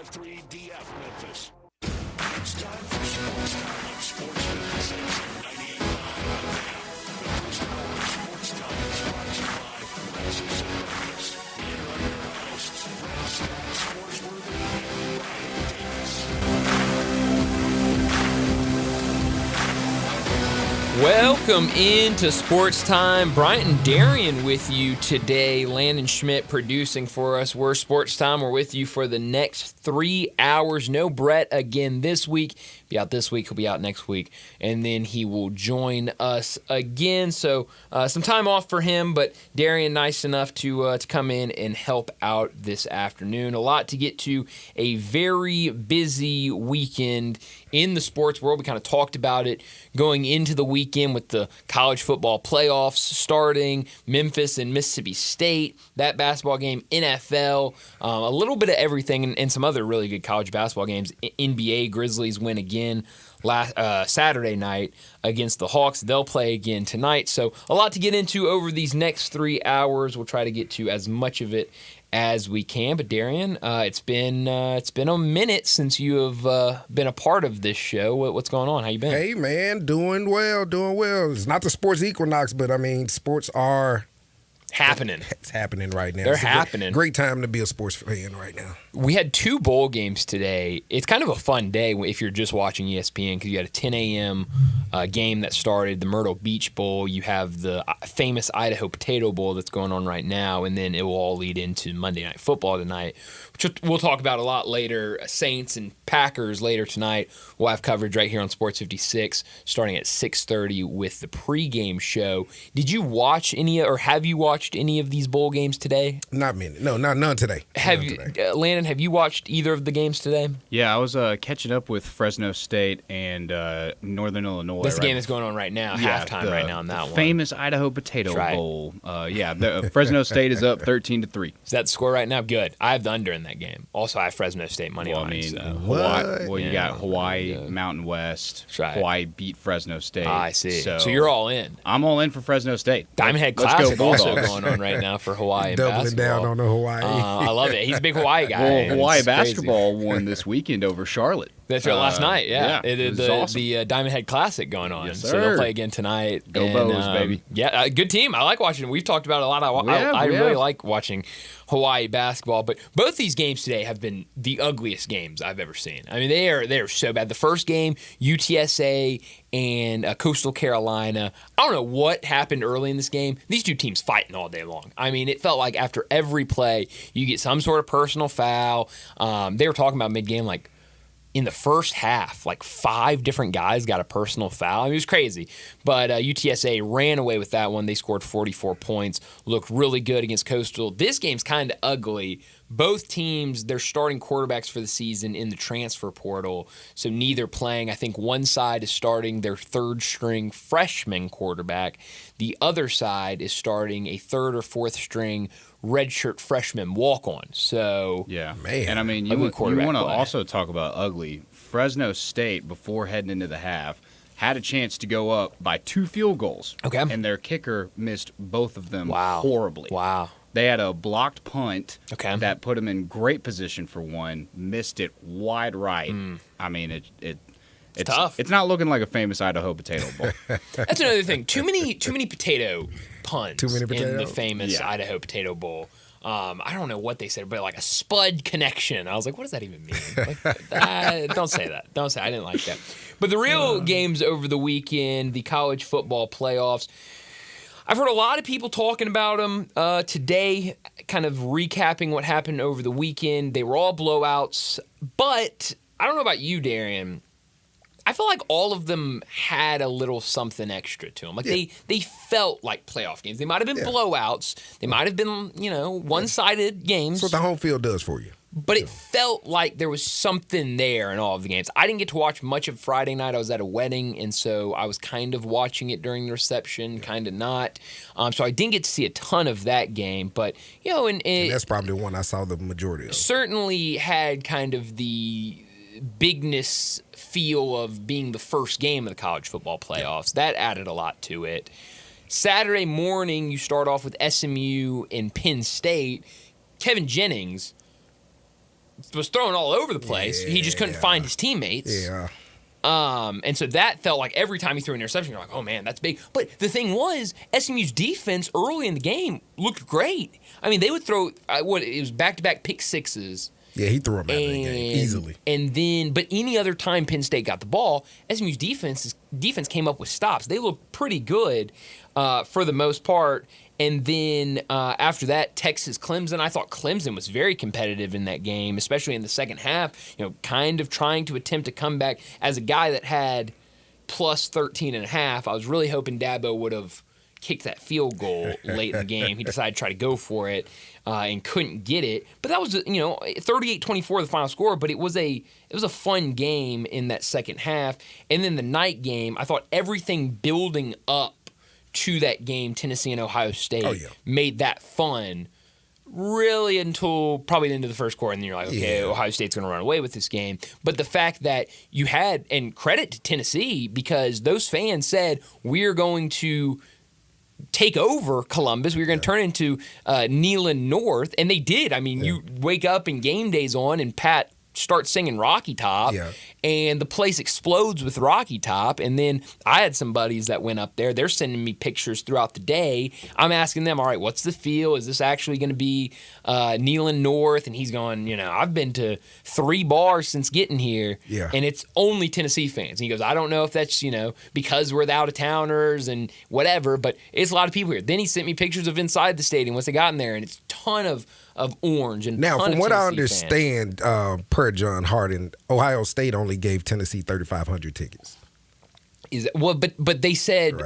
105.3 DF Memphis. It's time for Sports Time on Sports 56 and 98.5 FM. The first hour of Sports Time is brought to you by Lexus of Memphis. Here are your hosts, Red Sportsworthy and Brian Davis. Welcome into Sports Time. Bryant and Darian with you today. Landon Schmidt producing for us. We're Sports Time. We're with you for the next 3 hours. No Brett again this week. Be out this week. He'll be out next week. And then he will join us again. So some time off for him, but Darian nice enough to come in and help out this afternoon. A lot to get to. A very busy weekend in the sports world. We kind of talked about it going into the weekend with the college football playoffs starting, Memphis and Mississippi State, that basketball game, NFL, a little bit of everything, and some other really good college basketball games. NBA Grizzlies win again Saturday night against the Hawks. They'll play again tonight. So a lot to get into over these next 3 hours. We'll try to get to as much of it as we can. But Darian, it's been a minute since you have been a part of this show. What's going on? How you been? Hey man, doing well. It's not the sports equinox, but I mean sports are happening. It's happening right now. They're happening. Great time to be a sports fan right now. We had 2 bowl games today. It's kind of a fun day if you're just watching ESPN because you had a 10 a.m. Game that started, the Myrtle Beach Bowl. You have the famous Idaho Potato Bowl that's going on right now, and then it will all lead into Monday Night Football tonight, which we'll talk about a lot later. Saints and Packers later tonight. We'll have coverage right here on Sports 56 starting at 6:30 with the pregame show. Did you watch have you watched any of these bowl games today? Not many. No, none today. Landon, have you watched either of the games today? Yeah, I was catching up with Fresno State and Northern Illinois. That's the game that's going on right now, halftime right now in that one. Famous Idaho Potato Bowl. Fresno State is up 13-3. Is that the score right now? Good. I have the under in that game. Also, I have Fresno State money line. Hawaii, you got Hawaii, Mountain West. Right. Hawaii beat Fresno State. I see. So you're all in. I'm all in for Fresno State. Diamond Head Classic also going on right now for Hawaii Doubling basketball. down on the Hawaii. I love it. He's a big Hawaii guy. Well, Hawaii basketball won this weekend over Charlotte. That's right, last night, yeah. It was awesome. The Diamond Head Classic going on. Yes, so they'll sir. play again tonight. Go Bows, baby. Yeah, good team. I like watching it. We've talked about it a lot. I really like watching Hawaii basketball. But both these games today have been the ugliest games I've ever seen. I mean, they are so bad. The first game, UTSA and Coastal Carolina. I don't know what happened early in this game. These two teams fighting all day long. I mean, it felt like after every play, you get some sort of personal foul. They were talking about mid-game, like, in the first half, like 5 different guys got a personal foul. I mean, it was crazy. But UTSA ran away with that one. They scored 44 points, looked really good against Coastal. This game's kind of ugly. Both teams, their starting quarterbacks for the season in the transfer portal, so neither playing. I think one side is starting their third-string freshman quarterback. The other side is starting a third- or fourth-string redshirt freshman walk-on. So, yeah, man. And I mean, you want to also talk about ugly. Fresno State, before heading into the half, had a chance to go up by 2 field goals. Okay. And their kicker missed both of them Wow. horribly. Wow. They had a blocked punt that put them in great position for one, missed it wide right. I mean, it's tough. It's not looking like a famous Idaho Potato Bowl. That's another thing. Too many potato puns Too many in the potatoes? famous Idaho Potato Bowl. I don't know what they said, but like a spud connection. I was like, what does that even mean? Like, don't say that. Don't say I didn't like that. But the real games over the weekend, the college football playoffs, I've heard a lot of people talking about them today, kind of recapping what happened over the weekend. They were all blowouts, but I don't know about you, Darian. I feel like all of them had a little something extra to them. Like they felt like playoff games. They might have been blowouts. They might have been, one-sided games. That's what the home field does for you. But it felt like there was something there in all of the games. I didn't get to watch much of Friday night. I was at a wedding, and so I was kind of watching it during the reception, kind of not. So I didn't get to see a ton of that game. But, and that's probably the one I saw the majority of. Certainly had kind of the bigness feel of being the first game of the college football playoffs. That added a lot to it. Saturday morning, you start off with SMU and Penn State. Kevin Jennings was thrown all over the place. He just couldn't find his teammates. Yeah. And so that felt like every time he threw an interception, you're like, oh, man, that's big. But the thing was, SMU's defense early in the game looked great. I mean, they would throw it was back-to-back pick sixes. Yeah, he threw them out of the game easily. And then, but any other time Penn State got the ball, SMU's defense came up with stops. They looked pretty good for the most part. And then after that, Texas-Clemson. I thought Clemson was very competitive in that game, especially in the second half. Kind of trying to attempt to come back. As a guy that had plus 13.5, I was really hoping Dabo would have kicked that field goal late in the game. He decided to try to go for it and couldn't get it. But that was 38-24 the final score. But it was a fun game in that second half. And then the night game, I thought everything building up to that game, Tennessee and Ohio State, made that fun really until probably the end of the first quarter. And then you're like, okay, Ohio State's going to run away with this game. But the fact that you had, and credit to Tennessee, because those fans said, we're going to take over Columbus. We were going to turn into Neyland North. And they did. I mean, you wake up and game day's on and Pat starts singing Rocky Top, and the place explodes with Rocky Top. And then I had some buddies that went up there. They're sending me pictures throughout the day. I'm asking them, all right, what's the feel? Is this actually going to be Neyland North? And he's going, I've been to 3 bars since getting here, and it's only Tennessee fans. And he goes, I don't know if that's, because we're the out-of-towners and whatever, but it's a lot of people here. Then he sent me pictures of inside the stadium once they got in there, and it's a ton of orange. And now, from what I understand, fans. Per John Harden, Ohio State only gave Tennessee 3,500 tickets. But they said,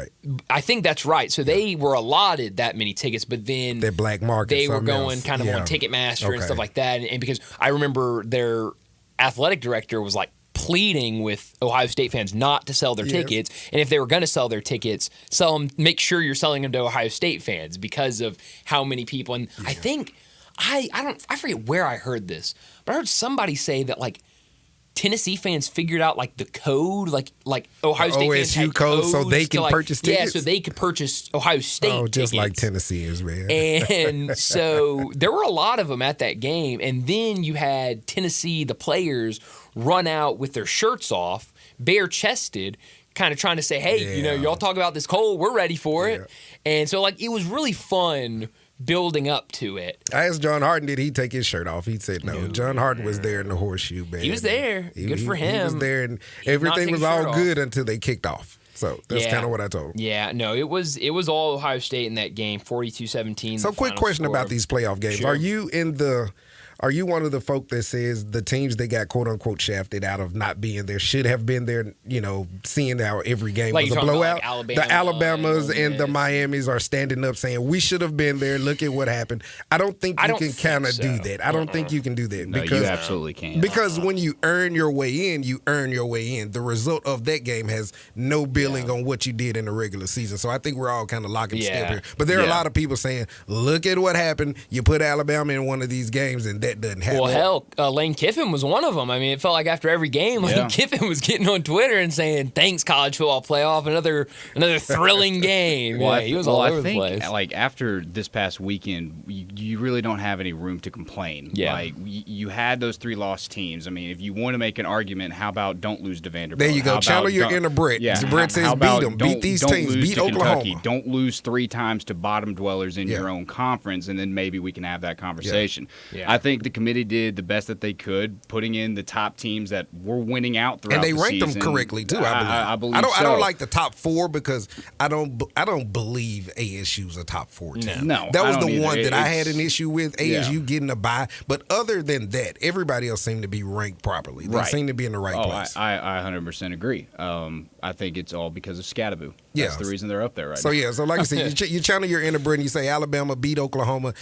I think that's right. So they were allotted that many tickets, but then their black market, they were going kind of on Ticketmaster and stuff like that. And because I remember their athletic director was like pleading with Ohio State fans not to sell their tickets, and if they were going to sell their tickets, sell them. Make sure you're selling them to Ohio State fans because of how many people. And I think I forget where I heard this, but I heard somebody say that like Tennessee fans figured out like the code, like Ohio State fans had code, so they can purchase tickets. Yeah, so they could purchase Ohio State just tickets. like Tennesseans, man. And so there were a lot of them at that game, and then you had Tennessee, the players, run out with their shirts off, bare-chested, kind of trying to say, hey, y'all talk about this cold, we're ready for it. And so like it was really fun building up to it. I asked John Harden, did he take his shirt off? He said no. John Harden was there in the horseshoe band. He was there. Good for him. He was there, and everything was all good until they kicked off. So that's kind of what I told him. Yeah, no, it was all Ohio State in that game, 42-17. So quick question about these playoff games. Sure. Are you one of the folk that says the teams that got quote-unquote shafted out of not being there should have been there, seeing how every game was a blowout? Like the Alabamas and the Miamis are standing up saying, we should have been there. Look at what happened. I don't think you can kind of do that. I don't think you can do that. No, you absolutely can't. Because when you earn your way in, you earn your way in. The result of that game has no billing on what you did in the regular season. So I think we're all kind of locking step here. But there are a lot of people saying, look at what happened. You put Alabama in one of these games, and that doesn't happen. Well, hell, Lane Kiffin was one of them. I mean, it felt like after every game, Lane Kiffin was getting on Twitter and saying, "Thanks, college football playoff, another thrilling game." Well, he was all over the place. Like after this past weekend, you really don't have any room to complain. Yeah. Like you had those 3 lost teams. I mean, if you want to make an argument, how about don't lose to Vanderbilt? There you go. Channel your inner Brett. Yeah. Brett says beat them. Beat these teams. Beat Oklahoma. Kentucky. Don't lose 3 times to bottom dwellers in your own conference, and then maybe we can have that conversation. Yeah. I think the committee did the best that they could, putting in the top teams that were winning out throughout the season. And they ranked them correctly too. I believe. I don't like the top 4 because I don't believe ASU's a top 4 team. No, that was the one that I had an issue with. ASU getting a bye, but other than that, everybody else seemed to be ranked properly. They seemed to be in the right place. I 100% agree. I think it's all because of Scattaboo. That's the reason they're up there right now. So like I said, you channel your inner Brett and you say Alabama beat Oklahoma,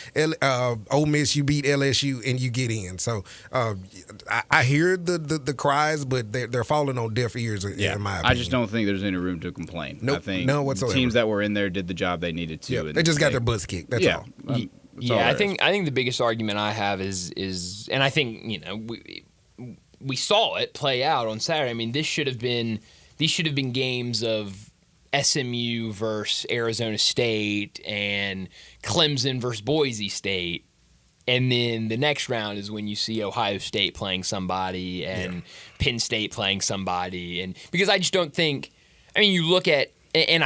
Ole Miss you beat LSU, and you get in. So I hear the cries, but they're falling on deaf ears. In my opinion, I just don't think there's any room to complain. Nope, I think none whatsoever. Teams that were in there did the job they needed to. They just got their butts kicked. That's all. I think the biggest argument I have is, and I think we saw it play out on Saturday. I mean, these should have been games of SMU versus Arizona State and Clemson versus Boise State. And then the next round is when you see Ohio State playing somebody and Penn State playing somebody. And because I just don't think, I mean, you look at, and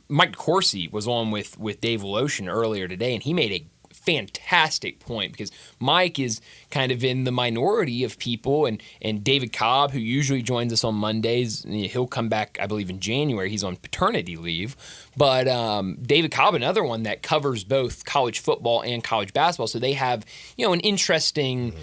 Mike Corsi was on with Dave Woloshin earlier today, and he made a fantastic point because Mike is kind of in the minority of people, and David Cobb, who usually joins us on Mondays, he'll come back, I believe, in January. He's on paternity leave. But David Cobb, another one that covers both college football and college basketball, so they have, an interesting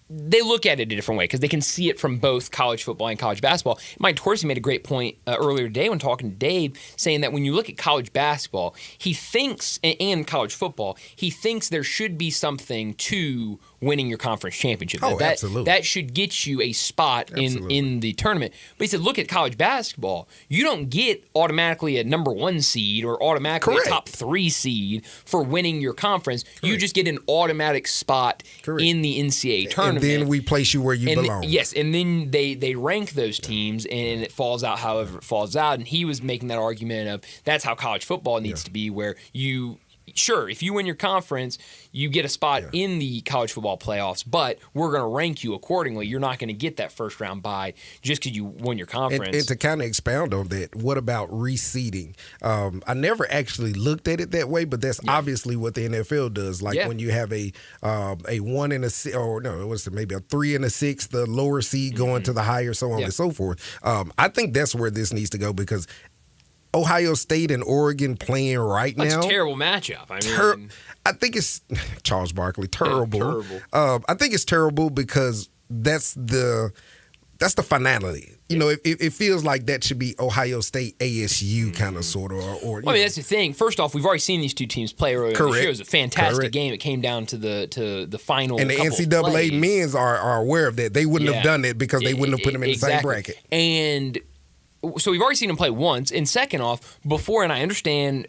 they look at it a different way because they can see it from both college football and college basketball. Mike Dorsey made a great point earlier today when talking to Dave, saying that when you look at college basketball, he thinks, and college football, he thinks there should be something to winning your conference championship. Oh, absolutely. That should get you a spot in the tournament. But he said, look at college basketball. You don't get automatically a number 1 seed or automatically a top 3 seed for winning your conference. Correct. You just get an automatic spot in the NCAA tournament. And then we place you where you belong. Yes, and then they rank those teams, and it falls out however it falls out. And he was making that argument of that's how college football needs to be, where you – sure, if you win your conference, you get a spot in the college football playoffs, but we're going to rank you accordingly. You're not going to get that first round bye just because you won your conference. And to kind of expound on that, what about reseeding? I never actually looked at it that way, but that's obviously what the NFL does. Like when you have a 1 and a 6, or no, what's it, maybe a 3 and a 6, the lower seed going to the higher, so on and so forth. I think that's where this needs to go because Ohio State and Oregon playing right now. That's a terrible matchup. I mean, I think it's Charles Barkley. Terrible. I think it's terrible because that's the finality. You know, it feels like that should be Ohio State ASU kind of sort of. Or I mean, that's the thing. First off, we've already seen these two teams play earlier this year. It was a fantastic game. It came down to the final. And the NCAA men's are aware of that. They wouldn't have done it because they wouldn't have put them in the same bracket. And so we've already seen them play once. And second off, before, and I understand,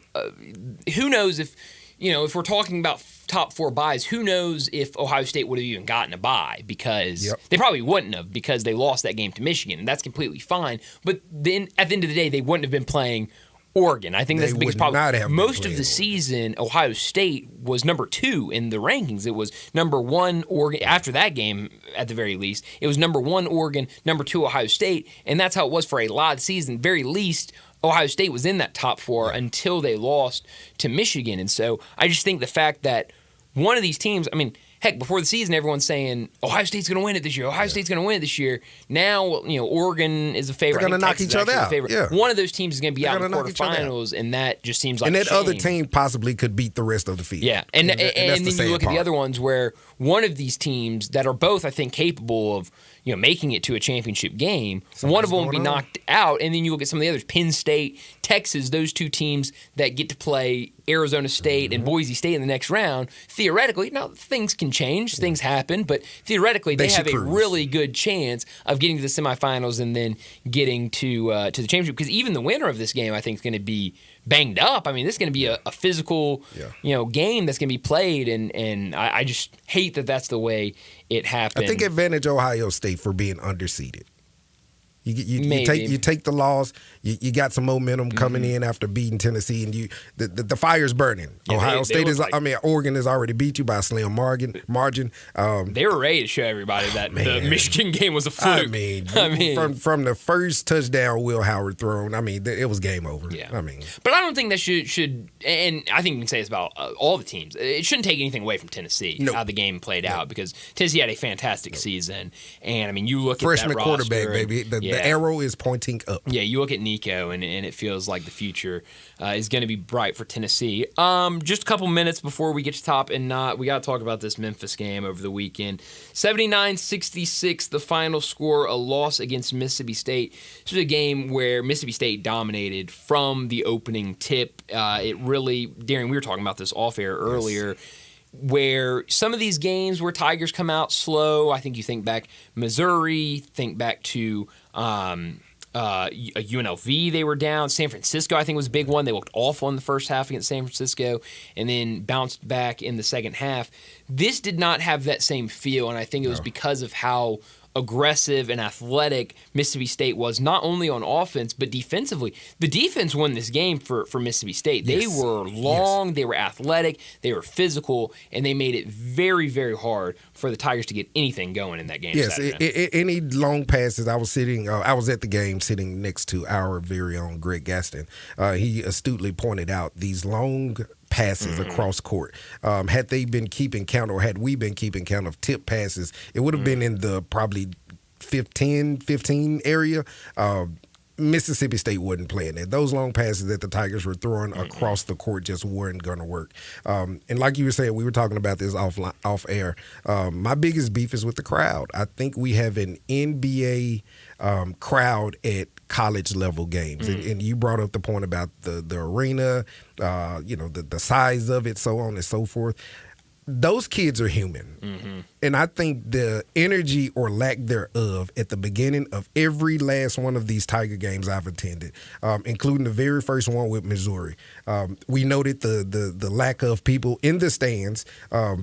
who knows if we're talking about top 4 buys, who knows if Ohio State would have even gotten a bye because they probably wouldn't have because they lost that game to Michigan, and that's completely fine. But then at the end of the day, they wouldn't have been playing Oregon. I think that's the biggest problem. Most of the season, Ohio State was number 2 in the rankings. It was number 1 Oregon. After that game, at the very least, it was number 1 Oregon, number 2 Ohio State, and that's how it was for a lot of the season. Very least, Ohio State was in that top 4 until they lost to Michigan. And so I just think the fact that one of these teams, I mean, heck, before the season, everyone's saying Ohio State's going to win it this year. Ohio State's going to win it this year. Now, Oregon is a favorite. They're going to knock each other out. One of those teams is going to be out in the quarterfinals, and that just seems like and that shame. Other team possibly could beat the rest of the field. Yeah, and then you look at the other ones where one of these teams that are both, I think, capable of making it to a championship game, one of them will be knocked out, and then you look at some of the others, Penn State, Texas, those two teams that get to play Arizona State and Boise State in the next round. Theoretically, now things can change, things happen, but theoretically they have a really good chance of getting to the semifinals and then getting to the championship. Because even the winner of this game, I think, is going to be banged up. I mean, this is going to be a physical, game that's going to be played, and I just hate that that's the way it happened. I think advantage Ohio State for being underseeded. You take the loss. You got some momentum coming in after beating Tennessee, and the fire's burning. Yeah, Ohio State Oregon has already beat you by a slim margin. They were ready to show everybody that the Michigan game was a fluke. I mean, from the first touchdown Will Howard thrown, it was game over. Yeah. I but I don't think that should, and I think you can say this about all the teams. It shouldn't take anything away from Tennessee how the game played out, because Tennessee had a fantastic season, and I mean, you look freshman at that quarterback, roster, baby. The arrow is pointing up. Yeah, you look at Nico, and it feels like the future is going to be bright for Tennessee. Just a couple minutes before we get to top and not, we got to talk about this Memphis game over the weekend. 79-66, the final score, a loss against Mississippi State. This was a game where Mississippi State dominated from the opening tip. It really, Darren, we were talking about this off air earlier. Where some of these games where Tigers come out slow, I think you think back Missouri, think back to UNLV, they were down. San Francisco, I think, was a big one. They looked awful in the first half against San Francisco and then bounced back in the second half. This did not have that same feel, and I think it was because of how aggressive and athletic Mississippi State was, not only on offense but defensively. The defense won this game for Mississippi State. They were long, they were athletic, they were physical, and they made it very, very hard for the Tigers to get anything going in that game. Yes, any long passes. I was at the game sitting next to our very own Greg Gaston. He astutely pointed out these long passes across court. Had they been keeping count, or had we been keeping count of tip passes, it would have been in the probably 15 area. Mississippi State wasn't playing it. Those long passes that the Tigers were throwing across the court just weren't going to work. And like you were saying, we were talking about this off air. My biggest beef is with the crowd. I think we have an NBA crowd at college level games. And you brought up the point about the arena, the size of it, so on and so forth. Those kids are human. And I think the energy or lack thereof at the beginning of every last one of these Tiger games I've attended, including the very first one with Missouri, we noted the lack of people in the stands,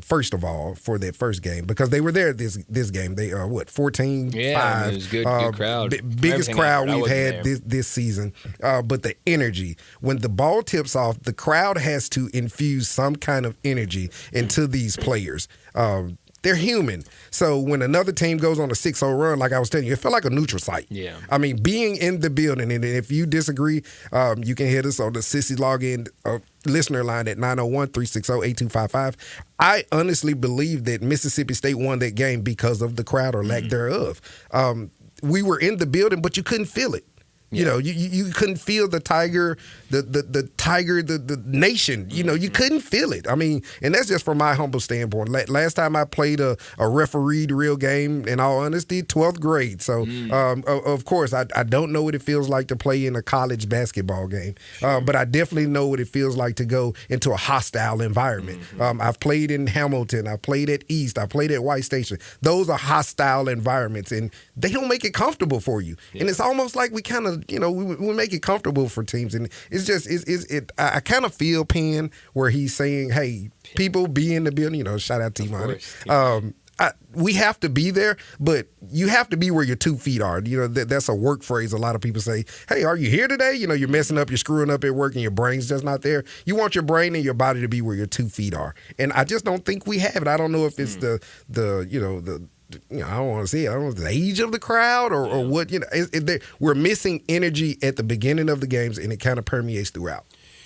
first of all, for that first game, because they were there this game. They 14-5. Yeah, it was good crowd. Biggest crowd we've had this season. But the energy, when the ball tips off, the crowd has to infuse some kind of energy into these players. They're human. So when another team goes on a 6-0 run, like I was telling you, it felt like a neutral site. Yeah. I mean, being in the building, and if you disagree, you can hit us on the Sissy login listener line at 901-360-8255. I honestly believe that Mississippi State won that game because of the crowd or lack thereof. We were in the building, but you couldn't feel it. You know, you couldn't feel the Tiger, the Tiger, the nation. You know, you couldn't feel it. I mean, and that's just from my humble standpoint. Last time I played a refereed real game, in all honesty, 12th grade. So, of course, I don't know what it feels like to play in a college basketball game, but I definitely know what it feels like to go into a hostile environment. I've played in Hamilton. I played at East. I played at White Station. Those are hostile environments, and they don't make it comfortable for you. And it's almost like we kind of, we make it comfortable for teams, and it's just I kind of feel Penn where he's saying, "Hey, people, be in the building." Shout out to T-Money. We have to be there, but you have to be where your 2 feet are. That's a work phrase. A lot of people say, "Hey, are you here today?" You're messing up, you're screwing up at work, and your brain's just not there. You want your brain and your body to be where your 2 feet are, and I just don't think we have it. I don't know if it's I don't want to say it. I don't know if it's the age of the crowd or what. We're missing energy at the beginning of the games, and it kind of permeates throughout.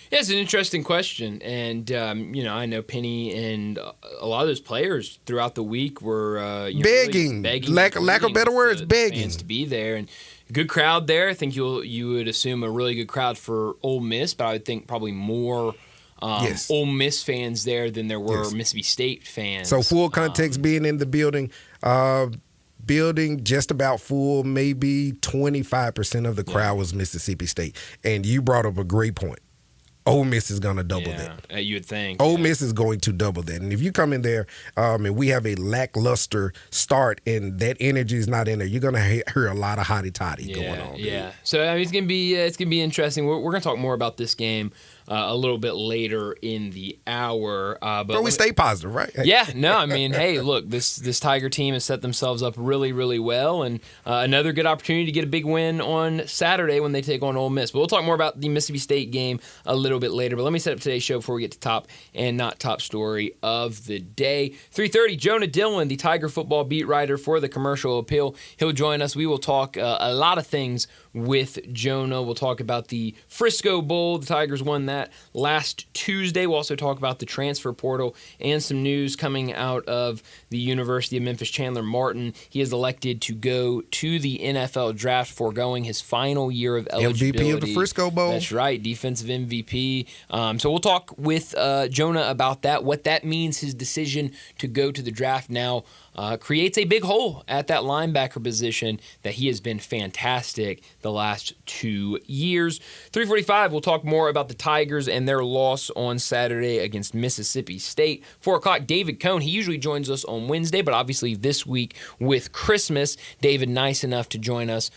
Yeah, it's an interesting question, and I know Penny and a lot of those players throughout the week were begging, lack of better words, begging fans to be there, and a good crowd there. I think you would assume a really good crowd for Ole Miss, but I would think probably more Ole Miss fans there than there were Mississippi State fans. So full context, being in the building. Building just about full, maybe 25% of the crowd was Mississippi State, and you brought up a great point. Ole Miss is going to double that. You would think. Ole Miss is going to double that. And if you come in there and we have a lackluster start and that energy is not in there, you're going to hear a lot of hotty-totty going on. Yeah. So it's going to be interesting. We're going to talk more about this game a little bit later in the hour. But we stay positive, right? Yeah. No, I mean, hey, look, this Tiger team has set themselves up really, really well. And another good opportunity to get a big win on Saturday when they take on Ole Miss. But we'll talk more about the Mississippi State game a little bit later. But let me set up today's show before we get to top and not top story of the day. 3:30, Jonah Dillon, the Tiger football beat writer for the Commercial Appeal. He'll join us. We will talk a lot of things with Jonah. We'll talk about the Frisco Bowl. The Tigers won that last Tuesday. We'll also talk about the transfer portal and some news coming out of the University of Memphis. Chandler Martin, he is elected to go to the NFL draft, foregoing his final year of eligibility. MVP of the Frisco Bowl. That's right, defensive MVP. So we'll talk with Jonah about that, what that means, his decision to go to the draft now. Creates a big hole at that linebacker position that he has been fantastic the last 2 years. 3:45, we'll talk more about the Tigers and their loss on Saturday against Mississippi State. 4 o'clock, David Cohn. He usually joins us on Wednesday, but obviously this week with Christmas, David nice enough to join us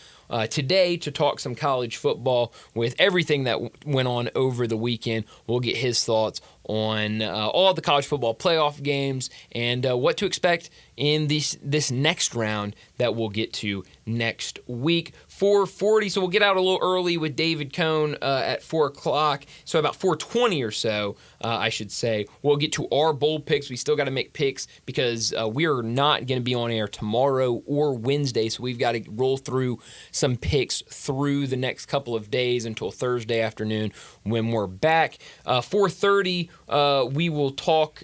today to talk some college football with everything that went on over the weekend. We'll get his thoughts on all the college football playoff games and what to expect in this next round that we'll get to next week. 4:40, so we'll get out a little early with David Cohn at 4 o'clock. So about 4:20 or so, I should say, we'll get to our bold picks. We still got to make picks because we are not going to be on air tomorrow or Wednesday, so we've got to roll through some picks through the next couple of days until Thursday afternoon when we're back. 4:30, we will talk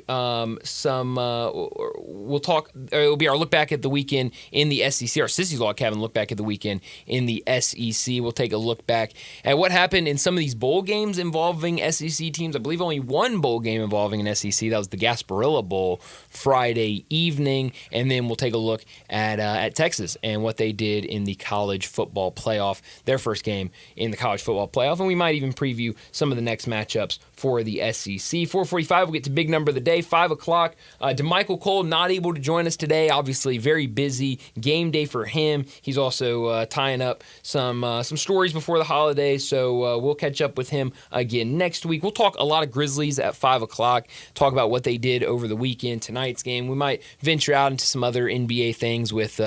it'll be our look back at the weekend in the SEC. Our Sissy's Log Cabin look back at the weekend in the SEC. We'll take a look back at what happened in some of these bowl games involving SEC teams. I believe only one bowl game involving an SEC. That was the Gasparilla Bowl Friday evening. And then we'll take a look at Texas and what they did in the college football playoff, their first game in the college football playoff. And we might even preview some of the next matchups for the SEC. 4:45, we'll get to big number of the day. 5 o'clock, DeMichael Cole not able to join us today. Obviously, very busy game day for him. He's also tying up some stories before the holidays, so we'll catch up with him again next week. We'll talk a lot of Grizzlies at 5 o'clock, talk about what they did over the weekend, tonight's game. We might venture out into some other NBA things with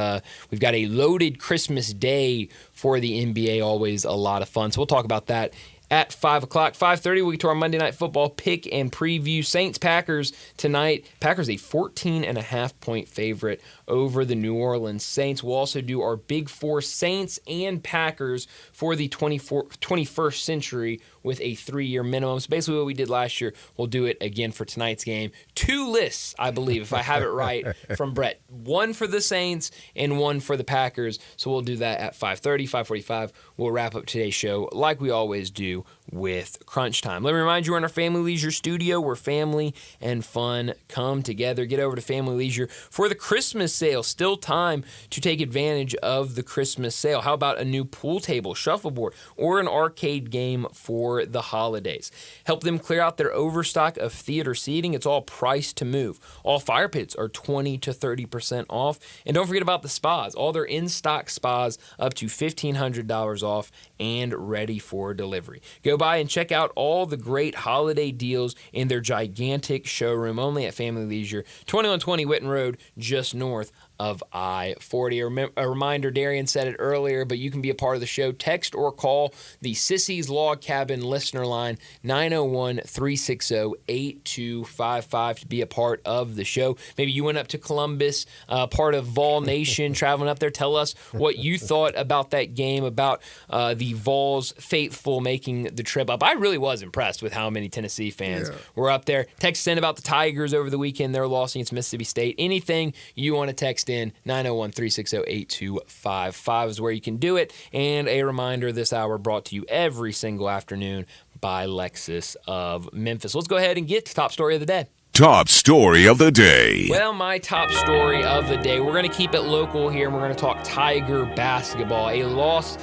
we've got a loaded Christmas day for the NBA, always a lot of fun. So we'll talk about that at 5 o'clock. 5:30, we get to our Monday Night Football pick and preview. Saints-Packers tonight. Packers a 14.5-point favorite over the New Orleans Saints. We'll also do our Big Four Saints and Packers for the 21st century with a 3-year minimum. So basically what we did last year, we'll do it again for tonight's game. 2 lists, I believe, if I have it right, from Brett. 1 for the Saints and 1 for the Packers. So we'll do that at 5:30, 5:45. We'll wrap up today's show like we always do with Crunch Time. Let me remind you, we're in our Family Leisure studio where family and fun come together. Get over to Family Leisure for the Christmas sale. Still time to take advantage of the Christmas sale. How about a new pool table, shuffleboard, or an arcade game for the holidays? Help them clear out their overstock of theater seating. It's all priced to move. All fire pits are 20 to 30% off. And don't forget about the spas. All their in-stock spas up to $1,500 off and ready for delivery. Go by and check out all the great holiday deals in their gigantic showroom only at Family Leisure, 2120 Witten Road, just north of I-40. A reminder, Darian said it earlier, but you can be a part of the show. Text or call the Sissy's Log Cabin listener line, 901-360-8255 to be a part of the show. Maybe you went up to Columbus, part of Vol Nation, traveling up there. Tell us what you thought about that game, about the Vols faithful making the trip up. I really was impressed with how many Tennessee fans were up there. Text in about the Tigers over the weekend, their loss against Mississippi State. Anything you want to text in, 901-360-8255 is where you can do it. And a reminder, this hour brought to you every single afternoon by Lexus of Memphis. Let's go ahead and get to top story of the day. Top story of the day. Well, my top story of the day, we're going to keep it local here, and we're going to talk Tiger basketball. A loss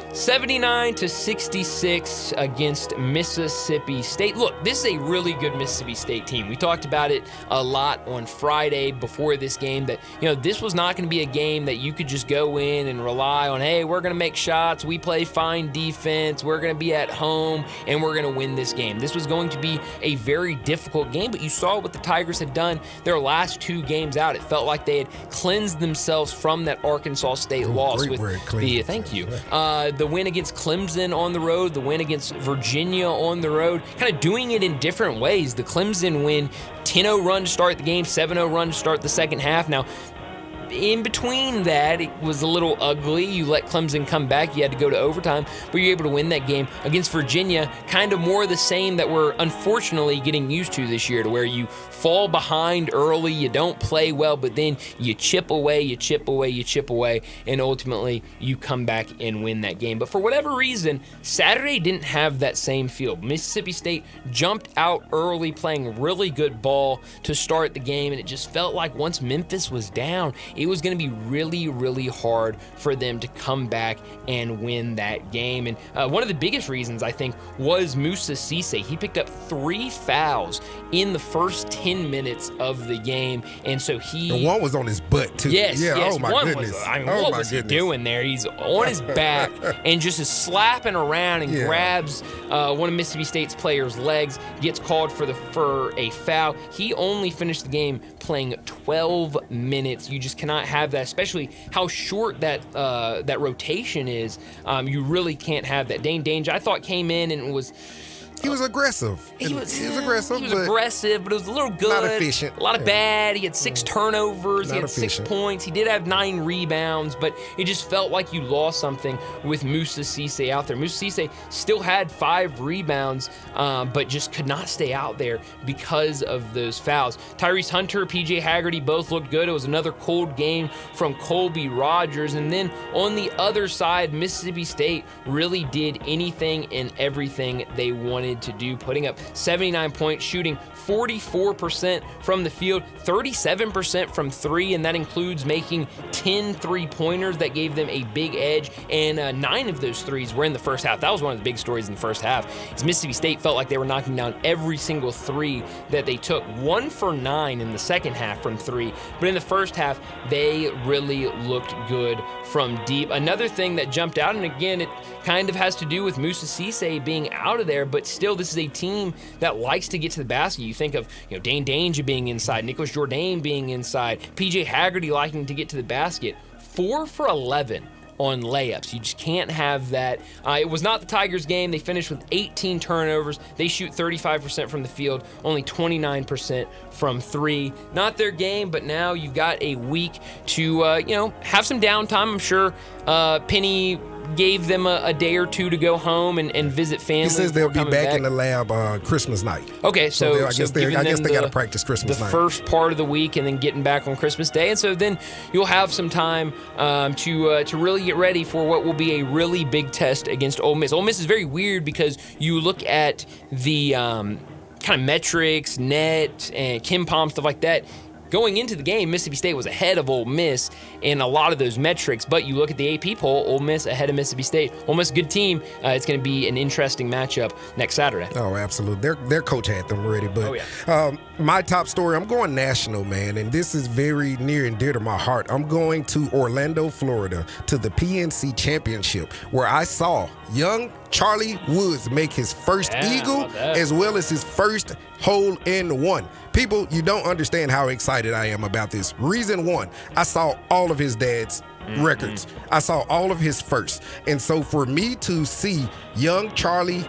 79-66 against Mississippi State. Look, this is a really good Mississippi State team. We talked about it a lot on Friday before this game that, this was not going to be a game that you could just go in and rely on, hey, we're going to make shots, we play fine defense, we're going to be at home, and we're going to win this game. This was going to be a very difficult game, but you saw what the Tigers had done their last 2 games out. It felt like they had cleansed themselves from that Arkansas State loss. Thank you. The win against Clemson on the road, the win against Virginia on the road, kind of doing it in different ways. The Clemson win, 10-0 run to start the game, 7-0 run to start the second half. Now, in between that, it was a little ugly. You let Clemson come back. You had to go to overtime, but you're able to win that game. Against Virginia, kind of more the same that we're unfortunately getting used to this year, to where you fall behind early, you don't play well, but then you chip away, and ultimately you come back and win that game. But for whatever reason, Saturday didn't have that same feel. Mississippi State jumped out early, playing really good ball to start the game, and it just felt like once Memphis was down, it was going to be really, really hard for them to come back and win that game. And one of the biggest reasons, I think, was Moussa Cisse. He picked up 3 fouls in the first 10 minutes of the game, and so the one was on his butt, too. Yes. Oh, my goodness. What was he doing there? He's on his back and just is slapping around and grabs one of Mississippi State's players' legs, gets called for a foul. He only finished the game playing 12 minutes. You just cannot cannot have that, especially how short that rotation is. You really can't have that. Dane Dange, I thought, came in and was. He was aggressive. He was aggressive. He was aggressive, but it was a little good. Not efficient. A lot of bad. He had 6 turnovers. Not He had efficient. 6 points. He did have 9 rebounds, but it just felt like you lost something with Moussa Cisse out there. Moussa Cisse still had 5 rebounds, but just could not stay out there because of those fouls. Tyrese Hunter, PJ Haggerty both looked good. It was another cold game from Colby Rogers. And then on the other side, Mississippi State really did anything and everything they wanted to do, putting up 79 points, shooting 44% from the field, 37% from 3, and that includes making 10 3-pointers that gave them a big edge, and 9 of those threes were in the first half. That was one of the big stories in the first half, is Mississippi State felt like they were knocking down every single 3 that they took. 1 for 9 in the second half from 3, but in the first half, they really looked good from deep. Another thing that jumped out, and again, it kind of has to do with Moussa Cisse being out of there, but still, this is a team that likes to get to the basket. You think of Dane Dange being inside, Nicholas Jourdain being inside, PJ Haggerty liking to get to the basket. 4 for 11 on layups. You just can't have that. It was not the Tigers game. They finished with 18 turnovers. They shoot 35% from the field, only 29% from 3. Not their game, but now you've got a week to have some downtime. I'm sure Penny gave them a day or two to go home and visit family. He says they'll be back in the lab Christmas night. Okay, so I guess they got to practice Christmas night. The first part of the week, and then getting back on Christmas Day, and so then you'll have some time to really get ready for what will be a really big test against Ole Miss. Ole Miss is very weird because you look at the kind of metrics, net, and Kim Pom, stuff like that. Going into the game, Mississippi State was ahead of Ole Miss in a lot of those metrics, but you look at the AP poll, Ole Miss ahead of Mississippi State. Ole Miss, good team. It's going to be an interesting matchup next Saturday. Oh, absolutely. Their coach had them ready. But my top story, I'm going national, man, and this is very near and dear to my heart. I'm going to Orlando, Florida, to the PNC Championship, where I saw young Charlie Woods make his first eagle as well as his first hole-in-one. People, you don't understand how excited I am about this. Reason 1, I saw all of his dad's records. I saw all of his firsts. And so for me to see young Charlie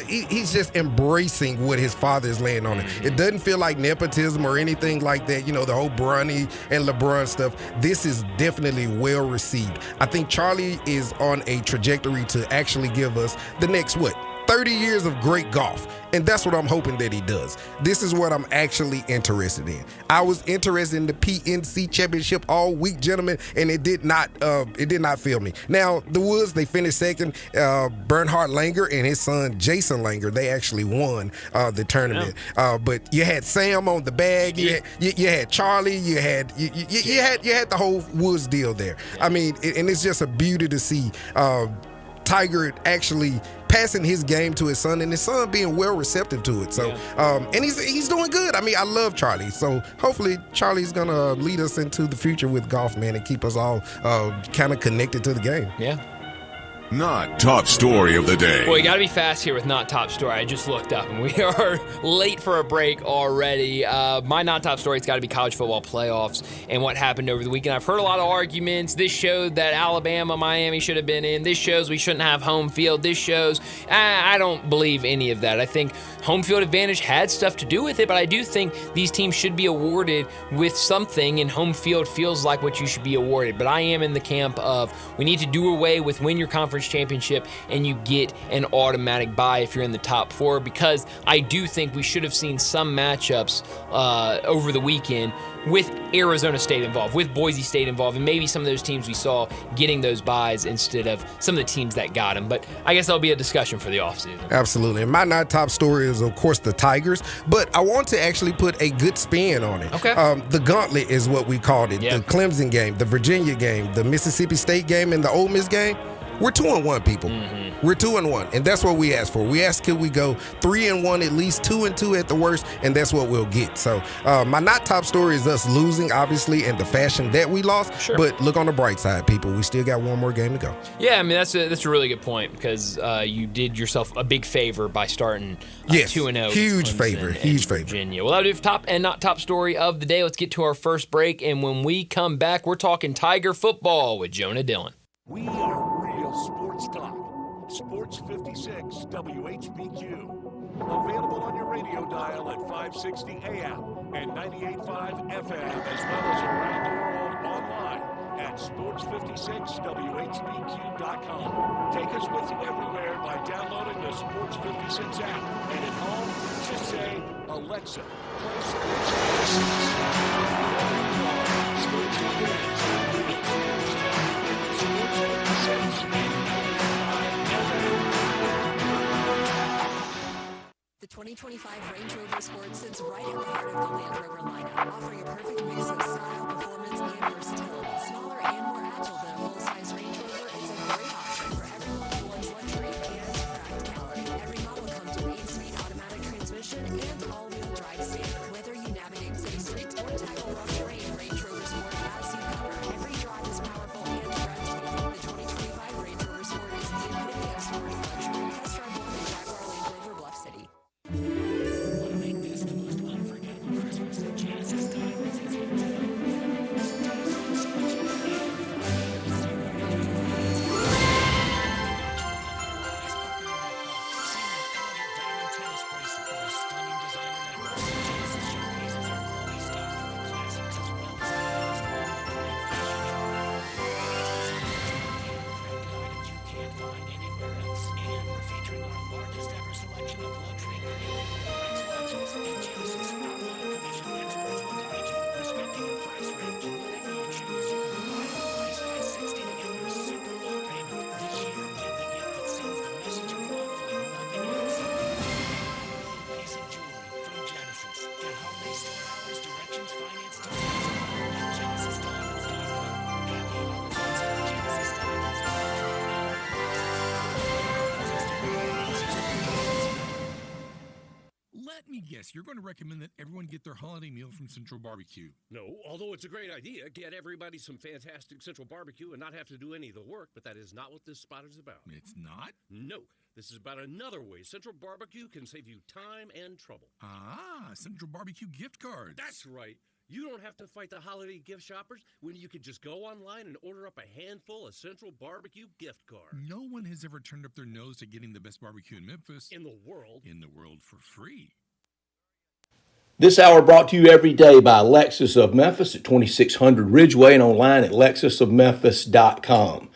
he's just embracing what his father is laying on it. It doesn't feel like nepotism or anything like that, the whole Bronny and LeBron stuff. This is definitely well received. I think Charlie is on a trajectory to actually give us the next, 30 years of great golf. And that's what I'm hoping that he does. This is what I'm actually interested in. I was interested in the PNC Championship all week, gentlemen, and it did not fail me. Now, the Woods, they finished second. Bernhard Langer and his son Jason Langer, they actually won the tournament. But you had Sam on the bag. You had Charlie. You had the whole Woods deal there. I mean, and it's just a beauty to see Tiger actually passing his game to his son, and his son being well receptive to it. So, and he's doing good. I mean, I love Charlie. So hopefully Charlie's gonna lead us into the future with golf, man, and keep us all kind of connected to the game. Yeah. Not top story of the day. Well, you got to be fast here with not top story. I just looked up, and we are late for a break already. My not top story, it's got to be college football playoffs and what happened over the weekend. I've heard a lot of arguments. This showed that Alabama, Miami should have been in. This shows we shouldn't have home field. This shows I don't believe any of that. I think home field advantage had stuff to do with it, but I do think these teams should be awarded with something, and home field feels like what you should be awarded. But I am in the camp of we need to do away with win your conference championship and you get an automatic bye if you're in the top 4, because I do think we should have seen some matchups over the weekend with Arizona State involved, with Boise State involved, and maybe some of those teams we saw getting those buys instead of some of the teams that got them. But I guess that'll be a discussion for the offseason. Absolutely. And my not top story is, of course, the Tigers, but I want to actually put a good spin on it. Okay. The gauntlet is what we called it. Yeah. The Clemson game, the Virginia game, the Mississippi State game, and the Ole Miss game. We're 2-1, people. We're 2-1, and that's what we asked for. We asked, could we go 3-1, at least 2-2 at the worst, and that's what we'll get. So my not top story is us losing, obviously, and the fashion that we lost. Sure. But look on the bright side, people. We still got one more game to go. Yeah, I mean, that's a really good point because you did yourself a big favor by starting 2-0. Huge favor. Huge favor. Virginia. Well, that'll do for top and not top story of the day. Let's get to our first break, and when we come back, we're talking Tiger football with Jonah Dillon. We are real sports talk. Sports 56 WHBQ. Available on your radio dial at 560 AM and 98.5 FM, as well as around the world online at sports56whbq.com. Take us with you everywhere by downloading the Sports 56 app. And at home, just say, Alexa, play Sports 56. Sports 56. The 2025 Range Rover Sport sits right at the heart of the Land Rover lineup, offering a perfect mix of style, performance, and versatility. Smaller and more agile than a full-size Range Rover, it's a great option for everyone who wants luxury and practicality. Every model comes with 8-speed automatic transmission and all-wheel drive standard. Whether you navigate city streets or tackle rough terrain, Range Rover Sport has you covered. Every drive is powerful and breathtaking. The 2025 Range Rover Sport is the epitome of sport luxury. Test drive one at Jaguar Land Rover Bluff City. Want to make this the most unforgettable Christmas in Genesis time? Let me guess, you're going to recommend that everyone get their holiday meal from Central Barbecue. No, although it's a great idea, get everybody some fantastic Central Barbecue and not have to do any of the work, but that is not what this spot is about. It's not? No, this is about another way Central Barbecue can save you time and trouble. Ah, Central Barbecue gift cards. That's right. You don't have to fight the holiday gift shoppers when you can just go online and order up a handful of Central Barbecue gift cards. No one has ever turned up their nose at getting the best barbecue in Memphis. In the world. In the world for free. This hour brought to you every day by Lexus of Memphis at 2600 Ridgeway and online at lexusofmemphis.com.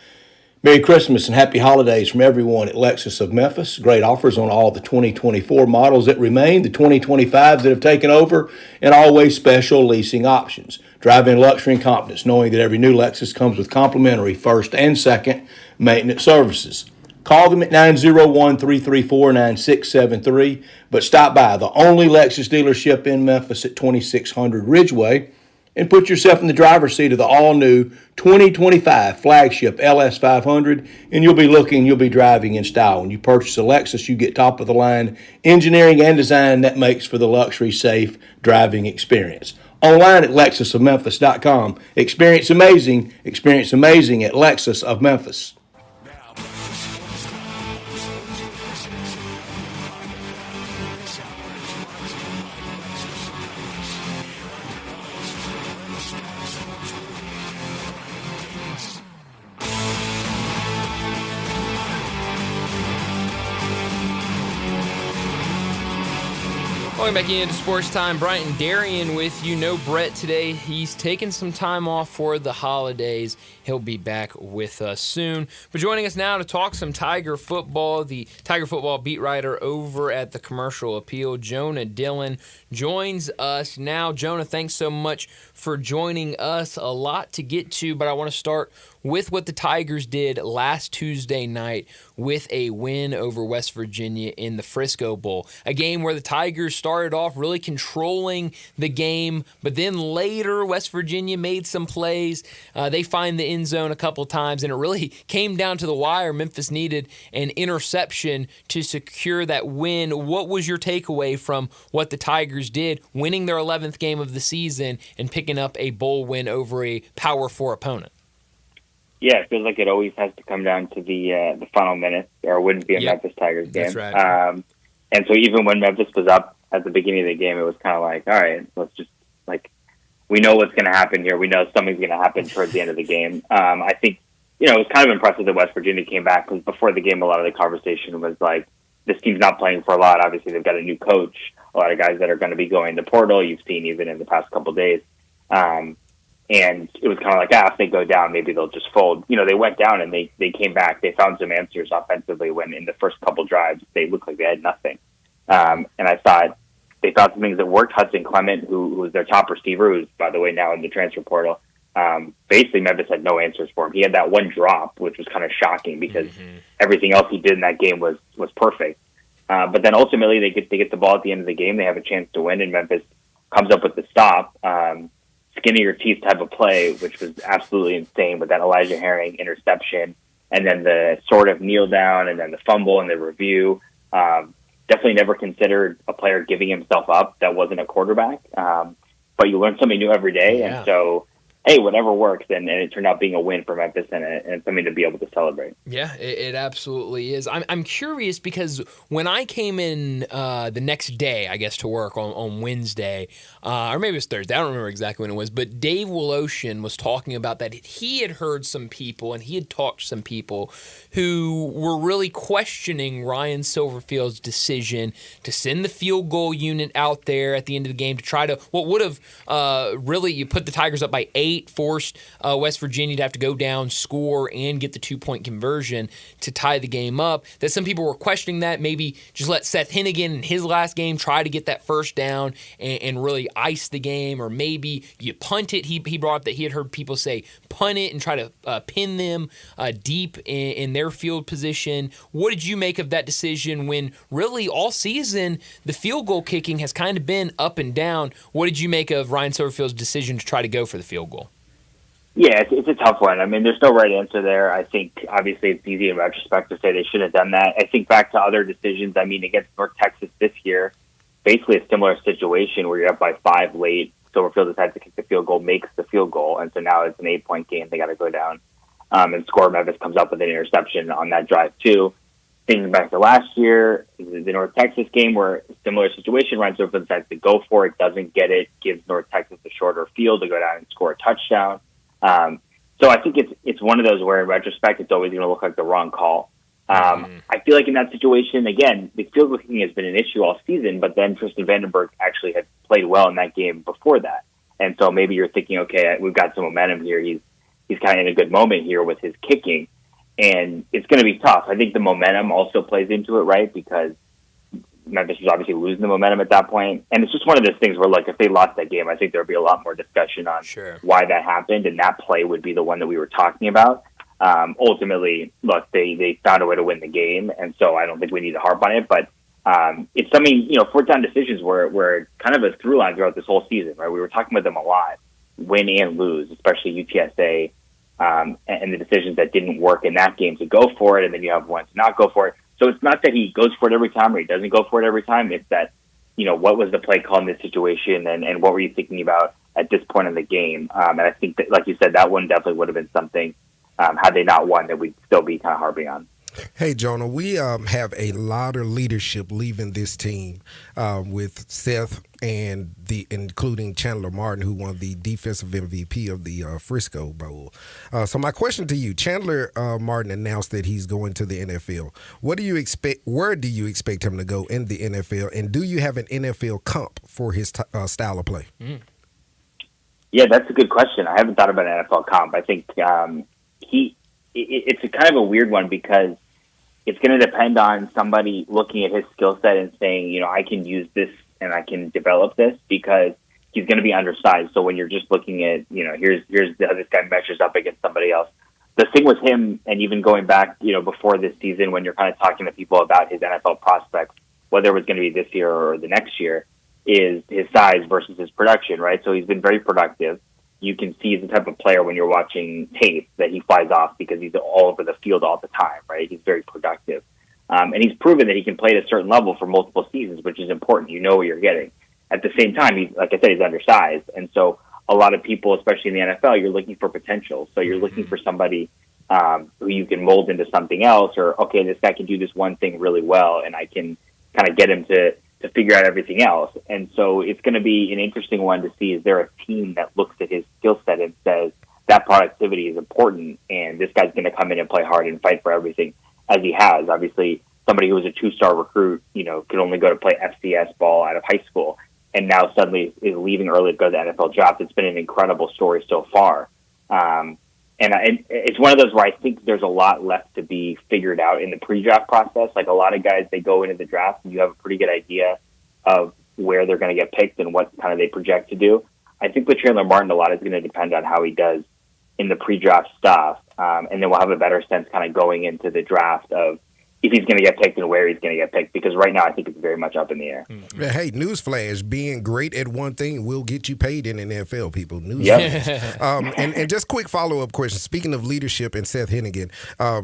Merry Christmas and happy holidays from everyone at Lexus of Memphis. Great offers on all the 2024 models that remain, the 2025s that have taken over, and always special leasing options. Drive in luxury and confidence knowing that every new Lexus comes with complimentary first and second maintenance services. Call them at 901-334-9673, but stop by the only Lexus dealership in Memphis at 2600 Ridgeway and put yourself in the driver's seat of the all-new 2025 flagship LS500, and you'll be driving in style. When you purchase a Lexus, you get top-of-the-line engineering and design that makes for the luxury, safe driving experience. Online at lexusofmemphis.com. Experience amazing at Lexus of Memphis. Welcome back into Sports Time. Bryant Darian with you. No Brett today. He's taking some time off for the holidays. He'll be back with us soon. But joining us now to talk some Tiger football, the Tiger football beat writer over at the Commercial Appeal, Jonah Dillon, joins us now. Jonah, thanks so much for joining us. A lot to get to, but I want to start with what the Tigers did last Tuesday night with a win over West Virginia in the Frisco Bowl, a game where the Tigers started started off really controlling the game, but then later West Virginia made some plays. They find the end zone a couple times, and it really came down to the wire. Memphis needed an interception to secure that win. What was your takeaway from what the Tigers did, winning their 11th game of the season and picking up a bowl win over a Power 4 opponent? Yeah, it feels like it always has to come down to the final minutes, or it wouldn't be a Memphis Tigers game. That's right. And so even when Memphis was up at the beginning of the game, it was kind of like, all right, let's just, like, we know what's going to happen here. We know something's going to happen towards the end of the game. I think, it was kind of impressive that West Virginia came back, because before the game, a lot of the conversation was like, this team's not playing for a lot. Obviously, they've got a new coach, a lot of guys that are going to be going to portal. You've seen even in the past couple of days. And it was kind of like, if they go down, maybe they'll just fold. They went down and they came back. They found some answers offensively when in the first couple drives, they looked like they had nothing. And I thought they found some things that worked. Hudson Clement, who was their top receiver, who's, by the way, now in the transfer portal, basically Memphis had no answers for him. He had that one drop, which was kind of shocking because everything else he did in that game was perfect. But then ultimately they get the ball at the end of the game. They have a chance to win, and Memphis comes up with the stop. Skin of your teeth type of play, which was absolutely insane, with that Elijah Herring interception, and then the sort of kneel down, and then the fumble and the review. Definitely never considered a player giving himself up that wasn't a quarterback. But you learn something new every day, and so, hey, whatever works, and it turned out being a win for Memphis and something to be able to celebrate. Yeah, it absolutely is. I'm curious because when I came in the next day, I guess, to work on Wednesday, or maybe it was Thursday, I don't remember exactly when it was, but Dave Woloshin was talking about that he had heard some people and he had talked to some people who were really questioning Ryan Silverfield's decision to send the field goal unit out there at the end of the game to try to, what would have really, you put the Tigers up by 8, forced West Virginia to have to go down, score, and get the 2-point conversion to tie the game up. That some people were questioning that. Maybe just let Seth Hennigan in his last game try to get that first down and really ice the game, or maybe you punt it. He brought up that he had heard people say punt it and try to pin them deep in their field position. What did you make of that decision when really all season the field goal kicking has kind of been up and down? What did you make of Ryan Silverfield's decision to try to go for the field goal? Yeah, it's a tough one. I mean, there's no right answer there. I think, obviously, it's easy in retrospect to say they should have done that. I think back to other decisions. I mean, against North Texas this year, basically a similar situation where you're up by 5 late. Silverfield decides to kick the field goal, makes the field goal, and so now it's an 8-point game. They got to go down and score. Memphis comes up with an interception on that drive, too. Thinking back to last year, the North Texas game, where similar situation, Ryan Silverfield decides to go for it, doesn't get it, gives North Texas a shorter field to go down and score a touchdown. So I think it's one of those where, in retrospect, it's always going to look like the wrong call. I feel like in that situation, again, the field goal kicking has been an issue all season, but then Tristan Vandenberg actually had played well in that game before that. And so maybe you're thinking, okay, we've got some momentum here. He's kind of in a good moment here with his kicking, and it's going to be tough. I think the momentum also plays into it, right? Because Memphis was obviously losing the momentum at that point. And it's just one of those things where, like, if they lost that game, I think there would be a lot more discussion on why that happened, and that play would be the one that we were talking about. Ultimately, look, they found a way to win the game, and so I don't think we need to harp on it, but it's something, fourth down decisions were kind of a through line throughout this whole season, right? We were talking about them a lot, win and lose, especially UTSA, and the decisions that didn't work in that game to go for it, and then you have one to not go for it. So it's not that he goes for it every time or he doesn't go for it every time. It's that, what was the play call in this situation, and what were you thinking about at this point in the game? And I think that, like you said, that one definitely would have been something, had they not won, that we'd still be kind of harping on. Hey, Jonah, we have a lot of leadership leaving this team with Seth and including Chandler Martin, who won the defensive MVP of the Frisco Bowl. So my question to you, Chandler Martin announced that he's going to the NFL. What do you expect? Where do you expect him to go in the NFL? And do you have an NFL comp for his style of play? Yeah, that's a good question. I haven't thought about an NFL comp. I think it's a kind of a weird one because it's going to depend on somebody looking at his skill set and saying, I can use this and I can develop this, because he's going to be undersized. So when you're just looking at, here's how this guy measures up against somebody else. The thing with him, and even going back, before this season, when you're kind of talking to people about his NFL prospects, whether it was going to be this year or the next year, is his size versus his production, right? So he's been very productive. You can see he's the type of player when you're watching tape that he flies off because he's all over the field all the time, right? He's very productive. And he's proven that he can play at a certain level for multiple seasons, which is important. You know what you're getting. At the same time, he's, like I said, he's undersized. And so a lot of people, especially in the NFL, you're looking for potential. So you're looking for somebody who you can mold into something else, or, okay, this guy can do this one thing really well, and I can kind of get him to figure out everything else. And so it's going to be an interesting one to see, is there a team that looks at his skill set and says that productivity is important, and this guy's going to come in and play hard and fight for everything, as he has. Obviously, somebody who was a 2-star recruit, could only go to play FCS ball out of high school, and now suddenly is leaving early to go to the NFL draft. It's been an incredible story so far. And it's one of those where I think there's a lot left to be figured out in the pre-draft process. Like a lot of guys, they go into the draft and you have a pretty good idea of where they're going to get picked and what kind of they project to do. I think with Chandler Martin, a lot is going to depend on how he does in the pre-draft stuff. And then we'll have a better sense kind of going into the draft of if he's going to get picked and where he's going to get picked, because right now I think it's very much up in the air. Hey, newsflash, being great at one thing will get you paid in the NFL, people. Newsflash. And just quick follow-up question. Speaking of leadership and Seth Hennigan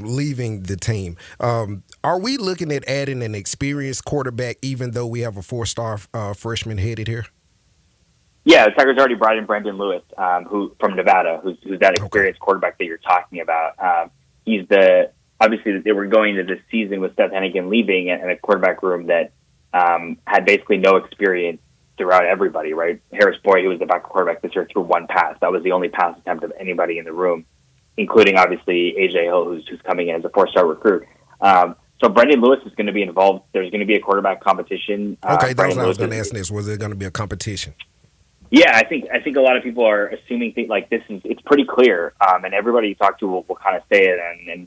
leaving the team, are we looking at adding an experienced quarterback even though we have a 4-star freshman headed here? Yeah, the Tigers already brought in Brandon Lewis, who from Nevada, who's that experienced quarterback that you're talking about. He's obviously, they were going into this season with Seth Hennigan leaving and a quarterback room that had basically no experience throughout everybody, right? Harris Boyd, who was the backup quarterback this year, threw one pass. That was the only pass attempt of anybody in the room, including, obviously, A.J. Hill, who's coming in as a 4-star recruit. So Brandon Lewis is going to be involved. There's going to be a quarterback competition. Okay, that's what I was going to ask next. Was there going to be a competition? Yeah, I think a lot of people are assuming things like this it's pretty clear, and everybody you talk to will kind of say it, and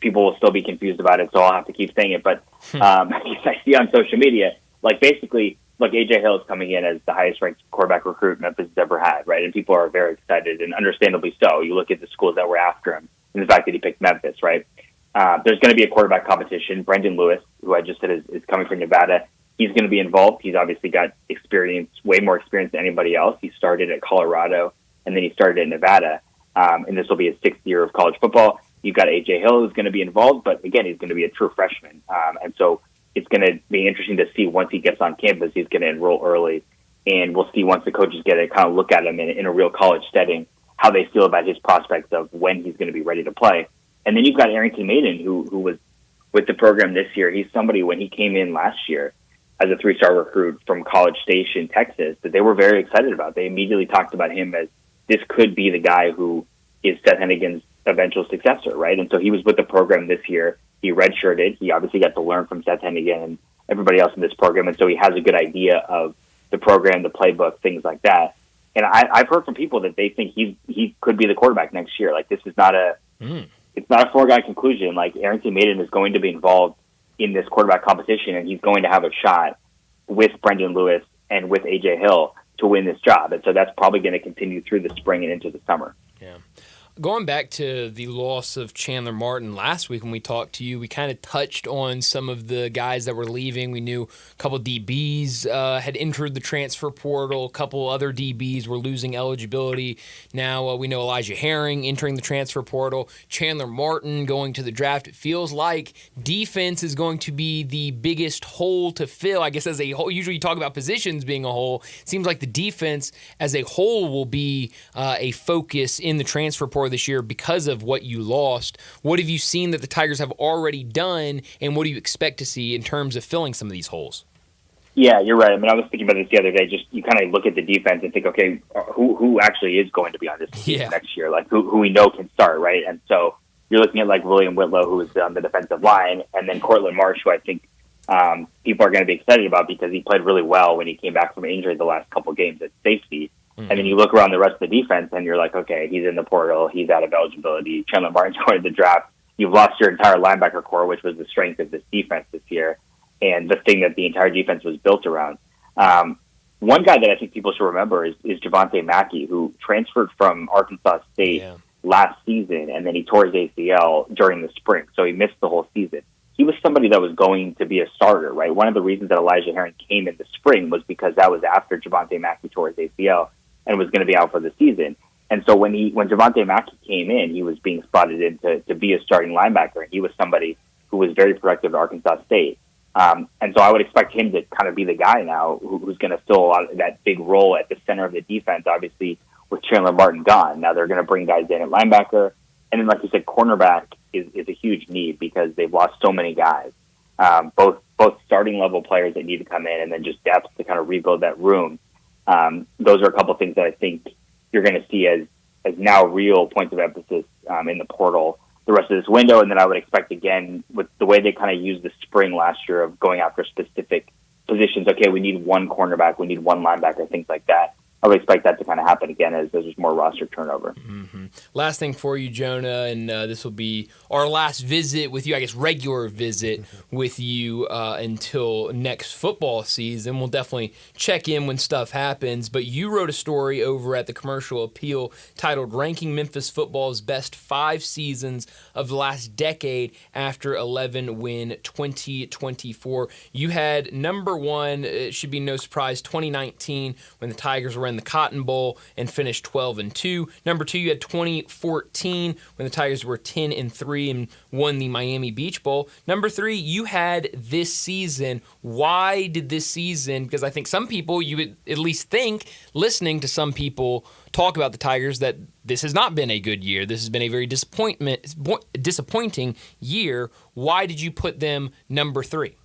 people will still be confused about it, so I'll have to keep saying it. But I see on social media, like basically, look, A.J. Hill is coming in as the highest-ranked quarterback recruit Memphis has ever had, right? And people are very excited, and understandably so. You look at the schools that were after him, and the fact that he picked Memphis, right? There's going to be a quarterback competition. Brendan Lewis, who I just said is coming from Nevada, he's going to be involved. He's obviously got experience, way more experience than anybody else. He started at Colorado, and then he started at Nevada, and this will be his 6th year of college football. You've got A.J. Hill who's going to be involved, but again, he's going to be a true freshman. And so it's going to be interesting to see once he gets on campus, he's going to enroll early. And we'll see once the coaches get to kind of look at him in a real college setting, how they feel about his prospects of when he's going to be ready to play. And then you've got Arrington Maiden, who was with the program this year. He's somebody, when he came in last year as a 3-star recruit from College Station, Texas, that they were very excited about. They immediately talked about him as this could be the guy who is Seth Hennigan's eventual successor, right? And so he was with the program this year. He redshirted. He obviously got to learn from Seth Hennigan and everybody else in this program, and so he has a good idea of the program, the playbook, things like that. And I've heard from people that they think he could be the quarterback next year. Like, this is not it's not a foregone conclusion. Like, Arrington Maiden is going to be involved in this quarterback competition, and he's going to have a shot with Brendan Lewis and with A.J. Hill to win this job. And so that's probably going to continue through the spring and into the summer. Yeah. Going back to the loss of Chandler Martin last week when we talked to you, we kind of touched on some of the guys that were leaving. We knew a couple of DBs had entered the transfer portal. A couple other DBs were losing eligibility. Now we know Elijah Herring entering the transfer portal. Chandler Martin going to the draft. It feels like defense is going to be the biggest hole to fill. I guess as a whole, usually you talk about positions being a hole. It seems like the defense as a whole will be a focus in the transfer portal this year because of what you lost. What have you seen that the Tigers have already done, and what do you expect to see in terms of filling some of these holes? Yeah, you're right. I mean, I was thinking about this the other day. Just you kind of look at the defense and think, okay, who actually is going to be on this team next year? Like who we know can start, right? And so you're looking at like William Whitlow, who is on the defensive line, and then Cortland Marsh, who I think people are going to be excited about because he played really well when he came back from injury the last couple games at safety. And then you look around the rest of the defense, and you're like, okay, he's in the portal. He's out of eligibility. Chandler Martin's going to the draft. You've lost your entire linebacker core, which was the strength of this defense this year, and the thing that the entire defense was built around. One guy that I think people should remember is Javonte Mackey, who transferred from Arkansas State last season, and then he tore his ACL during the spring, so he missed the whole season. he was somebody that was going to be a starter, right? One of the reasons that Elijah Herring came in the spring was because that was after Javonte Mackey tore his ACL and was going to be out for the season. And so when Javonte Mackey came in, he was being spotted in to be a starting linebacker, and he was somebody who was very productive at Arkansas State. And so I would expect him to kind of be the guy now who's going to fill a lot of that big role at the center of the defense, obviously, with Chandler Martin gone. Now they're going to bring guys in at linebacker. And then, like you said, cornerback is a huge need because they've lost so many guys, both starting level players that need to come in and then just depth to kind of rebuild that room. Those are a couple of things that I think you're going to see as now real points of emphasis in the portal the rest of this window. And then I would expect, again, with the way they kind of used the spring last year of going after specific positions, okay, we need one cornerback, we need one linebacker, things like that. I would expect that to kind of happen again as there's more roster turnover. Mm-hmm. Last thing for you, Jonah, and this will be our last visit with you, I guess regular visit with you until next football season. We'll definitely check in when stuff happens, but you wrote a story over at the Commercial Appeal titled Ranking Memphis Football's Best 5 Seasons of the Last Decade After 11-Win 2024. You had number 1, it should be no surprise, 2019 when the Tigers were in the Cotton Bowl and finished 12-2. Number 2, you had 2014 when the Tigers were 10-3 and won the Miami Beach Bowl. Number 3, you had this season. Why did this season? Because I think some people, you would at least think, listening to some people talk about the Tigers, that this has not been a good year. This has been a very disappointing year. Why did you put them number 3?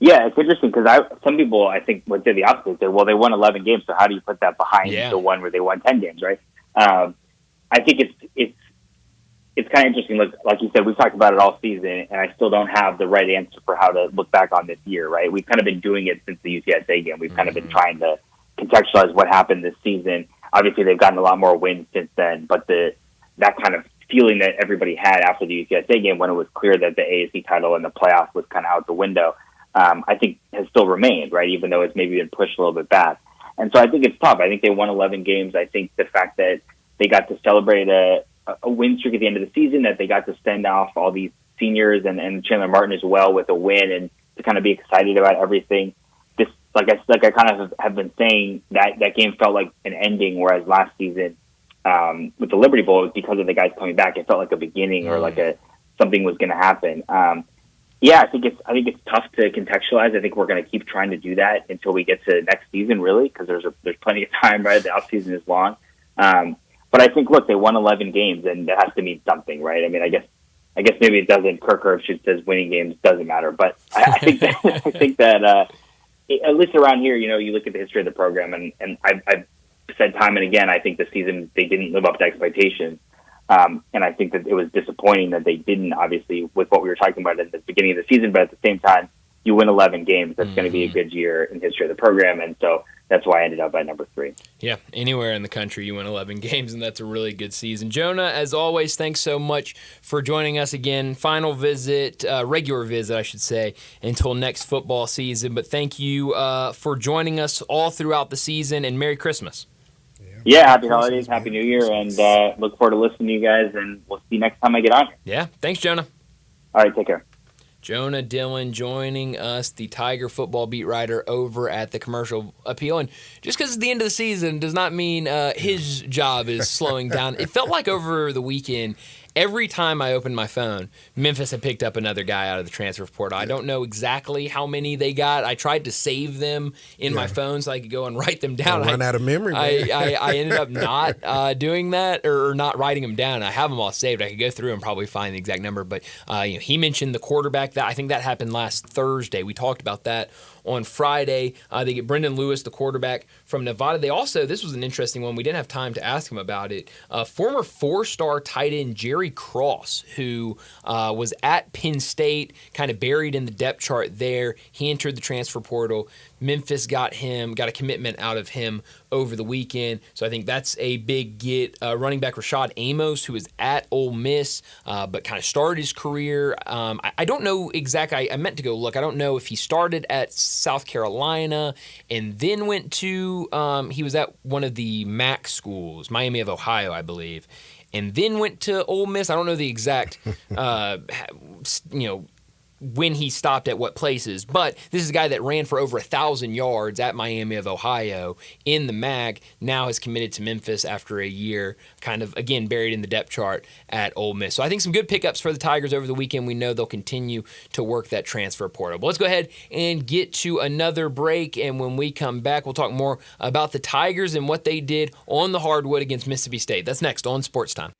Yeah, it's interesting because some people, I think, would say the opposite. Say, well, they won 11 games, so how do you put that behind the one where they won 10 games, right? I think it's kind of interesting. Like you said, we've talked about it all season, and I still don't have the right answer for how to look back on this year, right? We've kind of been doing it since the UTSA game. We've kind of been trying to contextualize what happened this season. Obviously, they've gotten a lot more wins since then, but that kind of feeling that everybody had after the UTSA game when it was clear that the AAC title and the playoff was kind of out the window, I think has still remained, right, even though it's maybe been pushed a little bit back. And so I think it's tough. I think they won 11 games. I think the fact that they got to celebrate a win streak at the end of the season, that they got to send off all these seniors and Chandler Martin as well with a win and to kind of be excited about everything. This, like I kind of have been saying, that game felt like an ending, whereas last season with the Liberty Bowl, because of the guys coming back, it felt like a beginning or like something was going to happen. Yeah, I think it's tough to contextualize. I think we're going to keep trying to do that until we get to next season, really, because there's plenty of time, right? The off season is long, but I think, look, they won 11 games, and that has to mean something, right? I mean, I guess maybe it doesn't. Kirk Herbstreit says winning games doesn't matter, but I think that at least around here, you look at the history of the program, and I've said time and again, I think this season they didn't live up to expectations. And I think that it was disappointing that they didn't, obviously, with what we were talking about at the beginning of the season, but at the same time, you win 11 games. That's going to be a good year in the history of the program, and so that's why I ended up at number 3. Yeah, anywhere in the country, you win 11 games, and that's a really good season. Jonah, as always, thanks so much for joining us again. Final visit, regular visit, I should say, until next football season. But thank you for joining us all throughout the season, and Merry Christmas. Yeah, happy holidays, happy New Year, and look forward to listening to you guys, and we'll see you next time I get on here. Yeah, thanks, Jonah. All right, take care. Jonah Dillon joining us, the Tiger football beat writer over at the Commercial Appeal. And just because it's the end of the season does not mean his job is slowing down. It felt like over the weekend, every time I opened my phone, Memphis had picked up another guy out of the transfer portal. I don't know exactly how many they got. I tried to save them in my phone so I could go and write them down. Run out of memory, man. I ended up not doing that or not writing them down. I have them all saved. I could go through and probably find the exact number. But he mentioned the quarterback. That I think that happened last Thursday. We talked about that on Friday. They get Brendan Lewis, the quarterback from Nevada. They also, this was an interesting one. We didn't have time to ask him about it. Former 4-star tight end Jerry Cross, who was at Penn State, kind of buried in the depth chart there. He entered the transfer portal. Memphis got a commitment out of him over the weekend. So I think that's a big get. Running back Rashad Amos, who is at Ole Miss, but kind of started his career. I don't know exactly. I meant to go look. I don't know if he started at South Carolina and then went to, he was at one of the MAC schools, Miami of Ohio, I believe, and then went to Ole Miss. I don't know the exact, when he stopped at what places. But this is a guy that ran for over 1,000 yards at Miami of Ohio in the MAC, now has committed to Memphis after a year, kind of, again, buried in the depth chart at Ole Miss. So I think some good pickups for the Tigers over the weekend. We know they'll continue to work that transfer portal. But let's go ahead and get to another break, and when we come back, we'll talk more about the Tigers and what they did on the hardwood against Mississippi State. That's next on Sports Time.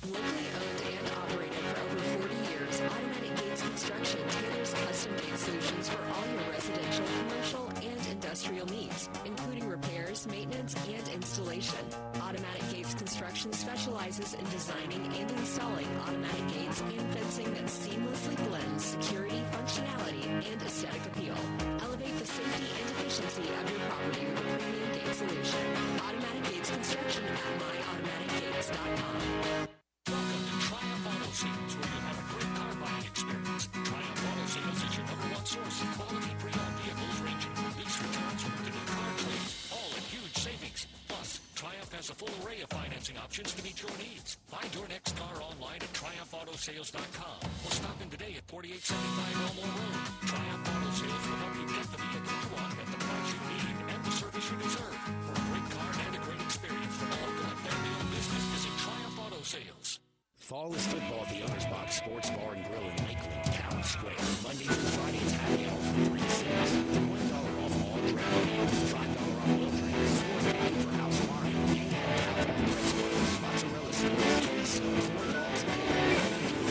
Locally owned and operated for over 40 years, Automatic Gates Construction tailors custom-made solutions for all your residential, commercial, and industrial needs, including repairs, maintenance, and installation. Automatic Gates Construction specializes in designing and installing automatic gates and fencing that seamlessly blends security, functionality, and aesthetic appeal. Elevate the safety and efficiency of your property with a premium gate solution. Automatic Gates Construction at myautomaticgates.com. Welcome to Triumph Auto Sales, where you'll have a great car buying experience. Triumph Auto Sales is your #1 source of quality pre-owned vehicles ranging from lease returns to new car trades, all at huge savings. Plus, Triumph has a full array of financing options to meet your needs. Find your next car online at TriumphAutoSales.com or stop in today at 4875 Elmore Road. Triumph Auto Sales will help you get the vehicle you want at the price you need and the service you deserve. For a great car and a great experience from a local and family-owned business, visit Triumph Auto Sales. Fall is football at the Owner's Box Sports Bar and Grill in Lakeland, Town Square. Monday through Friday, it's happy hour from 3 to 6. $1 off all draft meals, $5 off meal drinks, $4.50 for house wine, and pretzels, mozzarella sticks, queso, corn dogs, and more.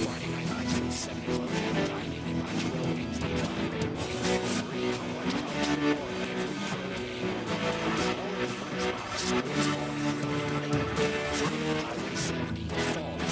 Friday night lights from 7 to 11. Dine in at Montreal, 1885 and free. Watch college football and every pro game. All at the Owner's Box Sports Bar and Grill in Lakeland. Highway 70, fall is football.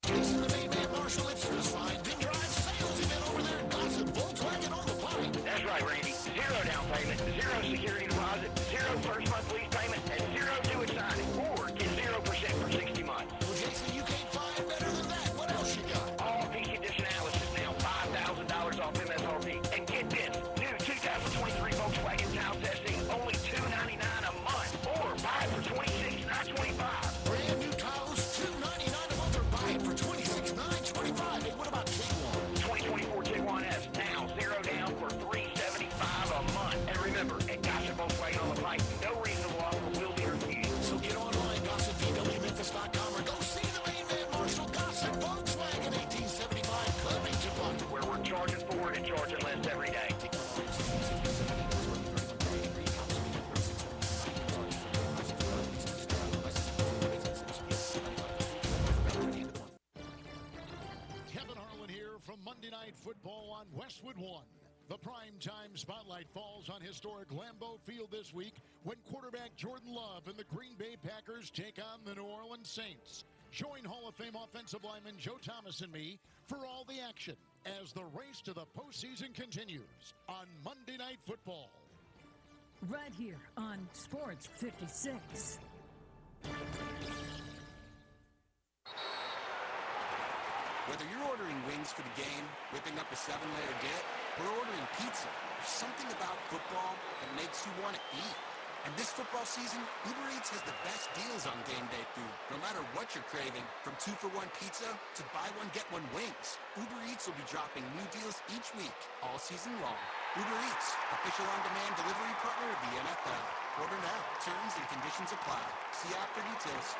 Jason the main man, Marshall Ipswich Line, Big Drive sales event over there at Gossip Volkswagen on the Pike. That's right, Randy. 0 down payment, 0 security deposit, 0 first month lease payment, and 0 due at signing. Or get 0% for 60 months. Well, Jason, you can't find better than that. What else you got? All PC Additionalis is now $5,000 off MSRP. And get this, new 2023 Volkswagen town testing, only $299 a month. Or buy it for $26,925. Brand new Tahoe's $299 a month, or buy it for $26,925. Hey, what about Tiguan? 2024 Tiguan S, now 0 down for $375 a month. And remember, at Gossip Volkswagen on the Pike, no reasonable offer will be refused. So get online, GossipVWMemphis.com, or go see the main man, Marshall Gossip Volkswagen, 1875 Covington Park, where we're charging forward and charging less every day. Kevin Harlan here from Monday Night Football on Westwood One. The primetime spotlight falls on historic Lambeau Field this week when quarterback Jordan Love and the Green Bay Packers take on the New Orleans Saints. Join Hall of Fame offensive lineman Joe Thomas and me for all the action as the race to the postseason continues on Monday Night Football. Right here on Sports 56. Whether you're ordering wings for the game, whipping up a 7-layer dip, or ordering pizza, there's something about football that makes you want to eat. And this football season, Uber Eats has the best deals on game day food. No matter what you're craving, from 2-for-1 pizza to buy one, get one wings, Uber Eats will be dropping new deals each week, all season long. Uber Eats, official on-demand delivery partner of the NFL. Order now. Terms and conditions apply. See app for details.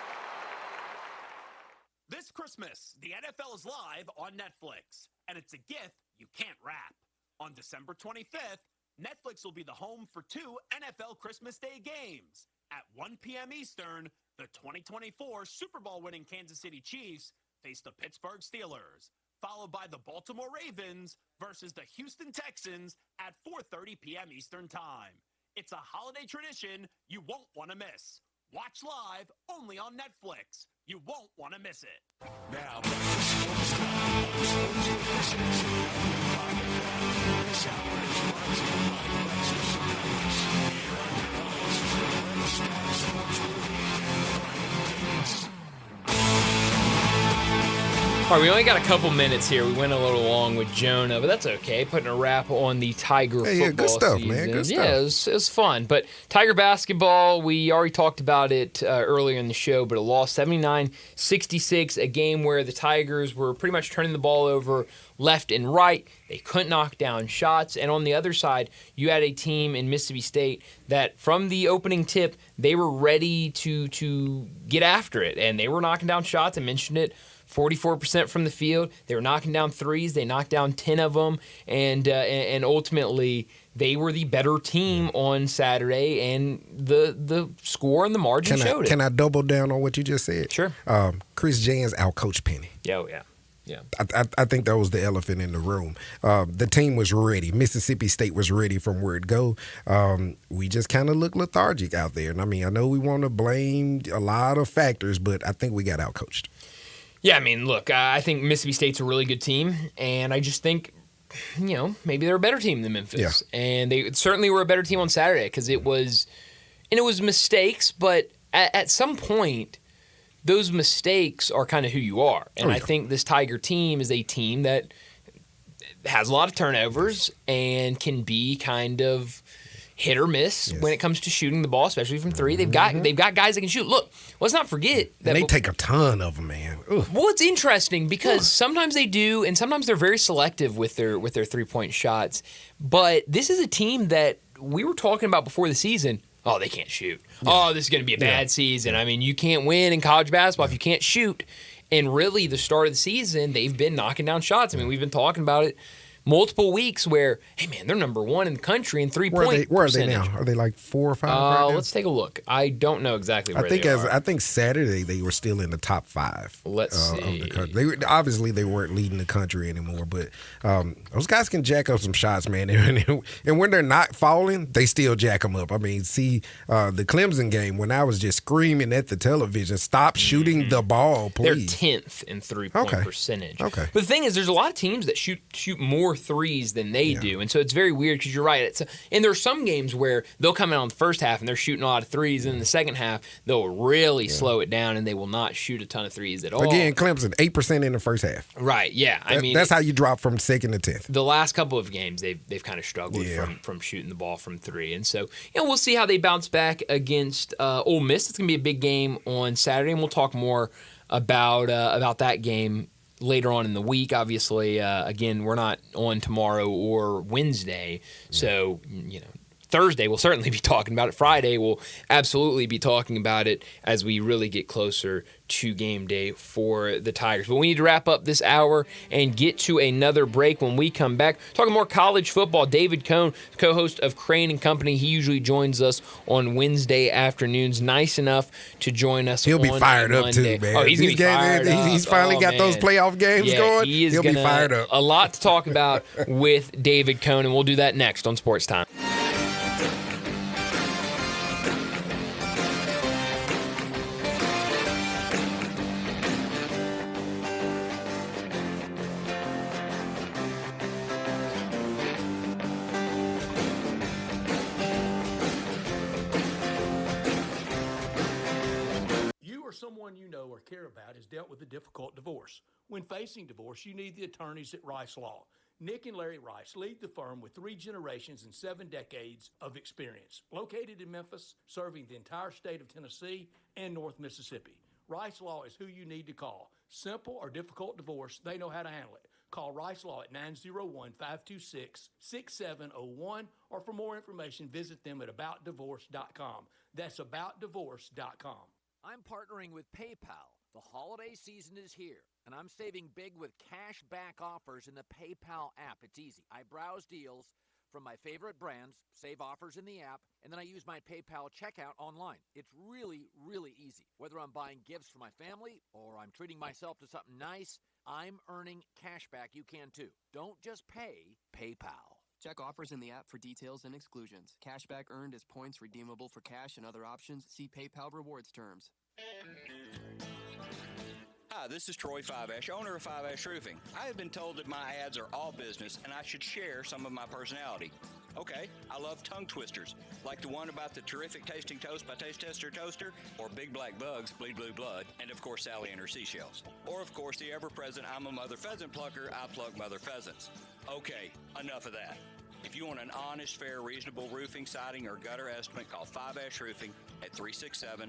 This Christmas, the NFL is live on Netflix, and it's a gift you can't wrap. On December 25th, Netflix will be the home for 2 NFL Christmas Day games. At 1 p.m. Eastern, the 2024 Super Bowl winning Kansas City Chiefs face the Pittsburgh Steelers, followed by the Baltimore Ravens versus the Houston Texans at 4:30 p.m. Eastern Time. It's a holiday tradition you won't want to miss. Watch live only on Netflix. You won't want to miss it. Now, back to Sports Time. This hour is brought to you by Lexus of Memphis. Here are your hosts, Brent Sports Movie and Brian Gates. All right, we only got a couple minutes here. We went a little long with Jonah, but that's okay. Putting a wrap on the Tiger football Yeah, good stuff, season. man. Good stuff. Yeah, it was fun. But Tiger basketball, we already talked about it earlier in the show, but it lost 79-66, a game where the Tigers were pretty much turning the ball over left and right. They couldn't knock down shots. And on the other side, you had a team in Mississippi State that from the opening tip, they were ready to get after it. And they were knocking down shots. I mentioned it. 44% from the field. They were knocking down threes. They knocked down 10 of them, and ultimately they were the better team on Saturday. And the score and the margin showed it. Can I double down on what you just said? Sure. Chris Jans outcoached Penny. Yeah. I think that was the elephant in the room. The team was ready. Mississippi State was ready from where it go. We just kind of looked lethargic out there. And I mean, I know we want to blame a lot of factors, but I think we got outcoached. Yeah, I mean, look, I think Mississippi State's a really good team, and I just think, maybe they're a better team than Memphis. Yeah. And they certainly were a better team on Saturday because it was mistakes, but at some point, those mistakes are kind of who you are. And I think this Tiger team is a team that has a lot of turnovers and can be kind of hit or miss when it comes to shooting the ball, especially from three. They've got guys that can shoot. Look, let's not forget that they take a ton of them, man. Ugh. Well, it's interesting because sometimes they do, and sometimes they're very selective with their 3-point shots. But this is a team that we were talking about before the season. Oh, they can't shoot. Yeah. Oh, this is going to be a bad season. I mean, you can't win in college basketball if you can't shoot. And really, the start of the season, they've been knocking down shots. I mean, we've been talking about it multiple weeks where, hey, man, they're number one in the country in 3-point Where are percentage. they now? Are they like 4 or 5 right now? Let's take a look. I don't know exactly where they are. I think Saturday they were still in the top 5. Let's see. Of the country. Obviously, they weren't leading the country anymore, but those guys can jack up some shots, man. And when they're not falling, they still jack them up. I mean, see, the Clemson game, when I was just screaming at the television, stop shooting the ball, please. They're 10th in 3-point percentage. Okay. But the thing is, there's a lot of teams that shoot more threes than they do. And so it's very weird because you're right. And there are some games where they'll come out in the first half and they're shooting a lot of threes. And in the second half, they'll really slow it down and they will not shoot a ton of threes at all. Again, Clemson, 8% in the first half. Right, yeah. I mean, that's how you drop from 2nd to 10th. The last couple of games, they've kind of struggled from shooting the ball from 3. And so, we'll see how they bounce back against Ole Miss. It's going to be a big game on Saturday, and we'll talk more about that game later on in the week. Obviously, again, we're not on tomorrow or Wednesday, so Thursday we'll certainly be talking about it. Friday we'll absolutely be talking about it as we really get closer to game day for the Tigers. But we need to wrap up this hour and get to another break. When we come back, talking more college football. David Cohn, co-host of Crane and Company, he usually joins us on Wednesday afternoons. Nice enough to join us. He'll be on fired up Monday. too, man. Oh, he's gonna be fired up. He's finally got those playoff games going. He'll be fired up. A lot to talk about with David Cohn, and we'll do that next on Sports Time. Someone you know or care about has dealt with a difficult divorce. When facing divorce, you need the attorneys at Rice Law. Nick and Larry Rice lead the firm with 3 generations and 7 decades of experience. Located in Memphis, serving the entire state of Tennessee and North Mississippi. Rice Law is who you need to call. Simple or difficult divorce, they know how to handle it. Call Rice Law at 901-526-6701, or for more information, visit them at aboutdivorce.com. That's aboutdivorce.com. I'm partnering with PayPal. The holiday season is here, and I'm saving big with cash back offers in the PayPal app. It's easy. I browse deals from my favorite brands, save offers in the app, and then I use my PayPal checkout online. It's really, really easy. Whether I'm buying gifts for my family or I'm treating myself to something nice, I'm earning cash back. You can too. Don't just pay, PayPal. Check offers in the app for details and exclusions. Cashback earned is points redeemable for cash and other options. See PayPal rewards terms. Hi, this is Troy Fiveash, owner of Fiveash Roofing. I have been told that my ads are all business and I should share some of my personality. Okay, I love tongue twisters, like the one about the terrific tasting toast by Taste Tester Toaster, or Big Black Bugs, Bleed Blue Blood, and of course Sally and her seashells. Or of course the ever-present I'm a mother pheasant plucker, I plug mother pheasants. Okay, enough of that. If you want an honest, fair, reasonable roofing, siding, or gutter estimate, call 5-Ash Roofing at 367-0050.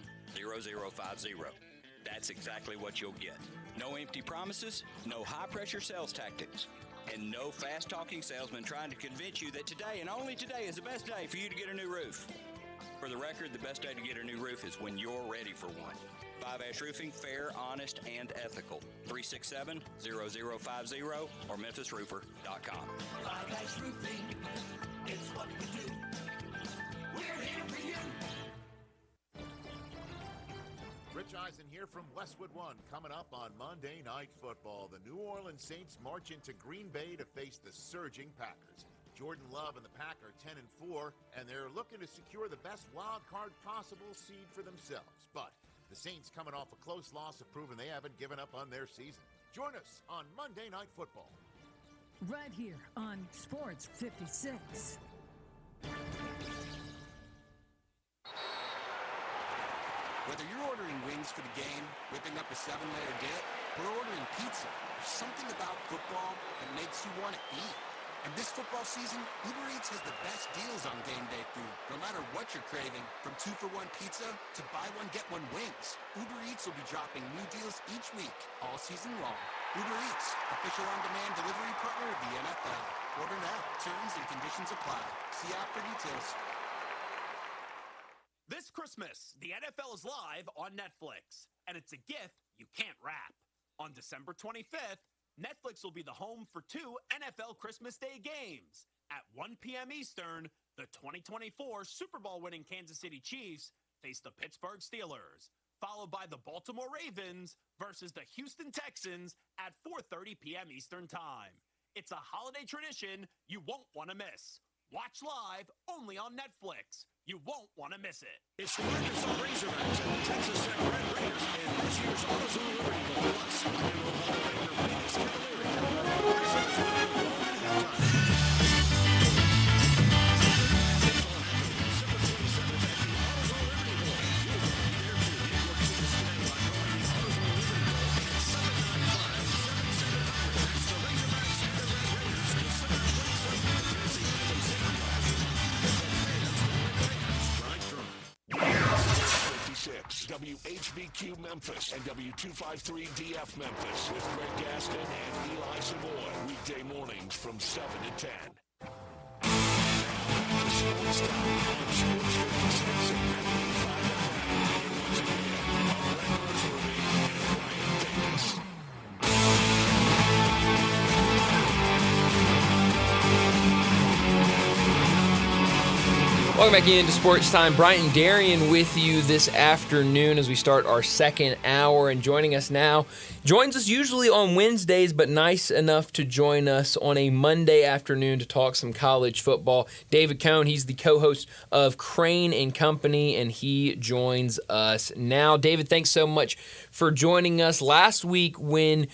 That's exactly what you'll get. No empty promises, no high-pressure sales tactics, and no fast-talking salesman trying to convince you that today and only today is the best day for you to get a new roof. For the record, the best day to get a new roof is when you're ready for one. 5-Ash Roofing, fair, honest, and ethical. 367-0050 or memphisroofer.com. 5-Ash Roofing, it's what we do. We're here for you. Rich Eisen here from Westwood One. Coming up on Monday Night Football, the New Orleans Saints march into Green Bay to face the surging Packers. Jordan Love and the Pack are 10-4, and they're looking to secure the best wild card possible seed for themselves. But the Saints, coming off a close loss, have proven they haven't given up on their season. Join us on Monday Night Football. Right here on Sports 56. Whether you're ordering wings for the game, whipping up a 7-layer dip, or ordering pizza, there's something about football that makes you want to eat. And this football season, Uber Eats has the best deals on game day food. No matter what you're craving, from 2-for-1 pizza to buy one, get one wings, Uber Eats will be dropping new deals each week, all season long. Uber Eats, official on-demand delivery partner of the NFL. Order now. Terms and conditions apply. See app for details. This Christmas, the NFL is live on Netflix, and it's a gift you can't wrap. On December 25th, Netflix will be the home for 2 NFL Christmas Day games. At 1 p.m. Eastern, the 2024 Super Bowl winning Kansas City Chiefs face the Pittsburgh Steelers, followed by the Baltimore Ravens versus the Houston Texans at 4:30 p.m. Eastern Time. It's a holiday tradition you won't want to miss. Watch live only on Netflix. You won't want to miss it. It's the Arkansas Razorbacks and the Texas Tech Red Raiders in this year's AutoZone Liberty Bowl. Plus, I can roll on the Phoenix Cavaliers. WHBQ Memphis and W253DF Memphis with Greg Gaston and Eli Savoy. Weekday mornings from 7 to 10. Sports Time on Sports 56 and 95 FM. Once again, Brett Roserby and Ryan Davis. Welcome back into Sports Time. Bryant and Darian with you this afternoon as we start our second hour. And joining us now, joins us usually on Wednesdays, but nice enough to join us on a Monday afternoon to talk some college football. David Cohn, he's the co-host of Crane and Company, and he joins us now. David, thanks so much for joining us. Last week when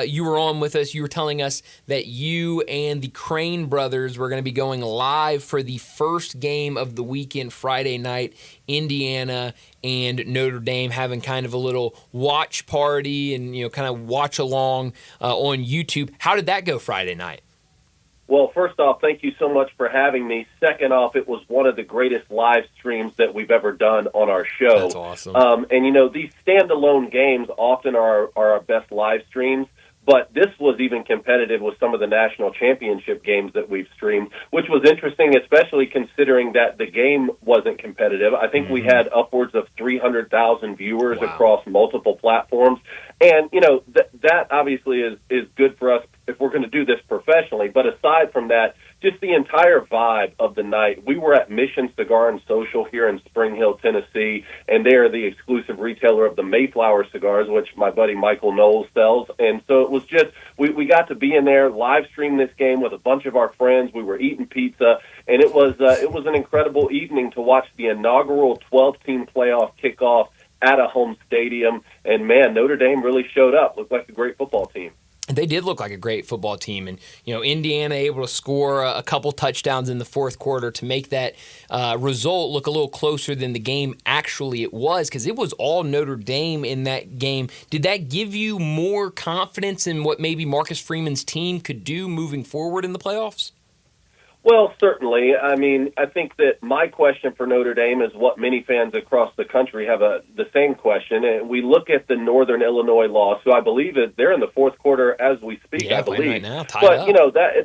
you were on with us, you were telling us that you and the Crane brothers were going to be going live for the first game of the weekend, Friday night, Indiana and Notre Dame, having kind of a little watch party and, kind of watch along on YouTube. How did that go Friday night? Well, first off, thank you so much for having me. Second off, it was one of the greatest live streams that we've ever done on our show. That's awesome. And, these standalone games often are our best live streams. But this was even competitive with some of the national championship games that we've streamed, which was interesting, especially considering that the game wasn't competitive. I think we had upwards of 300,000 viewers across multiple platforms. And, that obviously is good for us if we're going to do this professionally. But aside from that, just the entire vibe of the night. We were at Mission Cigar and Social here in Spring Hill, Tennessee, and they are the exclusive retailer of the Mayflower cigars, which my buddy Michael Knowles sells. And so it was just, we got to be in there, live stream this game with a bunch of our friends. We were eating pizza, and it was an incredible evening to watch the inaugural 12-team playoff kickoff at a home stadium. And, man, Notre Dame really showed up. Looked like a great football team. they did look like a great football team. And, Indiana able to score a couple touchdowns in the fourth quarter to make that result look a little closer than the game actually it was, because it was all Notre Dame in that game. Did that give you more confidence in what maybe Marcus Freeman's team could do moving forward in the playoffs? Well, certainly. I mean, I think that my question for Notre Dame is what many fans across the country have the same question. And we look at the Northern Illinois loss, who I believe they're in the fourth quarter as we speak, I believe. Right now, tied but, up.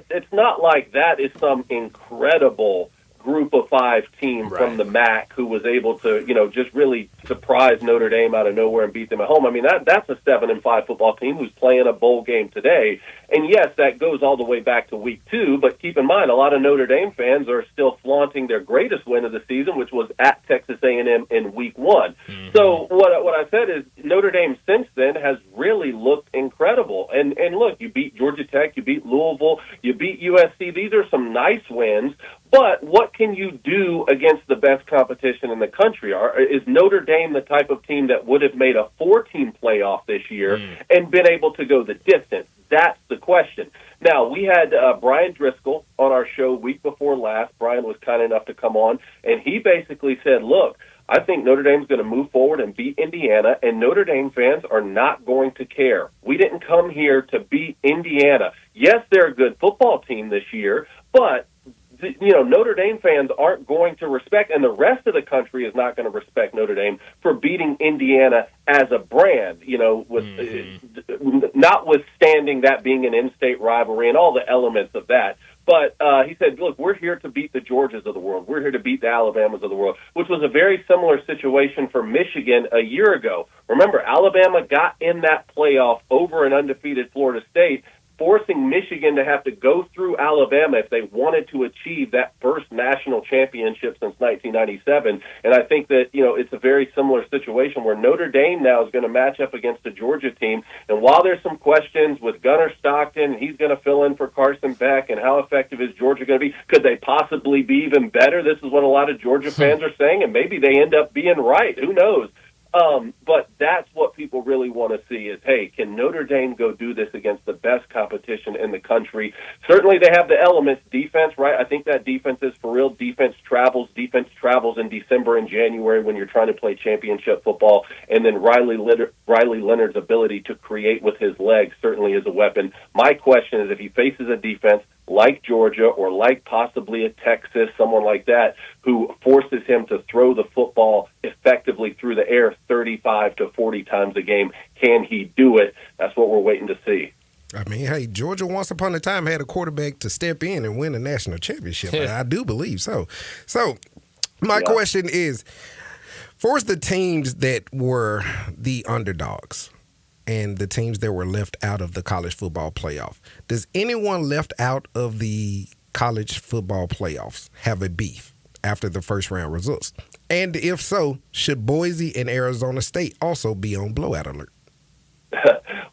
it's not like that is some incredible group of five team from the MAC who was able to, just really surprise Notre Dame out of nowhere and beat them at home. I mean, that's a 7-5 football team who's playing a bowl game today. And yes, that goes all the way back to week 2, but keep in mind, a lot of Notre Dame fans are still flaunting their greatest win of the season, which was at Texas A&M in week 1. So what I said is Notre Dame since then has really looked incredible. And look, you beat Georgia Tech, you beat Louisville, you beat USC. These are some nice wins. But what can you do against the best competition in the country? Is Notre Dame the type of team that would have made a 4-team playoff this year and been able to go the distance? That's the question. Now, we had Brian Driscoll on our show week before last. Brian was kind enough to come on, and he basically said, look, I think Notre Dame's going to move forward and beat Indiana, and Notre Dame fans are not going to care. We didn't come here to beat Indiana. Yes, they're a good football team this year, but Notre Dame fans aren't going to respect, and the rest of the country is not going to respect Notre Dame for beating Indiana as a brand, notwithstanding that being an in-state rivalry and all the elements of that. But he said, look, we're here to beat the Georgias of the world. We're here to beat the Alabamas of the world, which was a very similar situation for Michigan a year ago. Remember, Alabama got in that playoff over an undefeated Florida State, forcing Michigan to have to go through Alabama if they wanted to achieve that first national championship since 1997. And I think that, it's a very similar situation where Notre Dame now is going to match up against a Georgia team. And while there's some questions with Gunnar Stockton, he's going to fill in for Carson Beck, and how effective is Georgia going to be? Could they possibly be even better? This is what a lot of Georgia fans are saying, and maybe they end up being right. Who knows? But that's what people really want to see is, hey, can Notre Dame go do this against the best competition in the country? Certainly they have the elements, defense, right? I think that defense is for real. Defense travels in December and January when you're trying to play championship football. And then Riley Leonard's ability to create with his legs certainly is a weapon. My question is, if he faces a defense like Georgia or like possibly a Texas, someone like that, who forces him to throw the football effectively through the air 35 to 40 times a game, can he do it? That's what we're waiting to see. I mean, hey, Georgia once upon a time had a quarterback to step in and win a national championship. I do believe so. So my question is, for the teams that were the underdogs and the teams that were left out of the college football playoff, does anyone left out of the college football playoffs have a beef after the first round results? And if so, should Boise and Arizona State also be on blowout alert?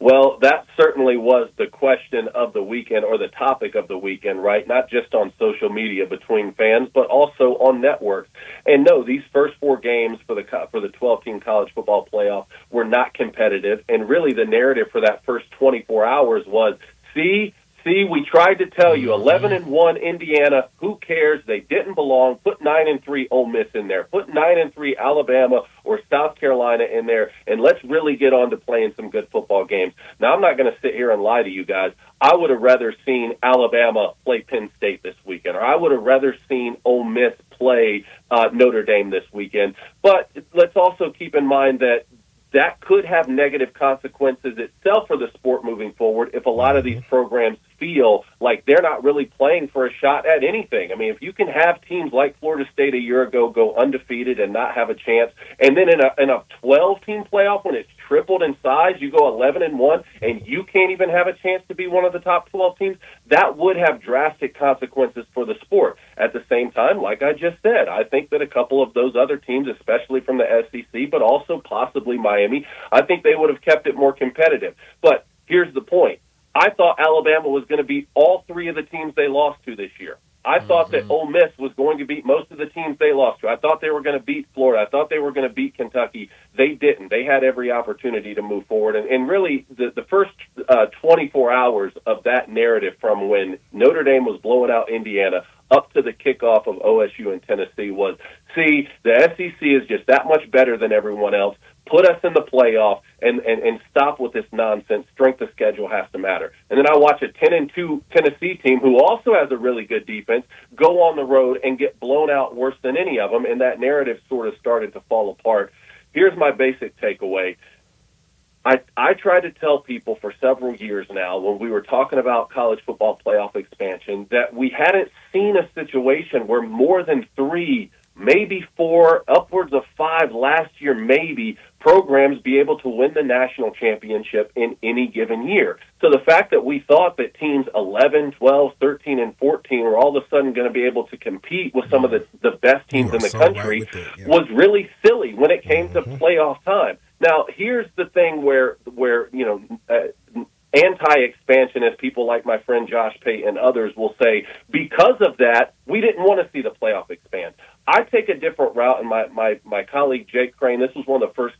Well, that certainly was the question of the weekend, or the topic of the weekend, right? Not just on social media between fans, but also on networks. And no, these first 4 games for the 12-team college football playoff were not competitive. And really the narrative for that first 24 hours was, see, we tried to tell you, 11-1 Indiana, who cares? They didn't belong. Put 9-3 Ole Miss in there. Put 9-3 Alabama or South Carolina in there, and let's really get on to playing some good football games. Now, I'm not going to sit here and lie to you guys. I would have rather seen Alabama play Penn State this weekend, or I would have rather seen Ole Miss play Notre Dame this weekend. But let's also keep in mind that could have negative consequences itself for the sport moving forward if a lot of these programs feel like they're not really playing for a shot at anything. I mean, if you can have teams like Florida State a year ago go undefeated and not have a chance, and then in a 12-team playoff when it's tripled in size, you go 11-1, and you can't even have a chance to be one of the top 12 teams, that would have drastic consequences for the sport. At the same time, like I just said, I think that a couple of those other teams, especially from the SEC, but also possibly Miami, I think they would have kept it more competitive. But here's the point. I thought Alabama was going to beat all 3 of the teams they lost to this year. I thought that Ole Miss was going to beat most of the teams they lost to. I thought they were going to beat Florida. I thought they were going to beat Kentucky. They didn't. They had every opportunity to move forward. And really, the first 24 hours of that narrative from when Notre Dame was blowing out Indiana up to the kickoff of OSU and Tennessee was, see, the SEC is just that much better than everyone else. Put us in the playoff and stop with this nonsense. Strength of schedule has to matter. And then I watch a 10-2 Tennessee team who also has a really good defense go on the road and get blown out worse than any of them, and that narrative sort of started to fall apart. Here's my basic takeaway. I tried to tell people for several years now when we were talking about college football playoff expansion that we hadn't seen a situation where more than 3, maybe 4, upwards of 5 last year maybe, programs be able to win the national championship in any given year. So the fact that we thought that teams 11, 12, 13, and 14 were all of a sudden going to be able to compete with some of the best teams in the country was really silly when it came to playoff time. Now, here's the thing where anti-expansionist people like my friend Josh Pate and others will say, because of that, we didn't want to see the playoff expand. I take a different route, and my colleague Jake Crane, this was one of the first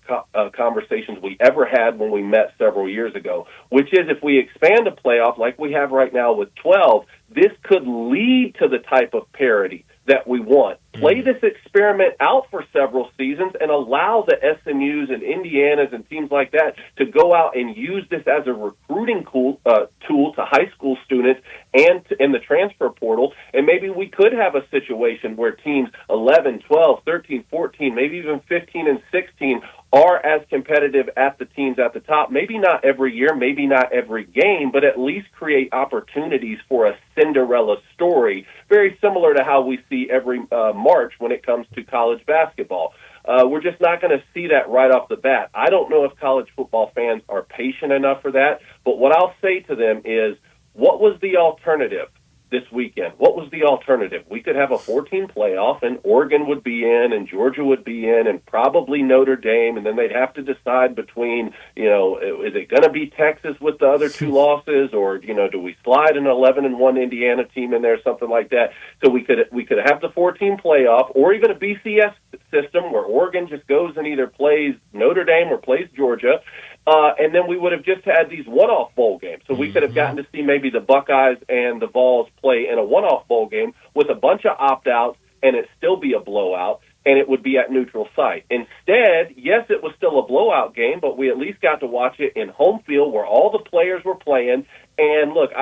conversations we ever had when we met several years ago, which is if we expand a playoff like we have right now with 12, this could lead to the type of parity that we want. Play this experiment out for several seasons and allow the SMUs and Indianas and teams like that to go out and use this as a recruiting tool to high school students and in the transfer portal. And maybe we could have a situation where teams 11, 12, 13, 14, maybe even 15 and 16 are as competitive at the teams at the top. Maybe not every year, maybe not every game, but at least create opportunities for a Cinderella story, very similar to how we see every March when it comes to college basketball. We're just not going to see that right off the bat. I don't know if college football fans are patient enough for that, but what I'll say to them is, what was the alternative this weekend? What was the alternative? We could have a 14 playoff, and Oregon would be in, and Georgia would be in, and probably Notre Dame, and then they'd have to decide between, is it going to be Texas with the other 2 losses, or, do we slide an 11-1 Indiana team in there, something like that? So we could have the 14 playoff, or even a BCS system where Oregon just goes and either plays Notre Dame or plays Georgia, and then we would have just had these one-off bowl games. So we could have gotten to see maybe the Buckeyes and the Vols play in a one-off bowl game with a bunch of opt-outs, and it still be a blowout, and it would be at neutral site. Instead, yes, it was still a blowout game, but we at least got to watch it in home field where all the players were playing. And look,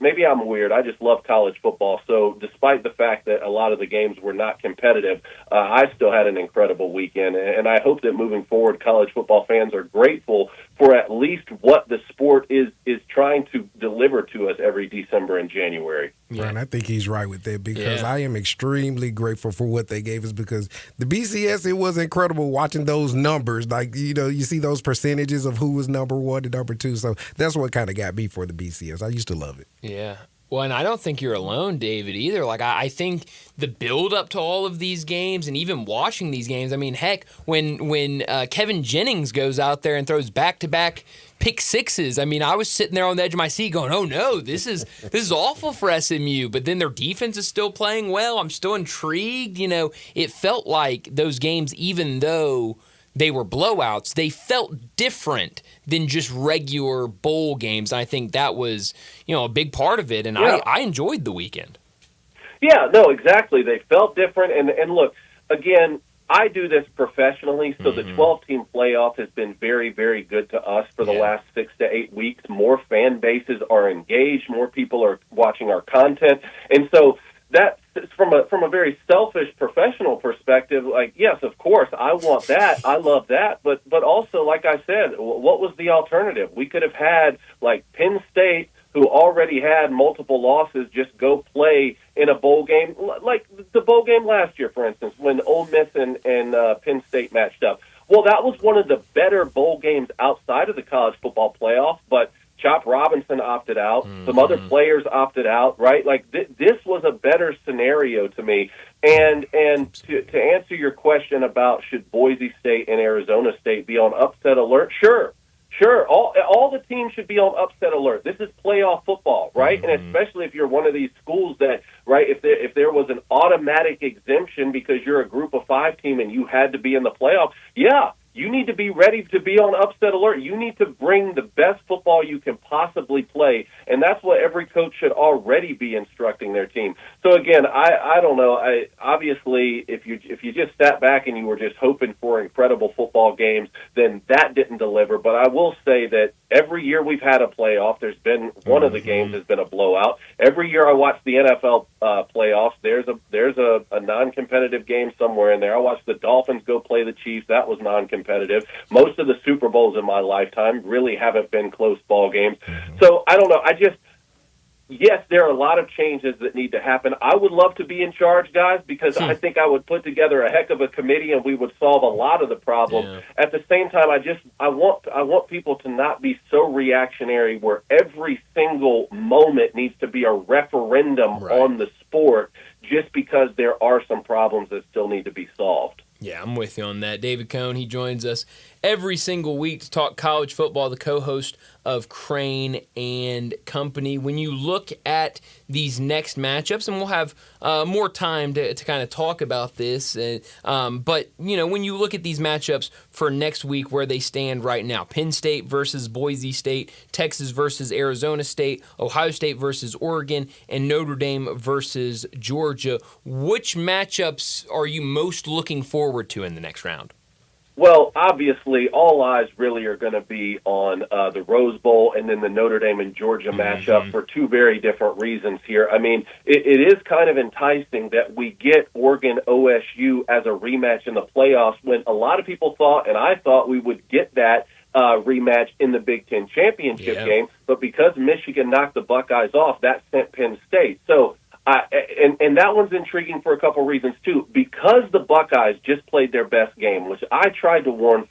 maybe I'm weird. I just love college football. So despite the fact that a lot of the games were not competitive, I still had an incredible weekend. And I hope that moving forward, college football fans are grateful for at least what the sport is trying to deliver to us every December and January. Brian, I think he's right with that because I am extremely grateful for what they gave us because the BCS, it was incredible watching those numbers. Like, you see those percentages of who was number 1 and number 2. So that's what kind of got me for the BCS. I used to love it. Yeah. Well, and I don't think you're alone, David, either. Like, I think the build-up to all of these games and even watching these games, I mean, heck, when Kevin Jennings goes out there and throws back-to-back pick sixes, I mean, I was sitting there on the edge of my seat going, oh, no, this is awful for SMU. But then their defense is still playing well. I'm still intrigued. It felt like those games, even though they were blowouts, they felt different than just regular bowl games. I think that was, a big part of it, and I enjoyed the weekend. Yeah, no, exactly. They felt different, and look, again, I do this professionally, so the 12-team playoff has been very, very good to us for the last 6 to 8 weeks. More fan bases are engaged, more people are watching our content, and so that from a very selfish professional perspective, like, yes, of course, I want that. I love that. But also, like I said, what was the alternative? We could have had, like, Penn State, who already had multiple losses, just go play in a bowl game, like the bowl game last year, for instance, when Ole Miss and Penn State matched up. Well, that was one of the better bowl games outside of the college football playoff, but Chop Robinson opted out. Some other players opted out, right? Like, this was a better scenario to me. And to answer your question about should Boise State and Arizona State be on upset alert, sure. All the teams should be on upset alert. This is playoff football, right? And especially if you're one of these schools that, right, if there was an automatic exemption because you're a group of 5 team and you had to be in the playoff, yeah, you need to be ready to be on upset alert. You need to bring the best football you can possibly play, and that's what every coach should already be instructing their team. So again, I don't know. Obviously, if you just sat back and you were just hoping for incredible football games, then that didn't deliver. But I will say that every year we've had a playoff, there's been one of the games has been a blowout. Every year I watch the NFL playoffs, there's a non-competitive game somewhere in there. I watched the Dolphins go play the Chiefs. That was non-competitive. Most of the Super Bowls in my lifetime really haven't been close ball games. So I don't know. Yes, there are a lot of changes that need to happen. I would love to be in charge, guys, because I think I would put together a heck of a committee and we would solve a lot of the problems. Yeah. At the same time, I want people to not be so reactionary where every single moment needs to be a referendum on the sport just because there are some problems that still need to be solved. Yeah, I'm with you on that. David Cohn, he joins us every single week to talk college football, the co-host of Crane and Company. When you look at these next matchups, and we'll have more time to kind of talk about this, but when you look at these matchups for next week, where they stand right now, Penn State versus Boise State, Texas versus Arizona State, Ohio State versus Oregon, and Notre Dame versus Georgia, which matchups are you most looking forward to in the next round? Well, obviously, all eyes really are going to be on the Rose Bowl and then the Notre Dame and Georgia matchup for two very different reasons here. I mean, it is kind of enticing that we get Oregon-OSU as a rematch in the playoffs when a lot of people thought, and I thought, we would get that rematch in the Big Ten championship game, but because Michigan knocked the Buckeyes off, that sent Penn State. So, and that one's intriguing for a couple reasons too. Because the Buckeyes just played their best game, which I tried to warn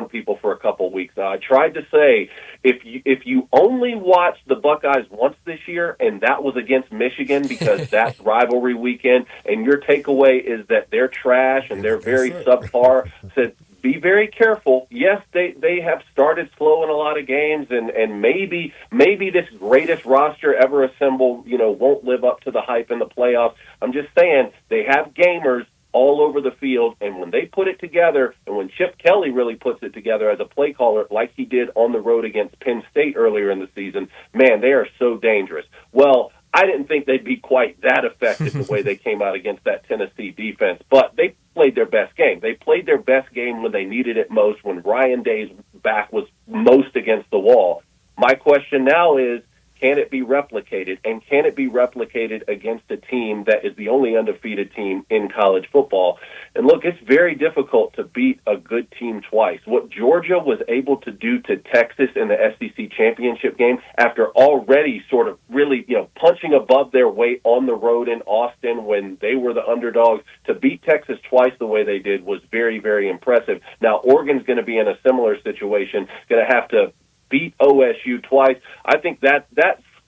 people for a couple weeks now. I tried to say, if you only watch the Buckeyes once this year, and that was against Michigan because that's rivalry weekend, and your takeaway is that they're trash and they're very subpar, said, be very careful. Yes, they have started slow in a lot of games, and maybe this greatest roster ever assembled, won't live up to the hype in the playoffs. I'm just saying they have gamers all over the field, and when they put it together, and when Chip Kelly really puts it together as a play caller like he did on the road against Penn State earlier in the season, man, they are so dangerous. Well, I didn't think they'd be quite that effective the way they came out against that Tennessee defense, but they played their best game. They played their best game when they needed it most, when Ryan Day's back was most against the wall. My question now is, can it be replicated? And can it be replicated against a team that is the only undefeated team in college football? And look, it's very difficult to beat a good team twice. What Georgia was able to do to Texas in the SEC championship game after already sort of really, punching above their weight on the road in Austin when they were the underdogs, to beat Texas twice the way they did was very, very impressive. Now, Oregon's going to be in a similar situation, going to have to beat OSU twice. I think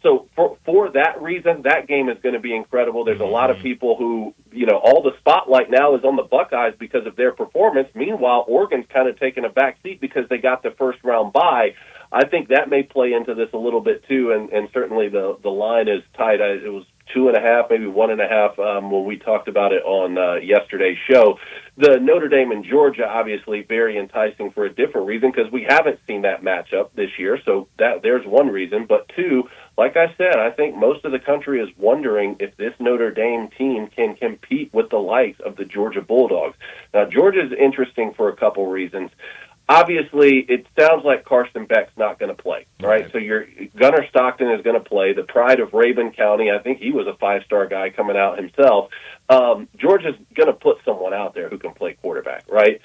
so for that reason, that game is going to be incredible. There's a lot of people who, all the spotlight now is on the Buckeyes because of their performance. Meanwhile, Oregon's kind of taking a back seat because they got the first round bye. I think that may play into this a little bit too, and certainly the line is tight. It was 2.5, maybe 1.5 when we talked about it on yesterday's show. The Notre Dame and Georgia, obviously very enticing for a different reason because we haven't seen that matchup this year, so there's one reason. But two, like I said, I think most of the country is wondering if this Notre Dame team can compete with the likes of the Georgia Bulldogs. Now, Georgia's interesting for a couple reasons. Obviously, it sounds like Carson Beck's not going to play, right? So Gunnar Stockton is going to play, the pride of Rabun County. I think he was a 5-star guy coming out himself. Georgia's going to put someone out there who can play quarterback, right?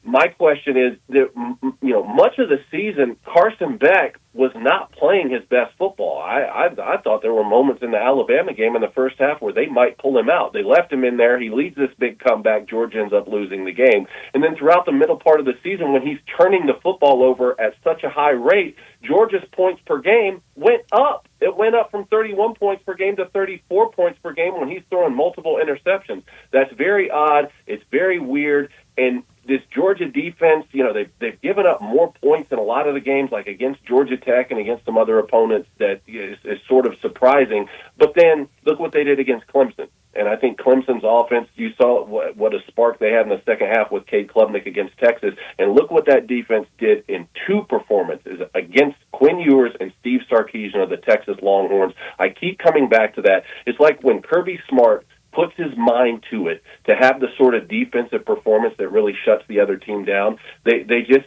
My question is, much of the season, Carson Beck was not playing his best football. I thought there were moments in the Alabama game in the first half where they might pull him out. They left him in there. He leads this big comeback. Georgia ends up losing the game. And then throughout the middle part of the season, when he's turning the football over at such a high rate, Georgia's points per game went up. It went up from 31 points per game to 34 points per game when he's throwing multiple interceptions. That's very odd. It's very weird. And this Georgia defense, they've given up more points in a lot of the games, like against Georgia Tech and against some other opponents that is sort of surprising. But then look what they did against Clemson. And I think Clemson's offense, you saw what a spark they had in the second half with Cade Klubnik against Texas. And look what that defense did in 2 performances against Quinn Ewers and Steve Sarkisian of the Texas Longhorns. I keep coming back to that. It's like when Kirby Smart puts his mind to it to have the sort of defensive performance that really shuts the other team down. They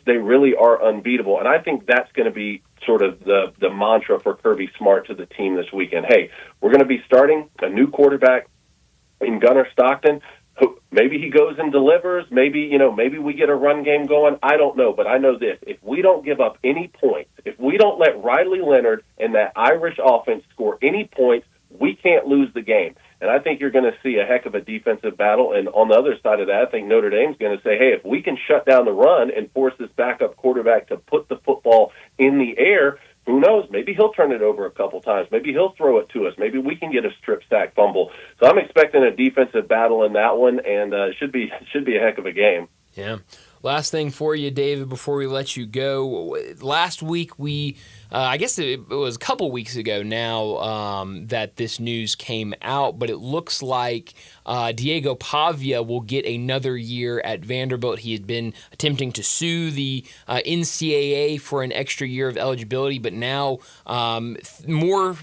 really are unbeatable. And I think that's going to be sort of the mantra for Kirby Smart to the team this weekend. Hey, we're going to be starting a new quarterback in Gunnar Stockton. Maybe he goes and delivers. Maybe we get a run game going. I don't know, but I know this. If we don't give up any points, if we don't let Riley Leonard and that Irish offense score any points, we can't lose the game. And I think you're going to see a heck of a defensive battle. And on the other side of that, I think Notre Dame's going to say, hey, if we can shut down the run and force this backup quarterback to put the football in the air, who knows? Maybe he'll turn it over a couple times. Maybe he'll throw it to us. Maybe we can get a strip sack fumble. So I'm expecting a defensive battle in that one, and it should be a heck of a game. Yeah. Last thing for you, David, before we let you go. Last week I guess it was a couple weeks ago now that this news came out, but it looks like Diego Pavia will get another year at Vanderbilt. He had been attempting to sue the NCAA for an extra year of eligibility, but now more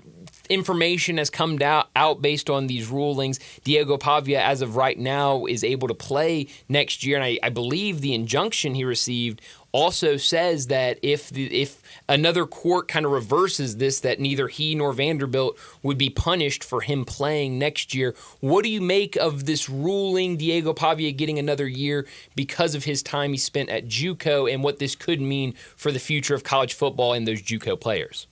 information has come out based on these rulings. Diego Pavia, as of right now, is able to play next year, and I believe the injunction he received also says that if another court kind of reverses this, that neither he nor Vanderbilt would be punished for him playing next year. What do you make of this ruling, Diego Pavia getting another year because of his time he spent at JUCO, and what this could mean for the future of college football and those JUCO players?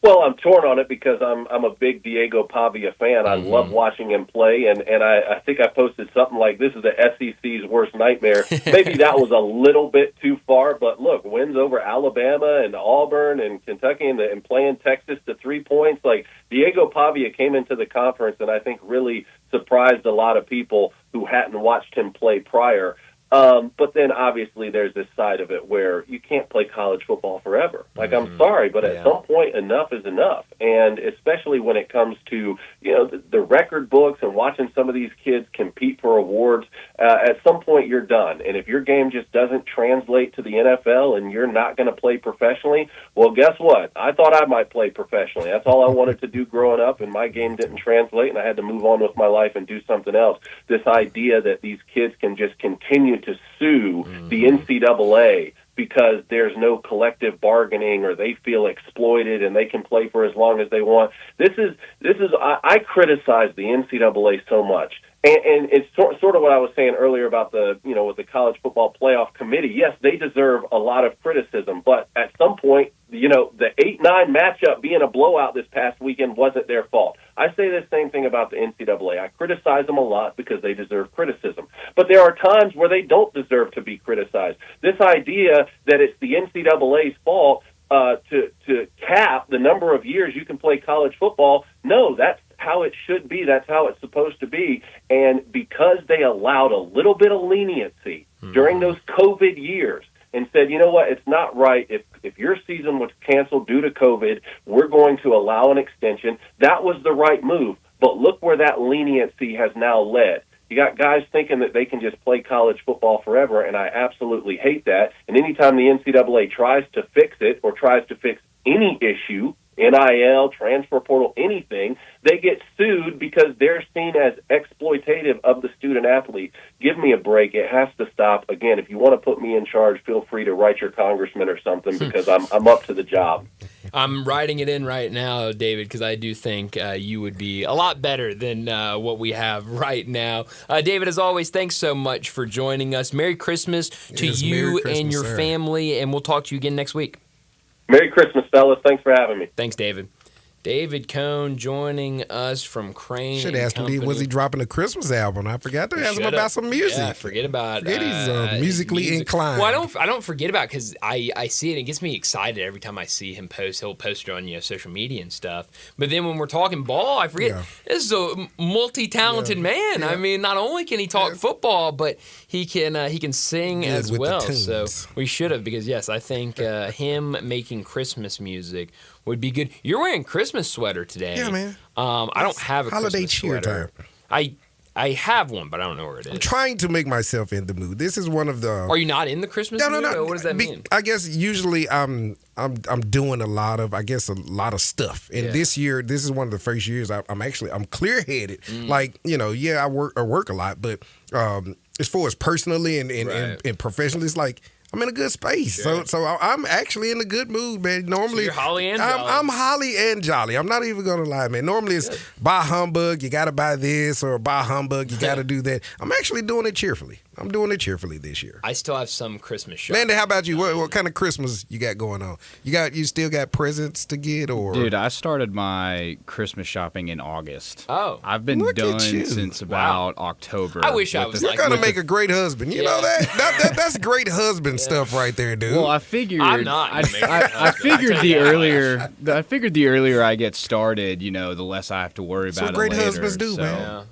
Well, I'm torn on it because I'm a big Diego Pavia fan. I love watching him play, and I think I posted something like, this is the SEC's worst nightmare. Maybe that was a little bit too far, but look, wins over Alabama and Auburn and Kentucky and playing Texas to 3 points. Like, Diego Pavia came into the conference and I think really surprised a lot of people who hadn't watched him play prior. But then obviously there's this side of it where you can't play college football forever. Like, I'm sorry, but at some point enough is enough. And especially when it comes to, the record books and watching some of these kids compete for awards, at some point you're done. And if your game just doesn't translate to the NFL and you're not going to play professionally, well, guess what? I thought I might play professionally. That's all I wanted to do growing up, and my game didn't translate, and I had to move on with my life and do something else. This idea that these kids can just continue to sue the NCAA because there's no collective bargaining or they feel exploited and they can play for as long as they want. I criticize the NCAA so much. And it's sort of what I was saying earlier about with the college football playoff committee. Yes, they deserve a lot of criticism, but at some point, the 8-9 matchup being a blowout this past weekend wasn't their fault. I say the same thing about the NCAA. I criticize them a lot because they deserve criticism. But there are times where they don't deserve to be criticized. This idea that it's the NCAA's fault to cap the number of years you can play college football, no, that's how it should be. That's how it's supposed to be. And because they allowed a little bit of leniency during those COVID years and said, you know what, it's not right. If your season was canceled due to COVID, we're going to allow an extension. That was the right move. But look where that leniency has now led. You got guys thinking that they can just play college football forever, and I absolutely hate that. And anytime the NCAA tries to fix it or tries to fix any issue, NIL, transfer portal, anything, they get sued because they're seen as exploitative of the student athlete. Give me a break. It has to stop. Again, if you want to put me in charge, feel free to write your congressman or something because I'm up to the job. I'm writing it in right now, David, because I do think you would be a lot better than what we have right now. David, as always, thanks so much for joining us. Merry Christmas to you and your family, and we'll talk to you again next week. Merry Christmas, fellas. Thanks for having me. Thanks, David. David Cohn joining us from Crane. Should ask him, was he dropping a Christmas album? I forgot to ask him about some music. Yeah, forget he's musically inclined. Well, I don't forget about it because I see it and it gets me excited every time I see him post. He'll post it on social media and stuff. But then when we're talking ball, I forget. This is a multi-talented man. I mean, not only can he talk football, but he can sing as well. So we should have, because yes, I think him making Christmas music would be good. You're wearing Christmas sweater today. Yeah, man. I don't have a holiday Christmas cheer sweater. time. I have one, but I don't know where it is. I'm trying to make myself in the mood. This is one of the. Are you not in the Christmas mood? No. What does that mean? I guess usually I'm doing a lot of stuff, and this year this is one of the first years I'm clear headed. Like I work a lot, but as far as personally and professionally, it's like I'm in a good space. Sure. So I'm actually in a good mood, man. Normally, so you're holly and jolly. I'm holly and jolly. I'm not even gonna lie, man. Normally it's buy humbug, you gotta buy this, or buy humbug, you gotta do that. I'm actually doing it cheerfully. I'm doing it cheerfully this year. I still have some Christmas shopping. Mandy, how about you? What kind of Christmas you got going on? You still got presents to get, or? Dude, I started my Christmas shopping in August. Oh, I've been done since about October. I wish I was. You're gonna make a great husband. You know that? That's great husband stuff right there, dude. Well, I figured. I'm not. I figured the earlier I get started, the less I have to worry about it later. Great husbands do, man.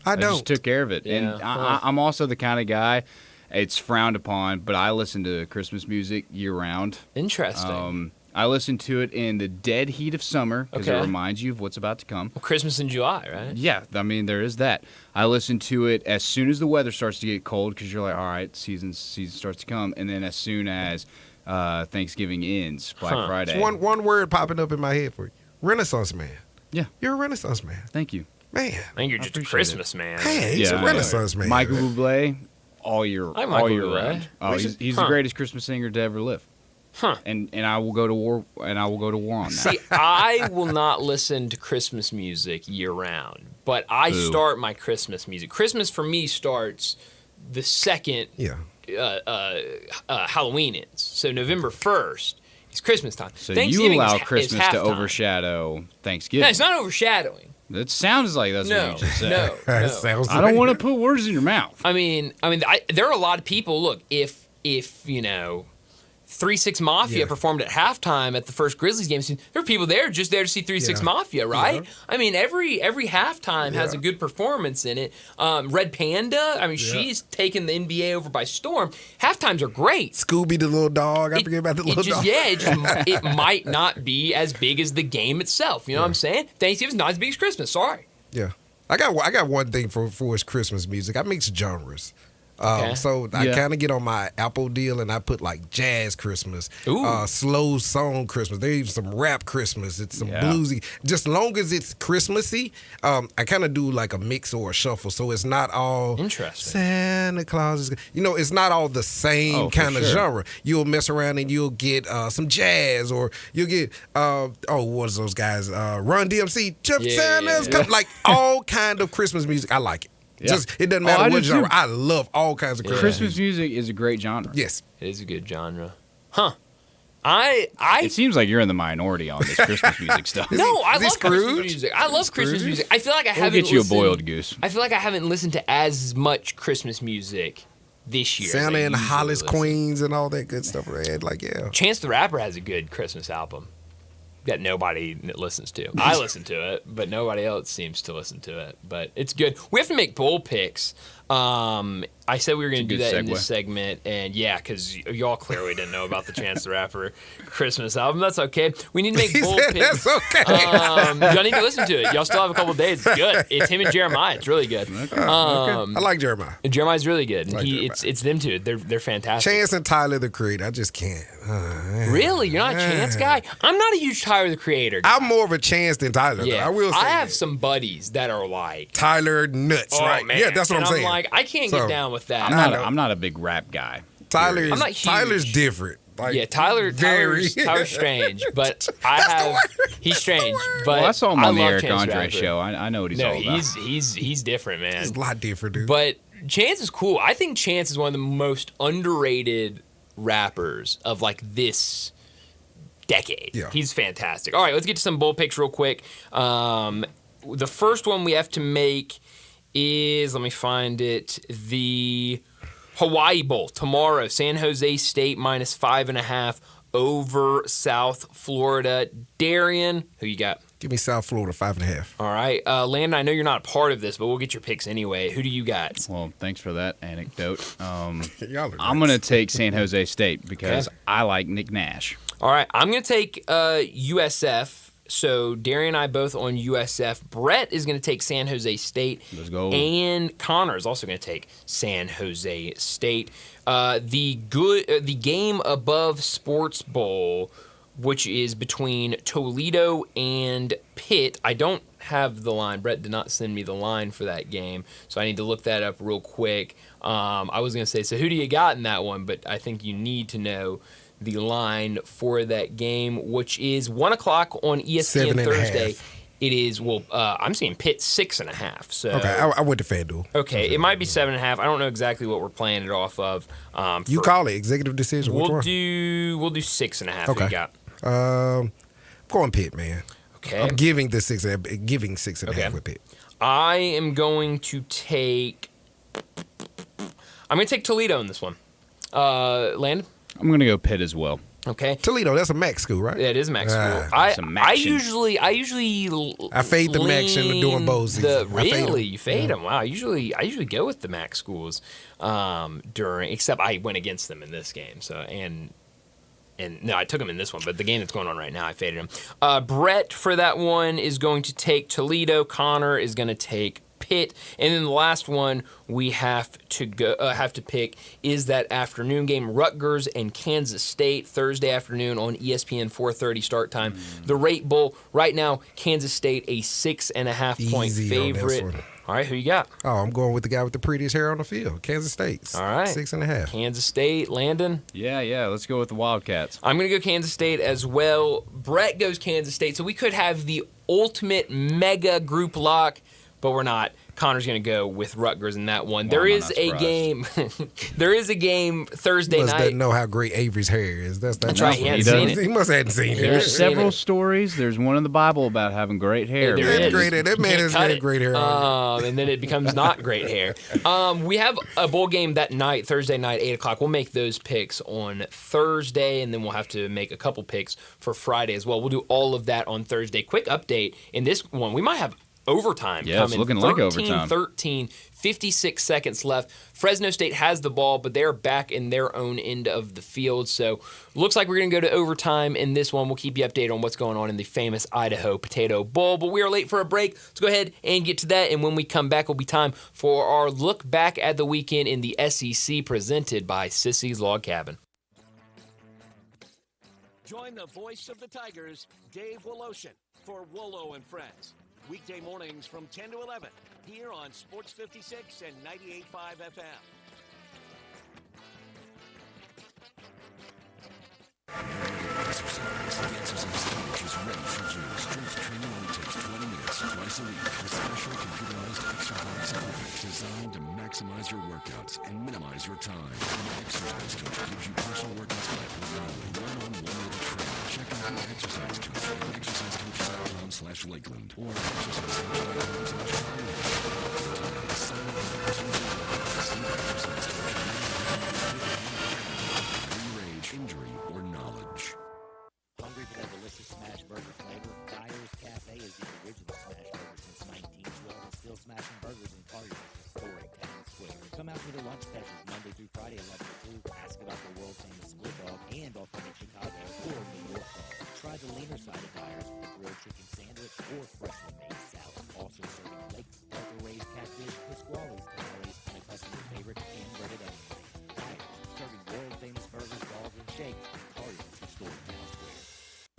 I just took care of it. Yeah. And I'm also the kind of guy, it's frowned upon, but I listen to Christmas music year-round. Interesting. I listen to it in the dead heat of summer because it reminds you of what's about to come. Well, Christmas in July, right? Yeah, I mean, there is that. I listen to it as soon as the weather starts to get cold because you're like, all right, season starts to come. And then as soon as Thanksgiving ends, Black Friday. It's one word popping up in my head for you. Renaissance man. Yeah. You're a Renaissance man. Thank you. Man. I think you're just a Christmas man. Hey, he's a Renaissance man. Michael Bublé, all year Bublé. round. Oh, he's the greatest Christmas singer to ever live. Huh. And I will go to war on that. See, I will not listen to Christmas music year round, but I start my Christmas music. Christmas for me starts the second Halloween ends. So November 1st is Christmas time. So you allow Christmas to overshadow Thanksgiving. No, it's not overshadowing. That sounds like that's what you just said. No. I don't want to put words in your mouth. I mean, there are a lot of people. Look, if 3-6 Mafia performed at halftime at the first Grizzlies game, there were people there just there to see 3-6 Mafia, right? Yeah. I mean, every halftime has a good performance in it. Red Panda, I mean, she's taken the NBA over by storm. Halftimes are great. Scooby the little dog, I forget about the little dog. Yeah, it might not be as big as the game itself. You know what I'm saying? Thanksgiving's not as big as Christmas. Sorry. Yeah, I got one thing for his Christmas music. I mix genres. So I kind of get on my Apple deal and I put like jazz Christmas, slow song Christmas. There's even some rap Christmas. It's some bluesy. Just long as it's Christmassy, I kind of do like a mix or a shuffle. So it's not all interesting. Santa Claus is, it's not all the same kind of genre. You'll mess around and you'll get some jazz, or you'll get what's those guys? Run DMC, Santa's come, like all kind of Christmas music. I like it. Yeah. It doesn't matter what genre. I love all kinds of Christmas music is a great genre. Yes, it is a good genre. Huh? It seems like you're in the minority on this Christmas music stuff. No, I love Christmas music. I love Christmas music. I feel like I haven't. We'll get you a boiled goose. I feel like I haven't listened to as much Christmas music this year. Santa and Hollis Queens and all that good stuff. Like Chance the Rapper has a good Christmas album that nobody listens to. I listen to it, but nobody else seems to listen to it. But it's good. We have to make bowl picks. I said we were going to do that in this segment, and because y'all clearly didn't know about the Chance the Rapper Christmas album. That's okay. We need to make bowl picks. That's okay. Y'all need to listen to it. Y'all still have a couple of days. It's good. It's him and Jeremiah. It's really good. Okay. I like Jeremiah. Jeremiah's really good. It's them two. They're fantastic. Chance and Tyler the Creator. I just can't. Really? You're not a Chance guy? I'm not a huge Tyler the Creator guy. I'm more of a Chance than Tyler. Yeah. I will say I have some buddies that are like Tyler nuts, right? Man. Yeah, that's what I'm saying. I'm like, I can't get down with that. I'm not a big rap guy. Tyler's different. Like, Tyler's strange, but he's strange. But I saw him on the Eric Andre show. I know what he's all about. He's different, man. He's a lot different, dude. But Chance is cool. I think Chance is one of the most underrated rappers of like this decade. Yeah. He's fantastic. All right, let's get to some bowl picks real quick. The first one we have to make is, let me find it, the Hawaii Bowl tomorrow. San Jose State minus 5.5 over South Florida. Darian, who you got? Give me South Florida 5.5. All right. Landon, I know you're not a part of this, but we'll get your picks anyway. Who do you got? Well, thanks for that anecdote. Y'all are I'm going to take San Jose State because I like Nick Nash. All right. I'm going to take USF. So Darian and I both on USF. Brett is going to take San Jose State. Let's go. And Connor is also going to take San Jose State. The game above Sports Bowl, which is between Toledo and Pitt. I don't have the line. Brett did not send me the line for that game, so I need to look that up real quick. I was going to say, so who do you got in that one? But I think you need to know the line for that game, which is 1 o'clock on ESPN Thursday. It is, I'm seeing Pitt 6.5. So okay, I went to FanDuel. Okay, it might be 7.5. I don't know exactly what we're playing it off of. You call it executive decision. We'll do 6.5. Okay. Who you got? I'm going Pitt, man. Okay. I'm giving the 6.5. Giving 6.5 with Pitt. I am going to take. I'm going to take Toledo in this one. Landon? I'm going to go Pitt as well. Okay. Toledo, that's a MAC school, right? Yeah, it is a MAC school. I usually fade the MAC during bowl season. Really? You fade them? Wow. I usually go with the MAC schools except I went against them in this game. So and no, I took them in this one, but the game that's going on right now, I faded them. Brett for that one is going to take Toledo. Connor is going to take Pitt, and then the last one we have to pick is that afternoon game, Rutgers and Kansas State, Thursday afternoon on ESPN, 4:30 start time. The Rate Bowl right now, Kansas State a 6.5 point favorite. All right, who you got? Oh, I'm going with the guy with the prettiest hair on the field, Kansas State. All right, 6.5. Kansas State. Landon? Yeah, let's go with the Wildcats. I'm going to go Kansas State as well. Brett goes Kansas State, so we could have the ultimate mega group lock, but we're not. Connor's going to go with Rutgers in that one. There is a game. There is a game Thursday night. He doesn't know how great Avery's hair is. That's right. He hasn't seen it. He must have seen it. There's several stories. There's one in the Bible about having great hair. That man has got great hair. And then it becomes not great hair. We have a bowl game that night, Thursday night, 8 o'clock. We'll make those picks on Thursday, and then we'll have to make a couple picks for Friday as well. We'll do all of that on Thursday. Quick update in this one. We might have overtime coming. It's looking like overtime. 56 seconds left. Fresno State has the ball, but they're back in their own end of the field. So looks like we're going to go to overtime in this one. We'll keep you updated on what's going on in the famous Idaho Potato Bowl. But we are late for a break. Let's go ahead and get to that. And when we come back, it'll be time for our look back at the weekend in the SEC presented by Sissy's Log Cabin. Join the voice of the Tigers, Dave Woloshin, for Wolo and Friends. Weekday mornings from 10 to 11 here on Sports 56 and 98.5 FM. Exercise. The exercise coach is ready for you. Strength training only takes 20 minutes twice a week with special computerized exercise equipment designed to maximize your workouts and minimize your time. An exercise coach gives you personal workouts by one-on-one with a trainer. Check out the exercise coach at exercisecoach.com/Lakeland or exercisecoach.com/Lakeland. Sign up for exercise coach. Age, injury, or knowledge. Hungry for that delicious smash burger flavor? Dyer's Cafe is the original smash burger since 1912 and still smashing burgers in Colliers' historic town square. Come out for the lunch specials Monday through Friday 11 to 2. Ask about the world-famous split dog and authentic Chicago or New York dog. Try the leaner side of Dyer's with a grilled chicken sandwich or freshly made salad. Also serving lakes, Delta-raised catfish, Pasquale's tamales, and a customer favorite hand-breaded onion rings. Dyer's, serving world-famous burgers, dogs, and shakes in Colliers' historic town square.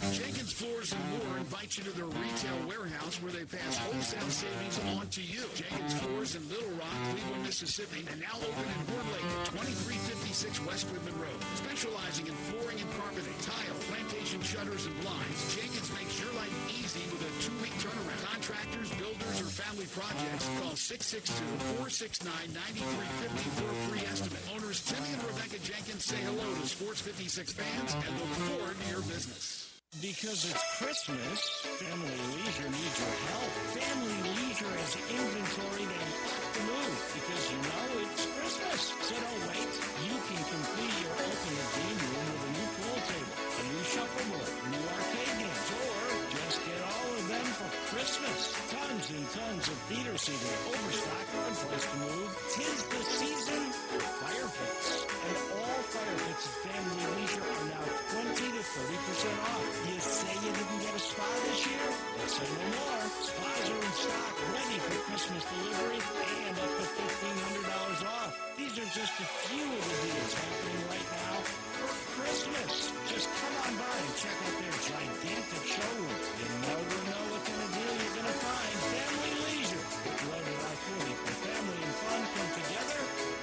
Jenkins Floors and More invites you to their retail warehouse where they pass wholesale savings on to you. Jenkins Floors in Little Rock, Cleveland, Mississippi, and now open in Horn Lake at 2356 West Whitman Road. Specializing in flooring and carpeting, tile, plantation shutters, and blinds, Jenkins makes your life easy with a 2-week turnaround. Contractors, builders, or family projects, call 662-469-9350 for a free estimate. Owners Timmy and Rebecca Jenkins say hello to Sports 56 fans and look forward to your business. Because it's Christmas, Family Leisure needs your help. Family Leisure has inventory they have to move because you know it's Christmas. So don't wait. You can complete your ultimate game room with a new pool table, a new shuffleboard, new arcade games, or just get all of them for Christmas. Tons and tons of theater seating, overstock, and place to move. Tis the season for fire pits. And all fire pits at Family Leisure are now 20 to 30% off. You say you didn't get a spa this year? Let's say no more. Spas are in stock, ready for Christmas delivery, and up to $1,500 off. These are just a few of the deals happening right now for Christmas. Just come on by and check out their gigantic showroom. You never know what kind of deal you're going to find. Family Leisure. With Road to I-40, where family and fun come together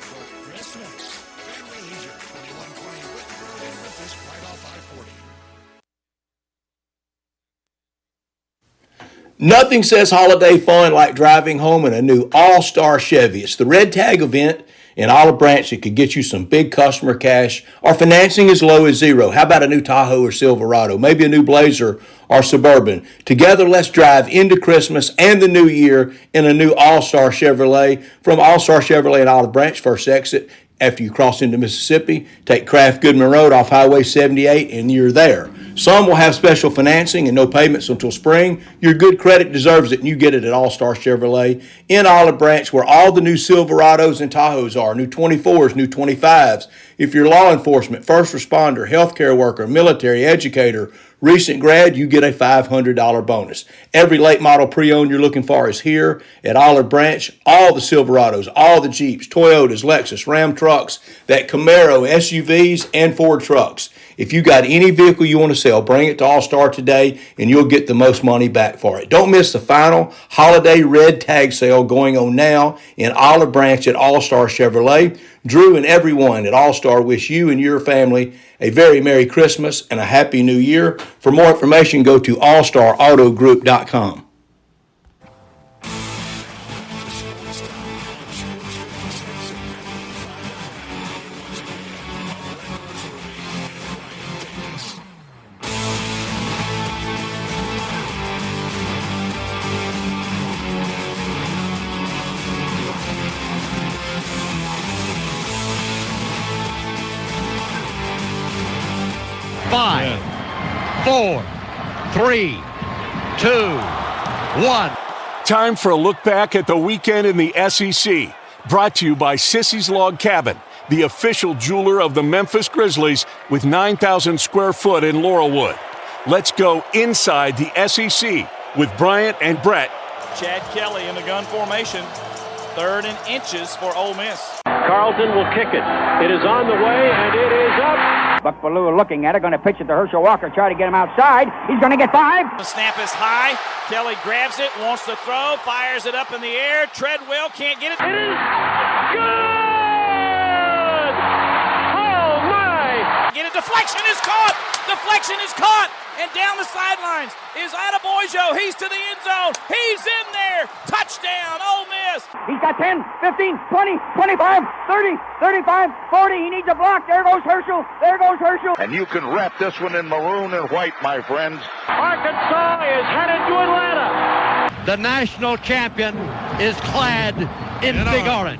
for Christmas. Family Leisure, 2120 Whitney Road in Memphis, right off I-40. Nothing says holiday fun like driving home in a new All-Star Chevy. It's the Red Tag event in Olive Branch that could get you some big customer cash or financing as low as zero. How about a new Tahoe or Silverado? Maybe a new Blazer or Suburban. Together, let's drive into Christmas and the new year in a new All-Star Chevrolet. From All-Star Chevrolet in Olive Branch, first exit after you cross into Mississippi, take Kraft Goodman Road off Highway 78 and you're there. Some will have special financing and no payments until spring. Your good credit deserves it, and you get it at All-Star Chevrolet in Olive Branch, where all the new Silverados and Tahoes are, new 24s, new 25s. If you're law enforcement, first responder, healthcare worker, military, educator, recent grad, you get a $500 bonus. Every late model pre-owned you're looking for is here at Olive Branch. All the Silverados, all the Jeeps, Toyotas, Lexus, Ram trucks, that Camaro, SUVs, and Ford trucks. If you got any vehicle you want to sell, bring it to All-Star today, and you'll get the most money back for it. Don't miss the final holiday red tag sale going on now in Olive Branch at All-Star Chevrolet. Drew and everyone at All-Star wish you and your family a very Merry Christmas and a Happy New Year. For more information, go to allstarautogroup.com. Five, 4, 3, 2, 1. Time for a look back at the weekend in the SEC. Brought to you by Sissy's Log Cabin, the official jeweler of the Memphis Grizzlies with 9,000 square foot in Laurelwood. Let's go inside the SEC with Bryant and Brett. Chad Kelly in the gun formation. 3rd and inches for Ole Miss. Carlton will kick it. It is on the way, and it is up. Buck Bellew looking at it, going to pitch it to Herschel Walker, try to get him outside. He's going to get 5. The snap is high. Kelly grabs it, wants to throw, fires it up in the air. Treadwell can't get it. It is good! Oh, my! Get a deflection is caught! Deflection is caught! And down the sidelines is Adebayo. He's to the end zone. He's in there. Touchdown, Ole Miss. He's got 10, 15, 20, 25, 30, 35, 40. He needs a block. There goes Herschel. There goes Herschel. And you can wrap this one in maroon and white, my friends. Arkansas is headed to Atlanta. The national champion is clad in big orange.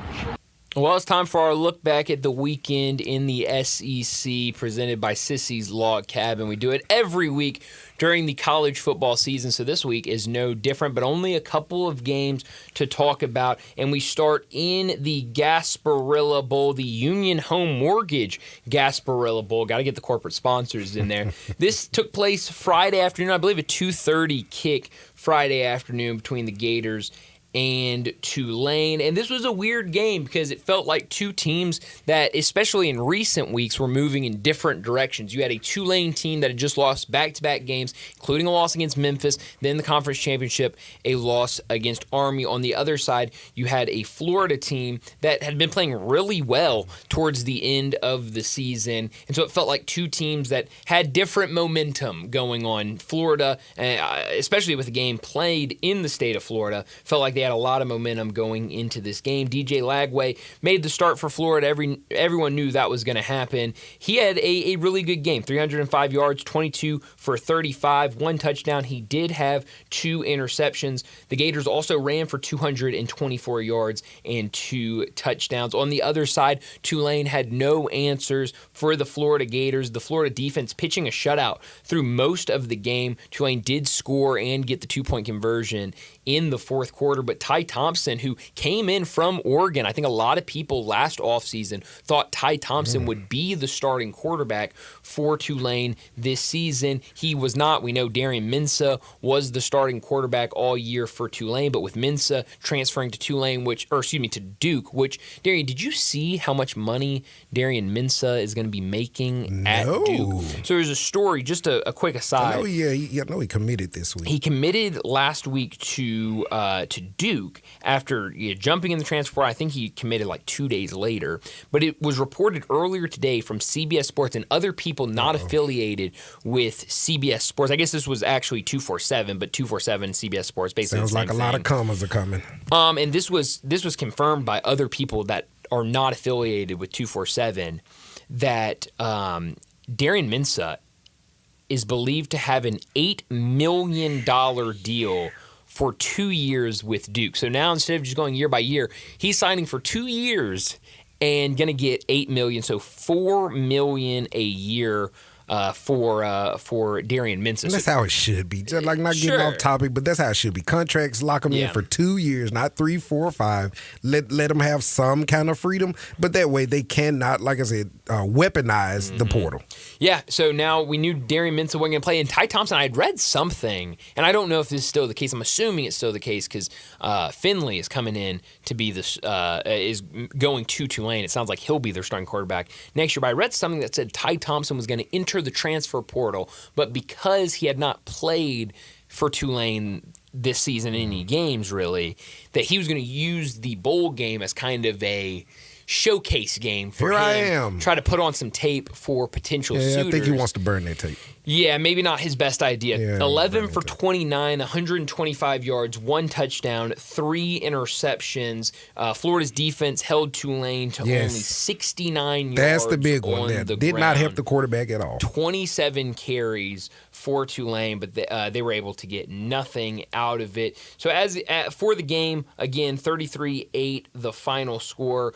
Well, it's time for our look back at the weekend in the SEC presented by Sissy's Log Cabin. We do it every week during the college football season, so this week is no different, but only a couple of games to talk about. And we start in the Gasparilla Bowl, the Union Home Mortgage Gasparilla Bowl. Got to get the corporate sponsors in there. This took place Friday afternoon, I believe a 2:30 kick Friday afternoon between the Gators and Tulane. And this was a weird game because it felt like two teams that, especially in recent weeks, were moving in different directions. You had a Tulane team that had just lost back-to-back games, including a loss against Memphis, then the conference championship, a loss against Army. On the other side, you had a Florida team that had been playing really well towards the end of the season. And so it felt like two teams that had different momentum going on. Florida, especially with the game played in the state of Florida, felt like they had a lot of momentum going into this game. DJ Lagway made the start for Florida. Everyone knew that was going to happen. He had a really good game, 305 yards, 22 for 35, 1 touchdown. He did have 2 interceptions. The Gators also ran for 224 yards and 2 touchdowns. On the other side, Tulane had no answers for the Florida Gators. The Florida defense pitching a shutout through most of the game. Tulane did score and get the 2-point conversion in the fourth quarter, but Ty Thompson, who came in from Oregon, I think a lot of people last offseason thought Ty Thompson would be the starting quarterback for Tulane this season. He was not. We know Darian Mensah was the starting quarterback all year for Tulane, but with Mensah transferring to to Duke, which, Darian, did you see how much money Darian Mensah is going to be making at Duke? So there's a story, just a quick aside. I know he committed this week. He committed last week to Duke after jumping in the transfer portal. I think he committed like 2 days later. But it was reported earlier today from CBS Sports and other people not affiliated with CBS Sports. I guess this was actually 247, but 247 CBS Sports basically sounds like a lot of commas are coming. And this was confirmed by other people that are not affiliated with 247 that Darian Mensah is believed to have an $8 million deal for 2 years with Duke. So now instead of just going year by year, he's signing for 2 years and going to get $8 million, so $4 million a year for Darian Mensah. And that's how it should be. Just like not getting off topic, but that's how it should be. Contracts lock them in for 2 years, not 3, 4, 5. Let them have some kind of freedom, but that way they cannot, like I said, weaponize the portal. Yeah, so now we knew Darian Mensah wasn't going to play. And Ty Thompson, I had read something, and I don't know if this is still the case. I'm assuming it's still the case because Finley is coming in to be is going to Tulane. It sounds like he'll be their starting quarterback next year. But I read something that said Ty Thompson was going to enter the transfer portal, but because he had not played for Tulane this season in any games, really, that he was going to use the bowl game as kind of a showcase game for him. Here I am. Try to put on some tape for potential suitors. I think he wants to burn that tape. Yeah, maybe not his best idea. Yeah, 11 for 29, 125 yards, 1 touchdown, 3 interceptions. Florida's defense held Tulane to only 69 yards. That's the big one. That did not help the quarterback at all. 27 carries for Tulane, but they were able to get nothing out of it. So for the game, again, 33-8, the final score.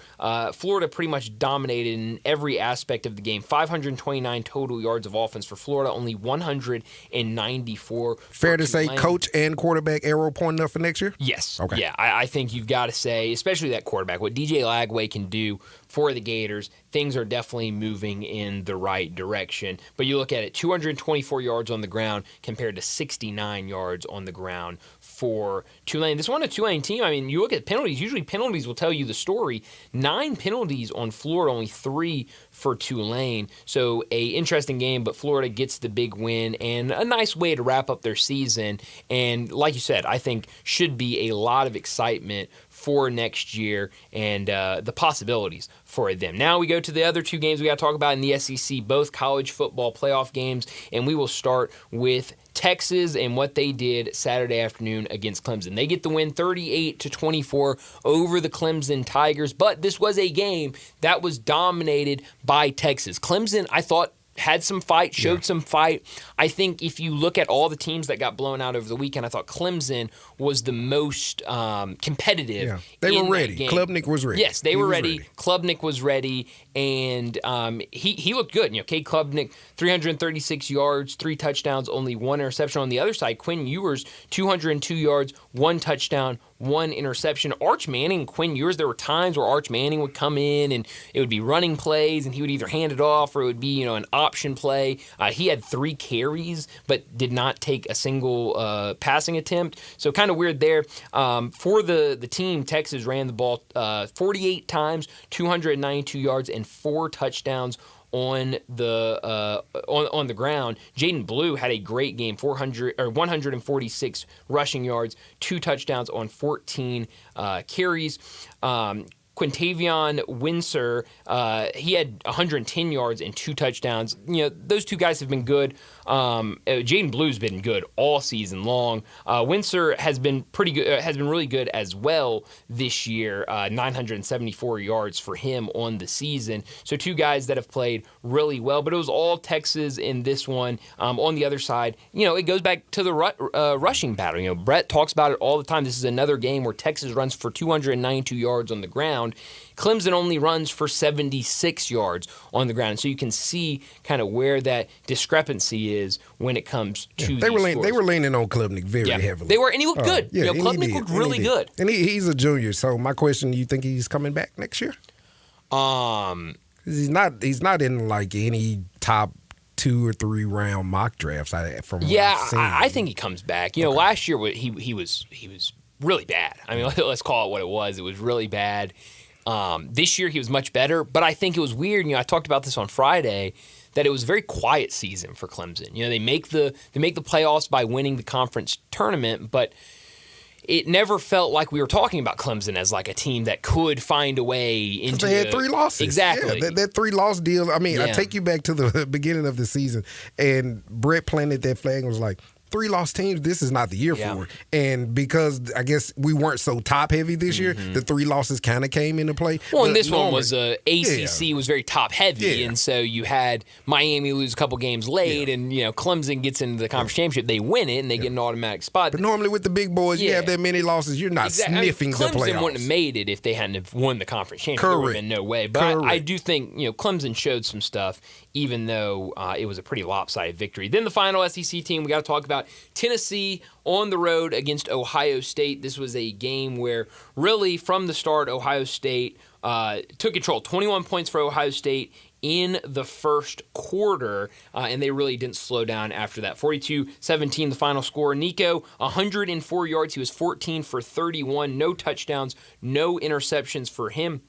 Florida pretty much dominated in every aspect of the game. 529 total yards of offense for Florida, only 194. Fair to say, coach and quarterback arrow pointing up for next year? Yes. Okay. Yeah, I think you've got to say, especially that quarterback, what DJ Lagway can do for the Gators, things are definitely moving in the right direction. But you look at it, 224 yards on the ground compared to 69 yards on the ground for Tulane. This one, a Tulane team, I mean, you look at penalties. Usually penalties will tell you the story. 9 penalties on Florida, only 3 for Tulane. So a interesting game, but Florida gets the big win and a nice way to wrap up their season. And like you said, I think should be a lot of excitement for next year and the possibilities for them. Now we go to the other 2 games we got to talk about in the SEC, both college football playoff games, and we will start with Texas and what they did Saturday afternoon against Clemson. They get the win 38-24 over the Clemson Tigers, but this was a game that was dominated by Texas. Clemson, I thought, had some fight, showed some fight. I think if you look at all the teams that got blown out over the weekend, I thought Clemson was the most competitive. Yeah, they were ready. Klubnik was ready. Yes, they were ready. Klubnik was ready, and he looked good. Cade Klubnik, 336 yards, 3 touchdowns, only 1 interception. On the other side, Quinn Ewers, 202 yards, 1 touchdown, 1 interception. Arch Manning, Quinn Ewers, there were times where Arch Manning would come in and it would be running plays and he would either hand it off or it would be, an option play. He had 3 carries but did not take a single passing attempt. So kind of weird there. For the team, Texas ran the ball 48 times, 292 yards, and 4 touchdowns on the ground. Jaden Blue had a great game, 146 rushing yards, 2 touchdowns on 14 carries. Quintavion Windsor, he had 110 yards and 2 touchdowns. Those two guys have been good. Jaden Blue's been good all season long. Windsor has been pretty good, has been really good as well this year. 974 yards for him on the season. So two guys that have played really well, but it was all Texas in this one. On the other side, it goes back to the rushing battle. Brett talks about it all the time. This is another game where Texas runs for 292 yards on the ground. Clemson only runs for 76 yards on the ground. So you can see kind of where that discrepancy is when it comes to they were leaning on Klubnik very heavily. They were, and he looked good. Klubnik looked really good. And he's a junior. So my question, you think he's coming back next year? He's not in like any top 2 or 3 round mock drafts. I think he comes back. Last year he was really bad. I mean, let's call it what it was. It was really bad. This year he was much better, but I think it was weird. I talked about this on Friday that it was a very quiet season for Clemson. They make the playoffs by winning the conference tournament, but it never felt like we were talking about Clemson as like a team that could find a way into. They had 3 losses. Exactly. Yeah, that 3-loss deal. I mean, I take you back to the beginning of the season, and Brett planted that flag and was like, 3-loss teams, this is not the year for it. And because I guess we weren't so top heavy this year, the 3 losses kind of came into play. Well, and this one was ACC was very top heavy, and so you had Miami lose a couple games late, and Clemson gets into the conference championship, they win it, and they get an automatic spot. But normally with the big boys, you have that many losses, you're not sniffing the playoffs. Clemson wouldn't have made it if they hadn't have won the conference championship. There would have been no way. But I do think Clemson showed some stuff, even though it was a pretty lopsided victory. Then the final SEC team we got to talk about, Tennessee on the road against Ohio State. This was a game where really from the start, Ohio State took control. 21 points for Ohio State in the first quarter, and they really didn't slow down after that. 42-17 the final score. Nico, 104 yards. He was 14 for 31. No touchdowns, no interceptions for him.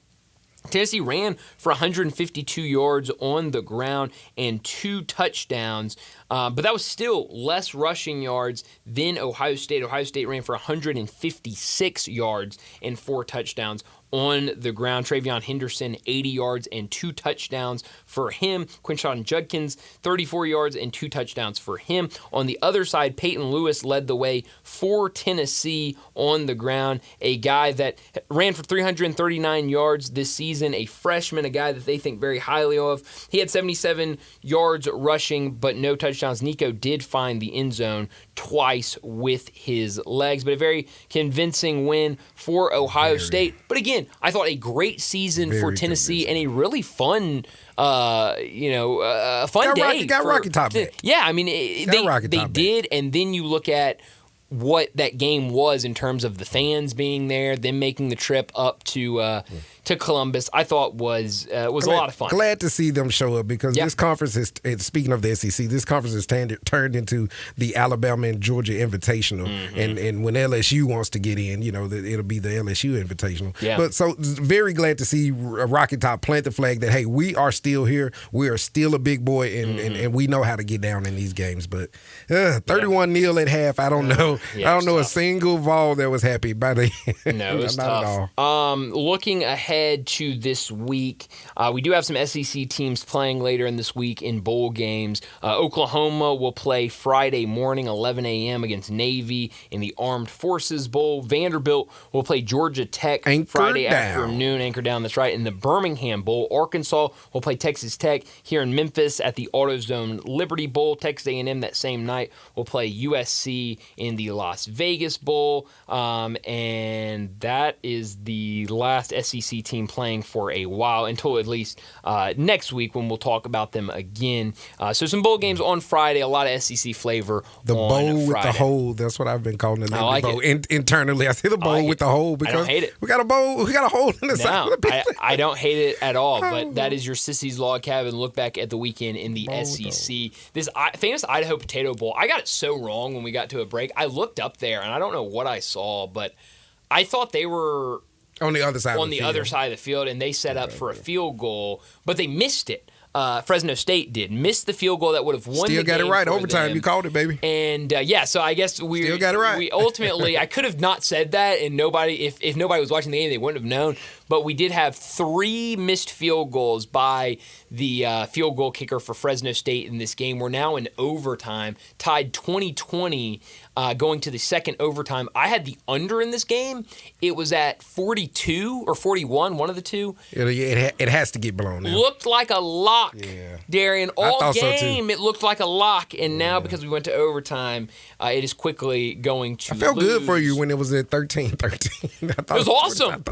Tennessee ran for 152 yards on the ground and 2 touchdowns, but that was still less rushing yards than Ohio State. Ohio State ran for 156 yards and 4 touchdowns on the ground. Travion Henderson, 80 yards and 2 touchdowns for him. Quinshon Judkins, 34 yards and 2 touchdowns for him. On the other side, Peyton Lewis led the way for Tennessee on the ground, a guy that ran for 339 yards this season, a freshman, a guy that they think very highly of. He had 77 yards rushing, but no touchdowns. Nico did find the end zone twice with his legs, but a very convincing win for Ohio State. But again, I thought a great season for Tennessee and a really fun, fun day. Got Rocky Top back. Yeah, I mean, they did, and then you look at what that game was in terms of the fans being there, them making the trip up to Columbus, I thought was a lot of fun. Glad to see them show up because this conference is, speaking of the SEC, this conference has turned into the Alabama and Georgia Invitational. And when LSU wants to get in, it'll be the LSU Invitational. Yeah. But so very glad to see Rocky Top plant the flag that, hey, we are still here. We are still a big boy, and we know how to get down in these games. But 31-0 at half, I don't know. Yeah, I don't know tough. a single Vol that was happy by the end. No, it was Not tough. at all. Looking ahead to this week, we do have some SEC teams playing later in this week in bowl games. Oklahoma will play Friday morning, 11 a.m. against Navy in the Armed Forces Bowl. Vanderbilt will play Georgia Tech Friday afternoon. Anchor down, that's right, in the Birmingham Bowl. Arkansas will play Texas Tech here in Memphis at the AutoZone Liberty Bowl. Texas A&M that same night will play USC in the Las Vegas Bowl. And that is the last SEC team playing for a while until at least next week when we'll talk about them again. So some bowl games on Friday, a lot of SEC flavor The on bowl with Friday. the hole. That's what I've been calling it. I like bowl. it. Internally, I say the bowl with the hole because I don't hate it. we got a bowl. We got a hole in the side. No, I don't hate it at all, but that is your Sissy's Log Cabin look back at the weekend in the SEC. This famous Idaho Potato Bowl, I got it so wrong when we got to a break. I looked up there, and I don't know what I saw, but I thought they were on the other side of the field, and they set up for a field goal, but they missed it. Fresno State did. Missed the field goal that would have won Still the game. got it right. For Overtime, them. you called it, baby. And so I guess we still got it right. We ultimately, I could have not said that, and if nobody was watching the game, they wouldn't have known. But we did have 3 missed field goals by the field goal kicker for Fresno State in this game. We're now in overtime, tied 20-20, going to the second overtime. I had the under in this game. It was at 42 or 41, one of the two. It has to get blown now. Looked like a lock, Darian. All so game, too. it looked like a lock. And now, because we went to overtime, it is quickly going to I felt lose. good for you when it was at 13-13. It was awesome.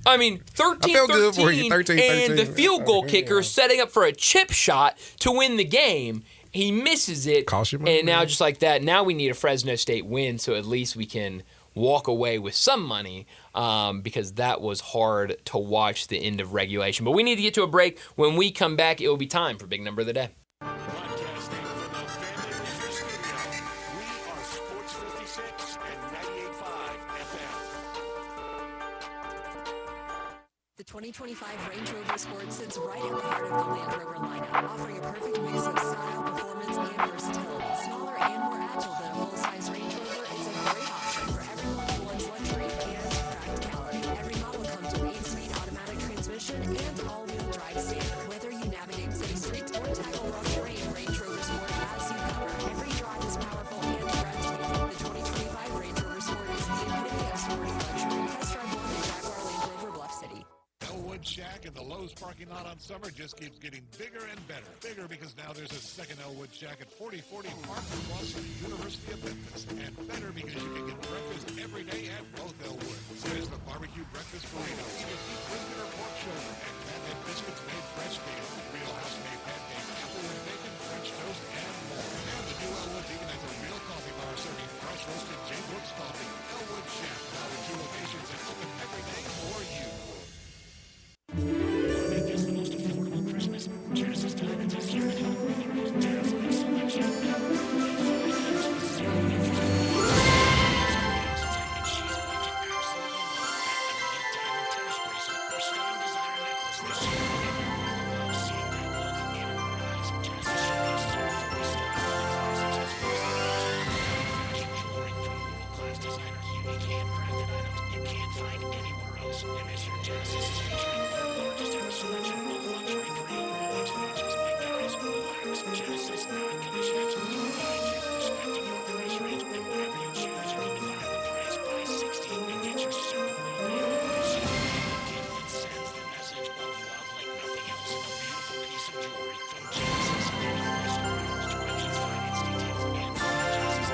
I mean, 13-13, and the field goal kicker is setting up for a chip shot to win the game. He misses it, and now just like that, now we need a Fresno State win, so at least we can walk away with some money, because that was hard to watch the end of regulation. But we need to get to a break. When we come back, it will be time for Big Number of the Day. Broadcasting from the Family Leisure Studio, we are Sports 56 and 98.5 FM. The 2025 Range Rover Sport sits right at the heart of the Land Rover lineup, offering a perfect mix of style, performance, and versatility. Smaller and more agile than a full-size Range Rover, it's a great option for everyone who wants luxury and practicality. Every model comes with 8-speed automatic transmission and all-wheel drive standard. Whether you navigate city streets or tackle rough terrain, Range Rover Sport has you covered. Every drive is powerful and breathtaking. The 2025 Range Rover Sport is the epitome of sporty luxury. Test drive one at Jaguar Land Rover Bluff City. Elwood Shack and the Lowe's parking lot on summer just keeps getting bigger and better. Bigger because now there's a second Elwood Shack at 4040 Park across from the University of Memphis. And better because you can get breakfast every day at both Elwoods. There's the barbecue breakfast burrito, either beef brisket or pork shoulder, and pancake biscuits made fresh daily. Real house-made pancakes, apple and bacon, French toast, and more. And the new Elwoods even has a real coffee bar serving fresh roasted J. Brooks coffee. Elwood Shack, now with 2 locations and open every day for you. Make this the most affordable Christmas. Genesis Diamonds is here to help with your dazzling selection. Zero interest. And she's going to absolutely love that elegant diamond tennis bracelet or stunning designer necklace this year. Seeing that look in her eyes, Genesis showcases her 4-star classics as well as fashion jewelry from world-class designers, unique handcrafted items you can't find anywhere else. And this year, Genesis is featuring their largest ever selection of luxury pre-owned Rolex watches. And guys, relax. Genesis non-commission experts will guide you, respecting your price range. And whatever you choose, you can divide the price by 60 and get your super low payment. So you get a gift that sends the message of love like nothing else. A beautiful piece of jewelry from Genesis. There's no extra rounds, directions, finance details, and Genesis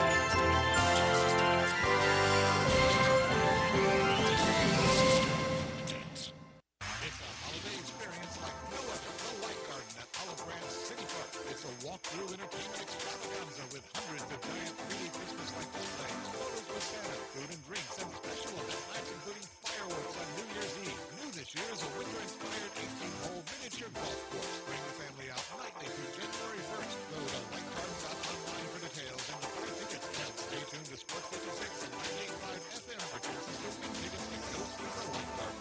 It's a holiday experience like no other. The Light Garden at Olive Branch City Park. It's a walk-through entertainment extravaganza with hundreds of giant 3D Christmas-like displays, photos with Santa, food and drinks, and special event nights including fireworks on New Year's Eve. New this year is a winter-inspired 18-hole miniature golf course. Bring the family out nightly through January 1st. Go to lightgarden.online for details and to buy tickets. Now stay tuned to Sports 56 and 98.5 FM for chances to win tickets to go see the Light Garden.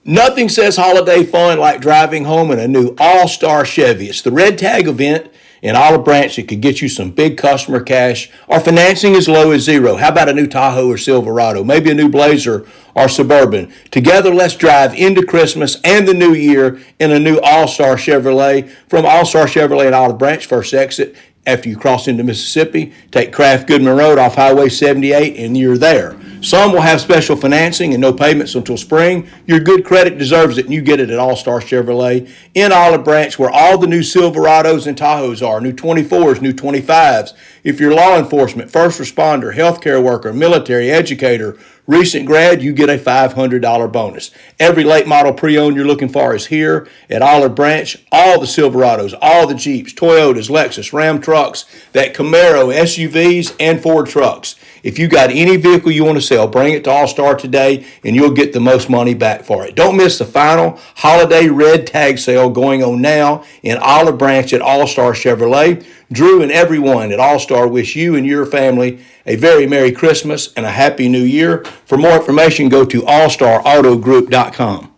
Nothing says holiday fun like driving home in a new All-Star Chevy. It's the Red Tag event in Olive Branch that could get you some big customer cash or financing as low as zero. How about a new Tahoe or Silverado? Maybe a new Blazer or Suburban. Together, let's drive into Christmas and the new year in a new All-Star Chevrolet. From All-Star Chevrolet in Olive Branch, first exit after you cross into Mississippi, take Kraft Goodman Road off Highway 78 and you're there. Some will have special financing and no payments until spring. Your good credit deserves it, and you get it at All-Star Chevrolet in Olive Branch, where all the new Silverados and Tahoes are, new 24s, new 25s. If you're law enforcement, first responder, healthcare worker, military, educator, recent grad, you get a $500 bonus. Every late model pre-owned you're looking for is here at Olive Branch. All the Silverados, all the Jeeps, Toyotas, Lexus, Ram trucks, that Camaro, SUVs, and Ford trucks. If you got any vehicle you want to sell, bring it to All-Star today and you'll get the most money back for it. Don't miss the final holiday red tag sale going on now in Olive Branch at All-Star Chevrolet. Drew and everyone at All-Star wish you and your family a very Merry Christmas and a Happy New Year. For more information, go to allstarautogroup.com.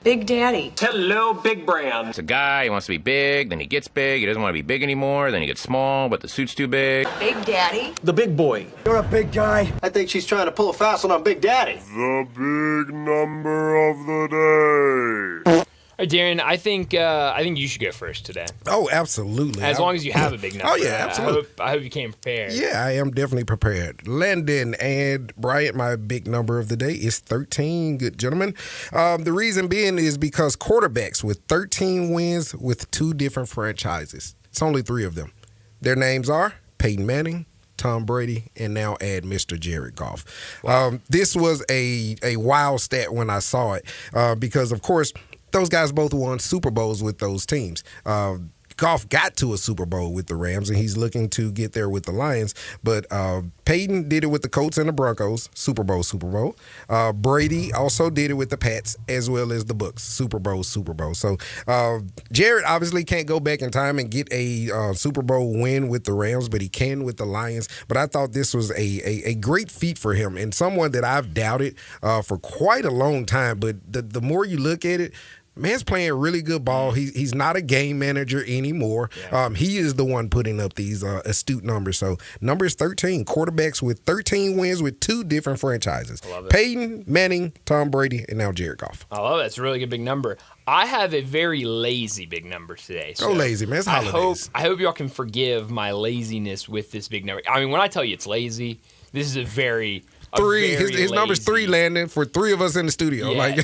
Big Daddy. Hello, Big Brand. It's a guy, he wants to be big, then he gets big, he doesn't want to be big anymore, then he gets small, but the suit's too big. Big Daddy. The big boy. You're a big guy. I think she's trying to pull a fast one on Big Daddy. The big number of the day. All right, Darren, I think you should go first today. Oh, absolutely. As long as you have a big number. Oh, yeah, absolutely. I hope you came prepared. Yeah, I am definitely prepared. Landon and Bryant, my big number of the day is 13, good gentlemen. The reason being is because quarterbacks with 13 wins with 2 different franchises. It's only 3 of them. Their names are Peyton Manning, Tom Brady, and now add Mr. Jared Goff. Wow. This was a wild stat when I saw it because, of course, those guys both won Super Bowls with those teams. Goff got to a Super Bowl with the Rams, and he's looking to get there with the Lions. But Peyton did it with the Colts and the Broncos, Super Bowl. Brady also did it with the Pats as well as the Bucs, Super Bowl. So Jared obviously can't go back in time and get a Super Bowl win with the Rams, but he can with the Lions. But I thought this was a great feat for him and someone that I've doubted for quite a long time. But the more you look at it, man's playing really good ball. He's not a game manager anymore. Yeah. He is the one putting up these astute numbers. So number is 13. Quarterbacks with 13 wins with 2 different franchises. I love it. Peyton, Manning, Tom Brady, and now Jared Goff. I love it. It's a really good big number. I have a very lazy big number today. So Go lazy, man. It's holidays. I hope y'all can forgive my laziness with this big number. I mean, when I tell you it's lazy, this is a very... 3. His number's 3, Landon, for 3 of us in the studio. Yeah,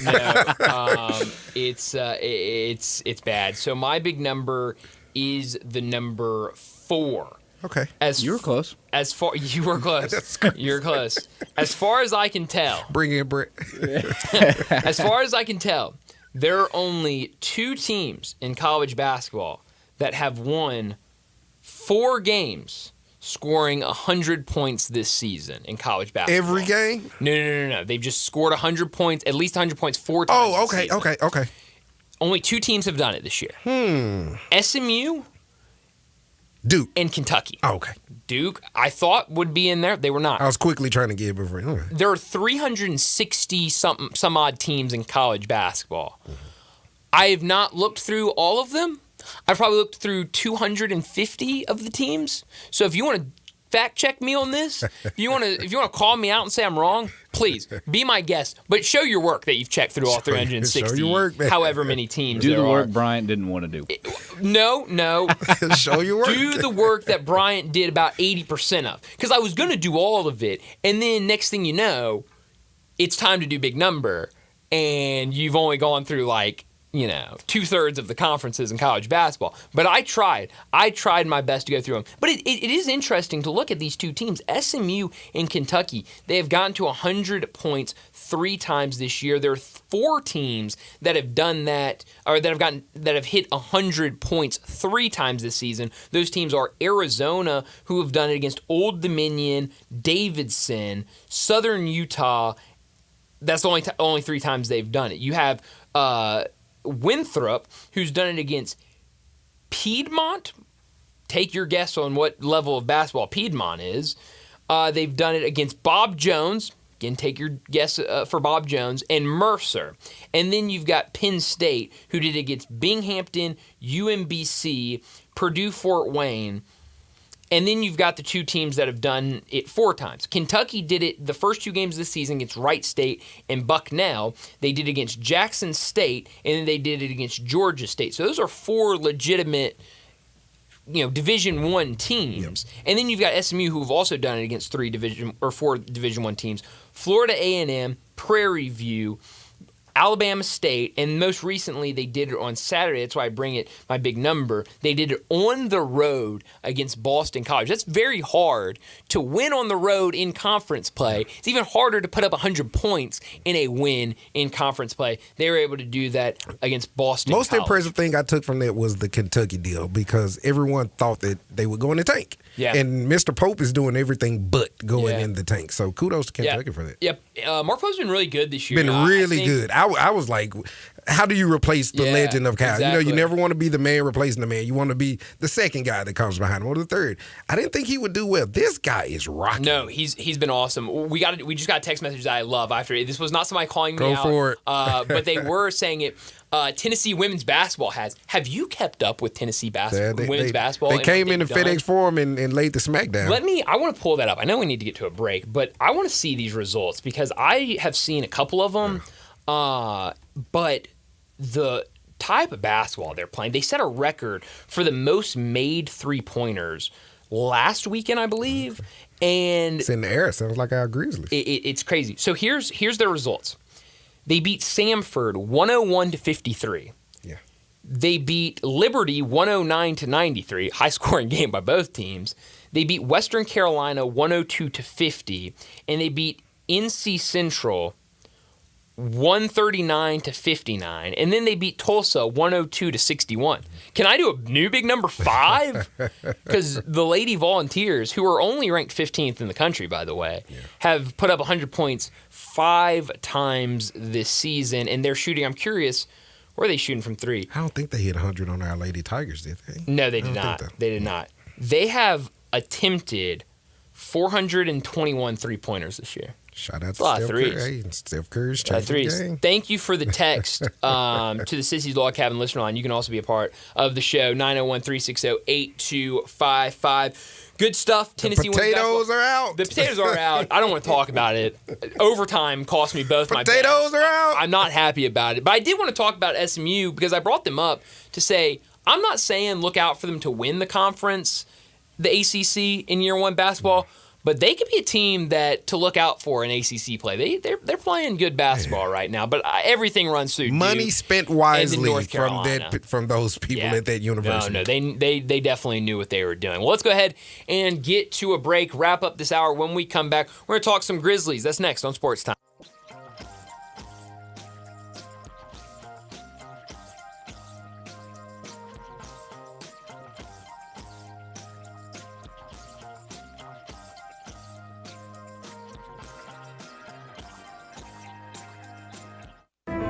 it's bad. So my big number is the number 4. Okay. You were close. You were close. You were close. As far as I can tell. Bring in Brett. As far as I can tell, there are only 2 teams in college basketball that have won 4 games scoring 100 points this season in college basketball. Every game? No. They've just scored 100 points, at least 100 points 4 times. Oh, this okay. Only 2 teams have done it this year. SMU, Duke, and Kentucky. Oh, okay. Duke, I thought would be in there. They were not. I was quickly trying to get before. Okay. There are 360 some odd teams in college basketball. I have not looked through all of them. I've probably looked through 250 of the teams. So if you want to fact check me on this, if you want to call me out and say I'm wrong, please be my guest. But show your work that you've checked through all 360, show your work, man. however many teams Do there the work are. Bryant didn't want to do. No. Show your work. Do the work that Bryant did about 80% of. Because I was going to do all of it, and then next thing you know, it's time to do big number, and you've only gone through 2/3 of the conferences in college basketball. But I tried. My best to go through them. But it is interesting to look at these 2 teams, SMU and Kentucky. They have gotten to 100 points 3 times this year. There are 4 teams that have done that, or that have hit 100 points 3 times this season. Those teams are Arizona, who have done it against Old Dominion, Davidson, Southern Utah. That's the only 3 times they've done it. You have Winthrop, who's done it against Piedmont. Take your guess on what level of basketball Piedmont is. They've done it against Bob Jones. Again, take your guess for Bob Jones. And Mercer. And then you've got Penn State, who did it against Binghamton, UMBC, Purdue-Fort Wayne. And then you've got the 2 teams that have done it 4 times. Kentucky did it the first 2 games of the season against Wright State and Bucknell. They did it against Jackson State, and then they did it against Georgia State. So those are 4 legitimate, Division I teams. Yep. And then you've got SMU, who have also done it against 4 Division I teams. Florida A&M, Prairie View, Alabama State, and most recently they did it on Saturday. That's why I bring it my big number. They did it on the road against Boston College. That's very hard to win on the road in conference play. It's even harder to put up 100 points in a win in conference play. They were able to do that against Boston College. Most impressive thing I took from that was the Kentucky deal, because everyone thought that they would go in the tank. Yeah. And Mr. Pope is doing everything but going in the tank. So kudos to Kentucky for that. Yep. Mark Pope's been really good this year. Been really good. I was like, how do you replace the legend of Kyle? Exactly. You never want to be the man replacing the man. You want to be the second guy that comes behind him or the third. I didn't think he would do well. This guy is rocking. No, he's been awesome. We just got a text message that I love after. This was not somebody calling me Go out. for it. But they were saying it. Tennessee women's basketball has. Have you kept up with Tennessee women's basketball? They came in the FedEx Forum and laid the smackdown. I want to pull that up. I know we need to get to a break, but I want to see these results because I have seen a couple of them. But the type of basketball they're playing, they set a record for the most made 3-pointers last weekend, I believe. And it's in the air. Sounds like our Grizzlies. It's crazy. So here's their results. They beat Samford 101-53. Yeah. They beat Liberty 109-93. High scoring game by both teams. They beat Western Carolina 102-50, and they beat NC Central 139-59, and then they beat Tulsa 102-61. Can I do a new big number 5? Because the Lady Volunteers, who are only ranked 15th in the country, by the way, have put up 100 points 5 times this season, and they're shooting. I'm curious, where are they shooting from 3? I don't think they hit 100 on our Lady Tigers, did they? No, they did not. They did not. They have attempted 421 3-pointers this year. Shout out to a lot of Steph threes. Curry. Steph Curry's changing threes. the game. Thank you for the text to the Sissy's Log Cabin listener line. You can also be a part of the show, 901-360-8255. Good stuff. Tennessee The potatoes are out. The potatoes are out. I don't want to talk about it. Overtime cost me both my potatoes are out. I'm not happy about it. But I did want to talk about SMU because I brought them up to say, I'm not saying look out for them to win the conference, the ACC in year one basketball, but they could be a team that to look out for in ACC play. They're playing good basketball right now, but everything runs through money Duke spent wisely North Carolina. from those people at that university. No, they definitely knew what they were doing. Well, let's go ahead and get to a break, wrap up this hour. When we come back, we're going to talk some Grizzlies. That's next on Sports Time.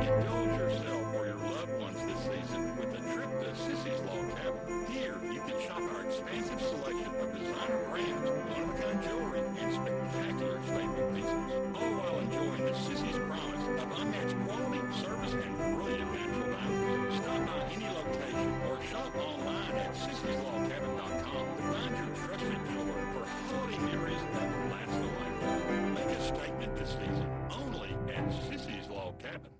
Indulge yourself or your loved ones this season with a trip to Sissy's Log Cabin. Here, you can shop our expansive selection of designer brands, one-of-a-kind jewelry, and spectacular statement pieces, all while enjoying the Sissy's promise of unmatched quality, service, and brilliant natural diamonds. Stop by any location or shop online at sissyslogcabin.com to find your trusted jeweler for holiday memories that will last a lifetime. Make a statement this season only at Sissy's Log Cabin.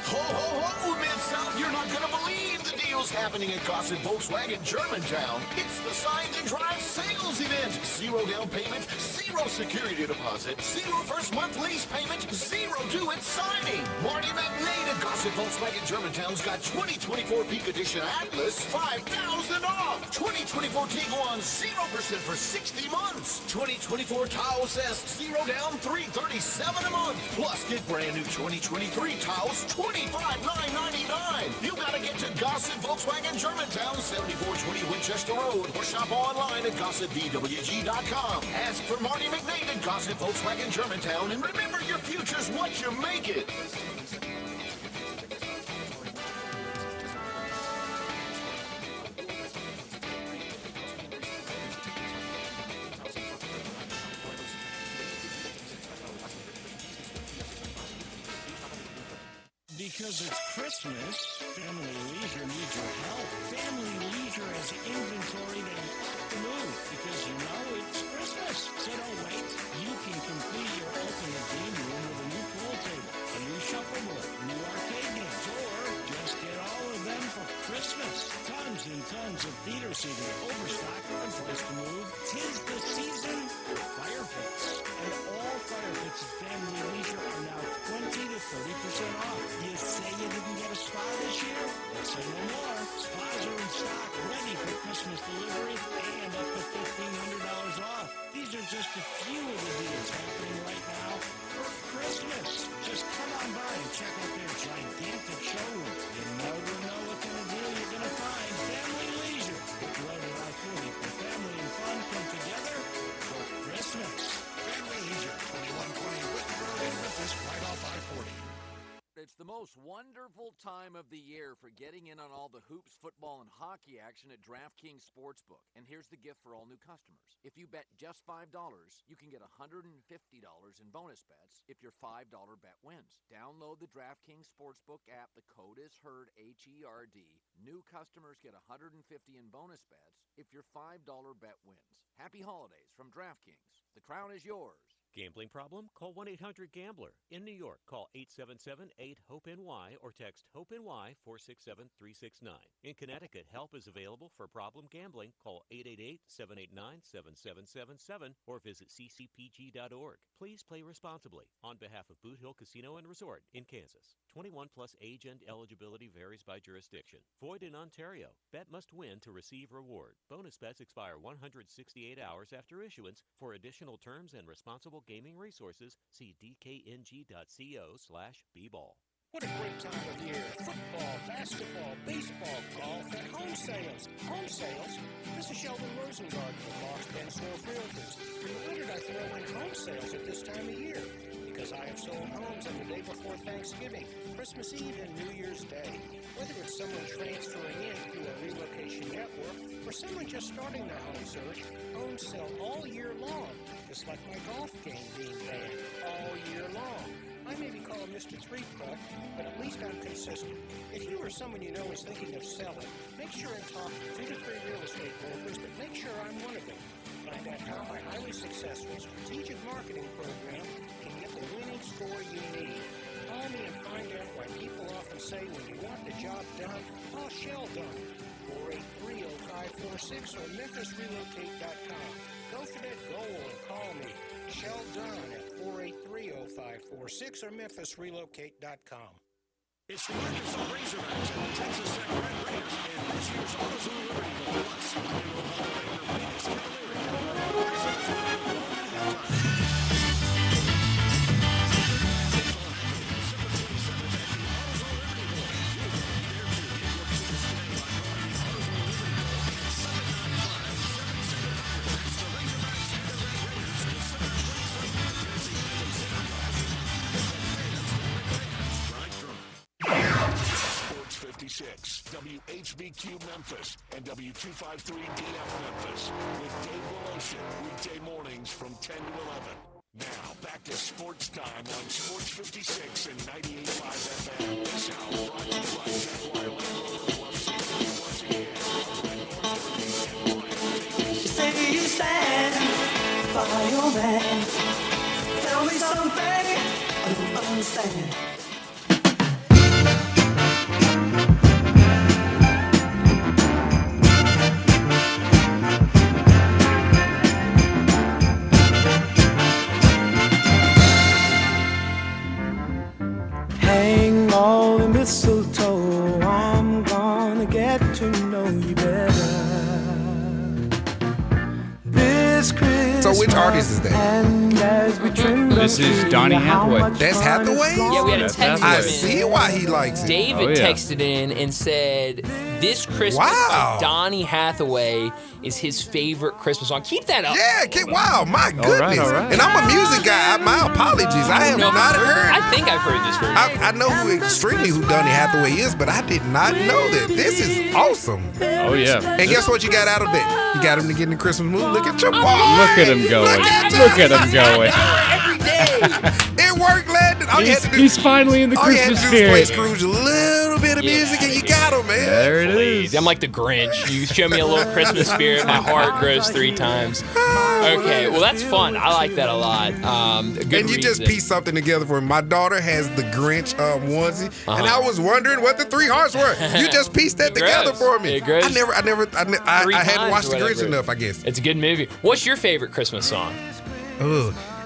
Ho, ho, ho, Mid-South, you're not going to believe the deals happening at Gossett Volkswagen Germantown. It's the Sign and Drive sales event. 0 down payment, 0 security deposit, 0 first month lease payment, 0 due at signing. Marty McNade at Gossett Volkswagen Germantown's got 2024 Peak Edition Atlas, $5,000 off. 2024 Tiguan, 0% for 60 months. 2024 Taos S, 0 down, $337 a month. Plus, get brand new 2023 Taos, $25,999. You gotta get to Gossett Volkswagen Germantown, 7420 Winchester Road, or shop online at GossettVWG.com. Ask for Marty McNade at Gossett Volkswagen Germantown, and remember, your future's what you make it. Because it's Christmas, Family Leisure needs your help. Family Leisure has inventory that you have to move because you know it's Christmas. So don't wait. You can complete your ultimate game room with a new pool table, a new shuffleboard, new arcade games, or just get all of them for Christmas. Tons and tons of theater seating, overstock, and place to move. 'Tis the season for fire pits. And all fire pits at Family Leisure are now 20 to 30% off. You say you didn't get a spa this year? Let's say no more. Spas are in stock, ready for Christmas delivery, and up to $1,500 off. These are just a few of the deals happening right now for Christmas. It's the most wonderful time of the year for getting in on all the hoops, football, and hockey action at DraftKings Sportsbook. And here's the gift for all new customers. If you bet just $5, you can get $150 in bonus bets if your $5 bet wins. Download the DraftKings Sportsbook app. The code is HERD, H-E-R-D. New customers get $150 in bonus bets if your $5 bet wins. Happy holidays from DraftKings. The crown is yours. Gambling problem? Call 1-800-GAMBLER. In New York, call 877-8-HOPE-NY or text HOPE-NY 467-369. In Connecticut, help is available for problem gambling. Call 888-789-7777 or visit ccpg.org. Please play responsibly. On behalf of Boot Hill Casino and Resort in Kansas. 21 plus age and eligibility varies by jurisdiction. Void in Ontario. Bet must win to receive reward. Bonus bets expire 168 hours after issuance. For additional terms and responsible gaming resources, see dkng.co/bball. What a great time of year. Football, basketball, baseball, golf, and home sales. Home sales? This is Sheldon Rosengard from Boss Ben Swore Realtors. Why did I throw in home sales at this time of year? Because I have sold homes on the day before Thanksgiving, Christmas Eve, and New Year's Day. Whether it's someone transferring in through a relocation network or someone just starting their home search, homes sell all year long, just like my golf game being banned all year long. I may be called Mr. Three-Putt, but at least I'm consistent. If you or someone you know is thinking of selling, make sure and talk to 2 to 3 real estate brokers, but make sure I'm one of them. Find out how my highly successful strategic marketing program can get the winning score you need. Call me and find out why people often say when you want the job done, call Shell Done. 483-0546 or MemphisRelocate.com. Go for that goal and call me. Shell Done at 483-0546 or MemphisRelocate.com. It's the Arkansas Razorbacks and the Texas Tech Red Raiders in this year's AutoZone Liberty Bowl. Plus, they will Hall of Famer Phoenix Cavalier. WHBQ Memphis and W253DF Memphis with Dave Willotion weekday mornings from 10 to 11. Now back to Sports Time on Sports 56 and 98.5 FM. This hour brought to you by Jaguar Land Rover once again. You say you stand by your man. Tell me something I don't understand. Hang all the mistletoe, I'm gonna get to know you better. This Christmas. So which artist is that? This is Donny Hathaway. That's Hathaway? Yeah, we had a text. I see why he likes it. David texted in and said, "This Christmas by Donny Hathaway is his favorite Christmas song." Keep that up. Yeah, wow, my goodness. All right. And I'm a music guy. My apologies. I have not heard. I think I've heard this version. I know who Donny Hathaway is, but I did not know that. This is awesome. Oh, yeah. And guess what you got out of that? You got him to get in the Christmas mood. Look at your boy. Look at him going. Look at him going. Every day. It worked, Landon. He's finally in the Christmas spirit. Play Scrooge a little bit of music and you got him, man. There it is. I'm like the Grinch. You show me a little Christmas spirit, my heart grows 3 times. Okay, well that's fun. I like that a lot. And you just piece something together for me. My daughter has the Grinch onesie, and I was wondering what the 3 hearts were. You just pieced that together for me. I hadn't watched the Grinch enough, I guess. It's a good movie. What's your favorite Christmas song?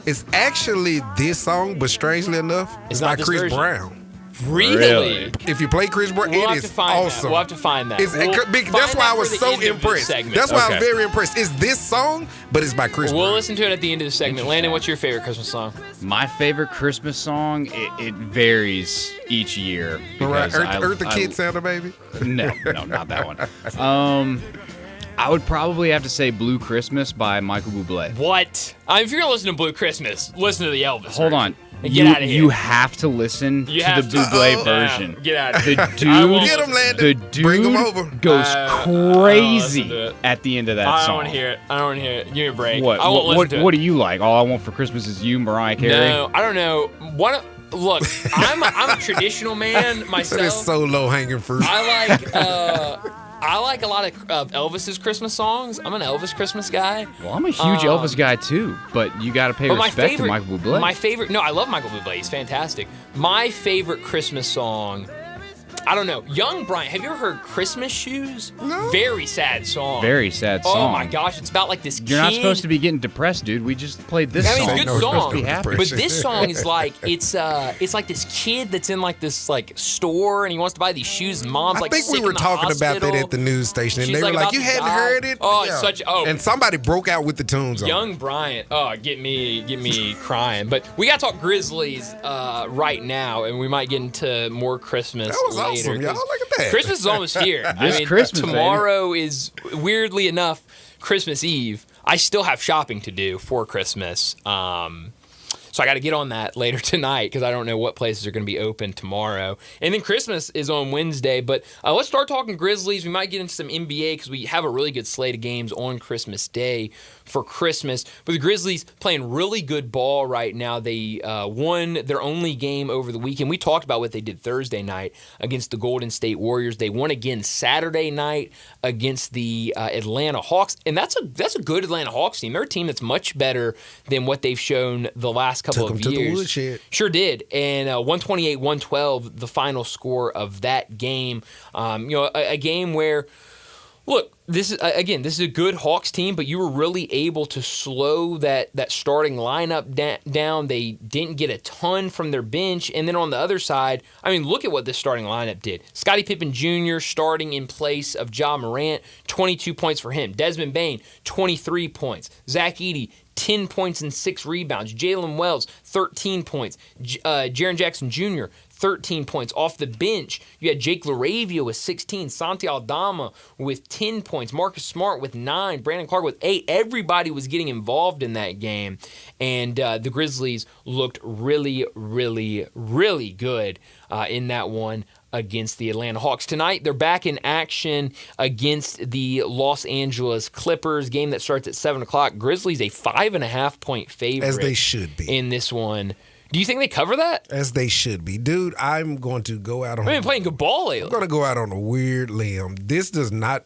It's actually this song, but strangely enough, it's by Chris Brown. Really? If you play Chris Brown, it is awesome. We'll have to find that. That's why I was so impressed. That's why I was very impressed. It's this song, but it's by Chris Brown. We'll listen to it at the end of the segment. Landon, what's your favorite Christmas song? My favorite Christmas song, it varies each year. Right. Earth the Kid Santa Baby? No, not that one. I would probably have to say Blue Christmas by Michael Bublé. What? If you're going to listen to Blue Christmas, listen to the Elvis. Hold on. Get out of here. You have to listen to the Bublé version. Get out of here. Get him, Landon. The dude Bring him over. goes crazy at the end of that song. I don't want to hear it. I don't want to hear it. Give me a break. What? I won't listen to it. What do you like? All I Want for Christmas Is You, Mariah Carey? No, I don't know. Look, I'm a traditional man myself. That is so low hanging fruit. I like a lot of Elvis's Christmas songs. I'm an Elvis Christmas guy. Well, I'm a huge Elvis guy too, but you got to pay respect to Michael Bublé. No, I love Michael Bublé. He's fantastic. My favorite Christmas song, I don't know. Young Brian, have you ever heard Christmas Shoes? No. Very sad song. Very sad song. Oh my gosh, it's about like this kid. You're not supposed to be getting depressed, dude. We just played this song. I mean, it's a good song, happy. but this song is like it's like this kid that's in like this like store and he wants to buy these shoes. And mom's like, I think we were talking about that at the news station, and She's they were like, "You hadn't heard it?" Oh, it's such. Oh, and somebody broke out with the tunes. Young Bryant. Oh, get me crying. But we got to talk Grizzlies right now, and we might get into more Christmas That was later. awesome, y'all. Look at that. Christmas is almost here. Christmas, tomorrow is weirdly enough Christmas Eve. I still have shopping to do for Christmas. So I got to get on that later tonight because I don't know what places are going to be open tomorrow. And then Christmas is on Wednesday. But let's start talking Grizzlies. We might get into some NBA because we have a really good slate of games on Christmas Day for Christmas. But the Grizzlies playing really good ball right now. They won their only game over the weekend. We talked about what they did Thursday night against the Golden State Warriors. They won again Saturday night against the Atlanta Hawks. And that's a good Atlanta Hawks team. They're a team that's much better than what they've shown the last couple of years. To the woodshed. Sure did. And 128-112, the final score of that game. A game where, look, this is a good Hawks team, but you were really able to slow that starting lineup down. They didn't get a ton from their bench. And then on the other side, I mean, look at what this starting lineup did. Scottie Pippen Jr. starting in place of Ja Morant, 22 points for him. Desmond Bane, 23 points. Zach Edey, 10 points and 6 rebounds. Jalen Wells, 13 points. Jaren Jackson Jr., 13 points. Off the bench, you had Jake LaRavia with 16, Santi Aldama with 10 points, Marcus Smart with 9, Brandon Clark with 8. Everybody was getting involved in that game, and the Grizzlies looked really, really, really good in that one against the Atlanta Hawks. Tonight, they're back in action against the Los Angeles Clippers, game that starts at 7 o'clock. Grizzlies a 5.5-point favorite. As they should be. In this one. Do you think they cover that? As they should be. Dude, I'm going to go out on... We've been playing good ball lately. I'm going to go out on a weird limb. This does not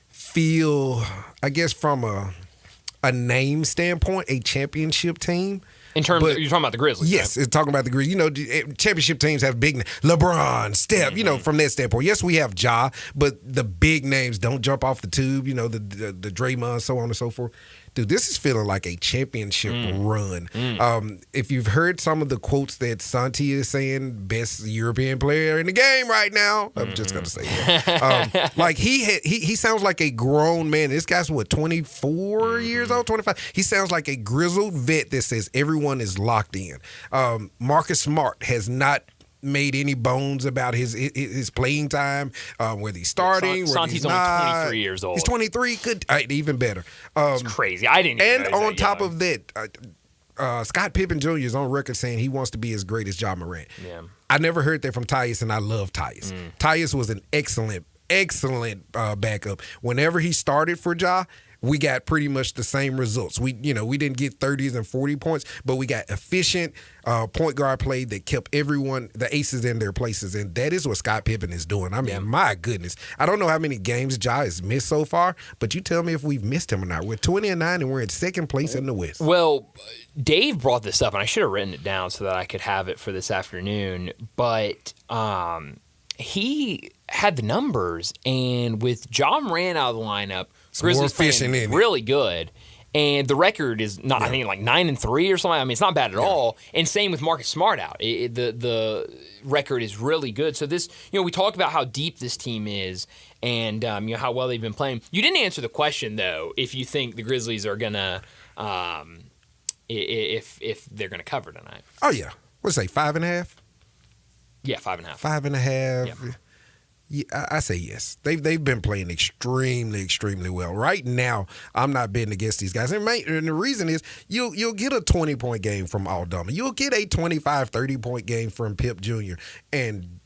feel, I guess from a name standpoint, a championship team. In terms of, you're talking about the Grizzlies. Yes, right? it's talking about the Grizzlies. You know, championship teams have big LeBron, Steph, from that standpoint. Yes, we have Ja, but the big names don't jump off the tube, the Draymond, so on and so forth. Dude, this is feeling like a championship run. If you've heard some of the quotes that Santi is saying, best European player in the game right now, I'm just going to say that. Like he sounds like a grown man. This guy's, 24 years old, 25? He sounds like a grizzled vet that says everyone is locked in. Marcus Smart has not made any bones about his playing time, whether he's starting, whether he's not. Only 23 years old. He's 23. Good, even better. It's crazy. I didn't. And on top of that, Scott Pippen Jr. is on record saying he wants to be as great as Ja Morant. Yeah. I never heard that from Tyus, and I love Tyus. Tyus was an excellent backup. Whenever he started for Ja, we got pretty much the same results. We didn't get 30s and 40 points, but we got efficient point guard play that kept everyone, the aces, in their places, and that is what Scott Pippen is doing. I mean, my goodness. I don't know how many games Ja has missed so far, but you tell me if we've missed him or not. We're 20-9, and we're in second place in the West. Well, Dave brought this up, and I should have written it down so that I could have it for this afternoon, but he had the numbers, and with Ja Morant out of the lineup, Grizzlies playing really good, and the record is not, I think, like 9-3 or something. I mean, it's not bad at all. And same with Marcus Smart out. The record is really good. So this, we talk about how deep this team is, and how well they've been playing. You didn't answer the question though. If you think the Grizzlies are gonna, if they're gonna cover tonight. Oh yeah, what's say 5.5? Yeah, 5.5. 5.5. Yeah, I say yes. They've been playing extremely well. Right now, I'm not betting against these guys. And the reason is you'll get a 20-point game from Aldama. You'll get a 25, 30-point game from Pip Jr. And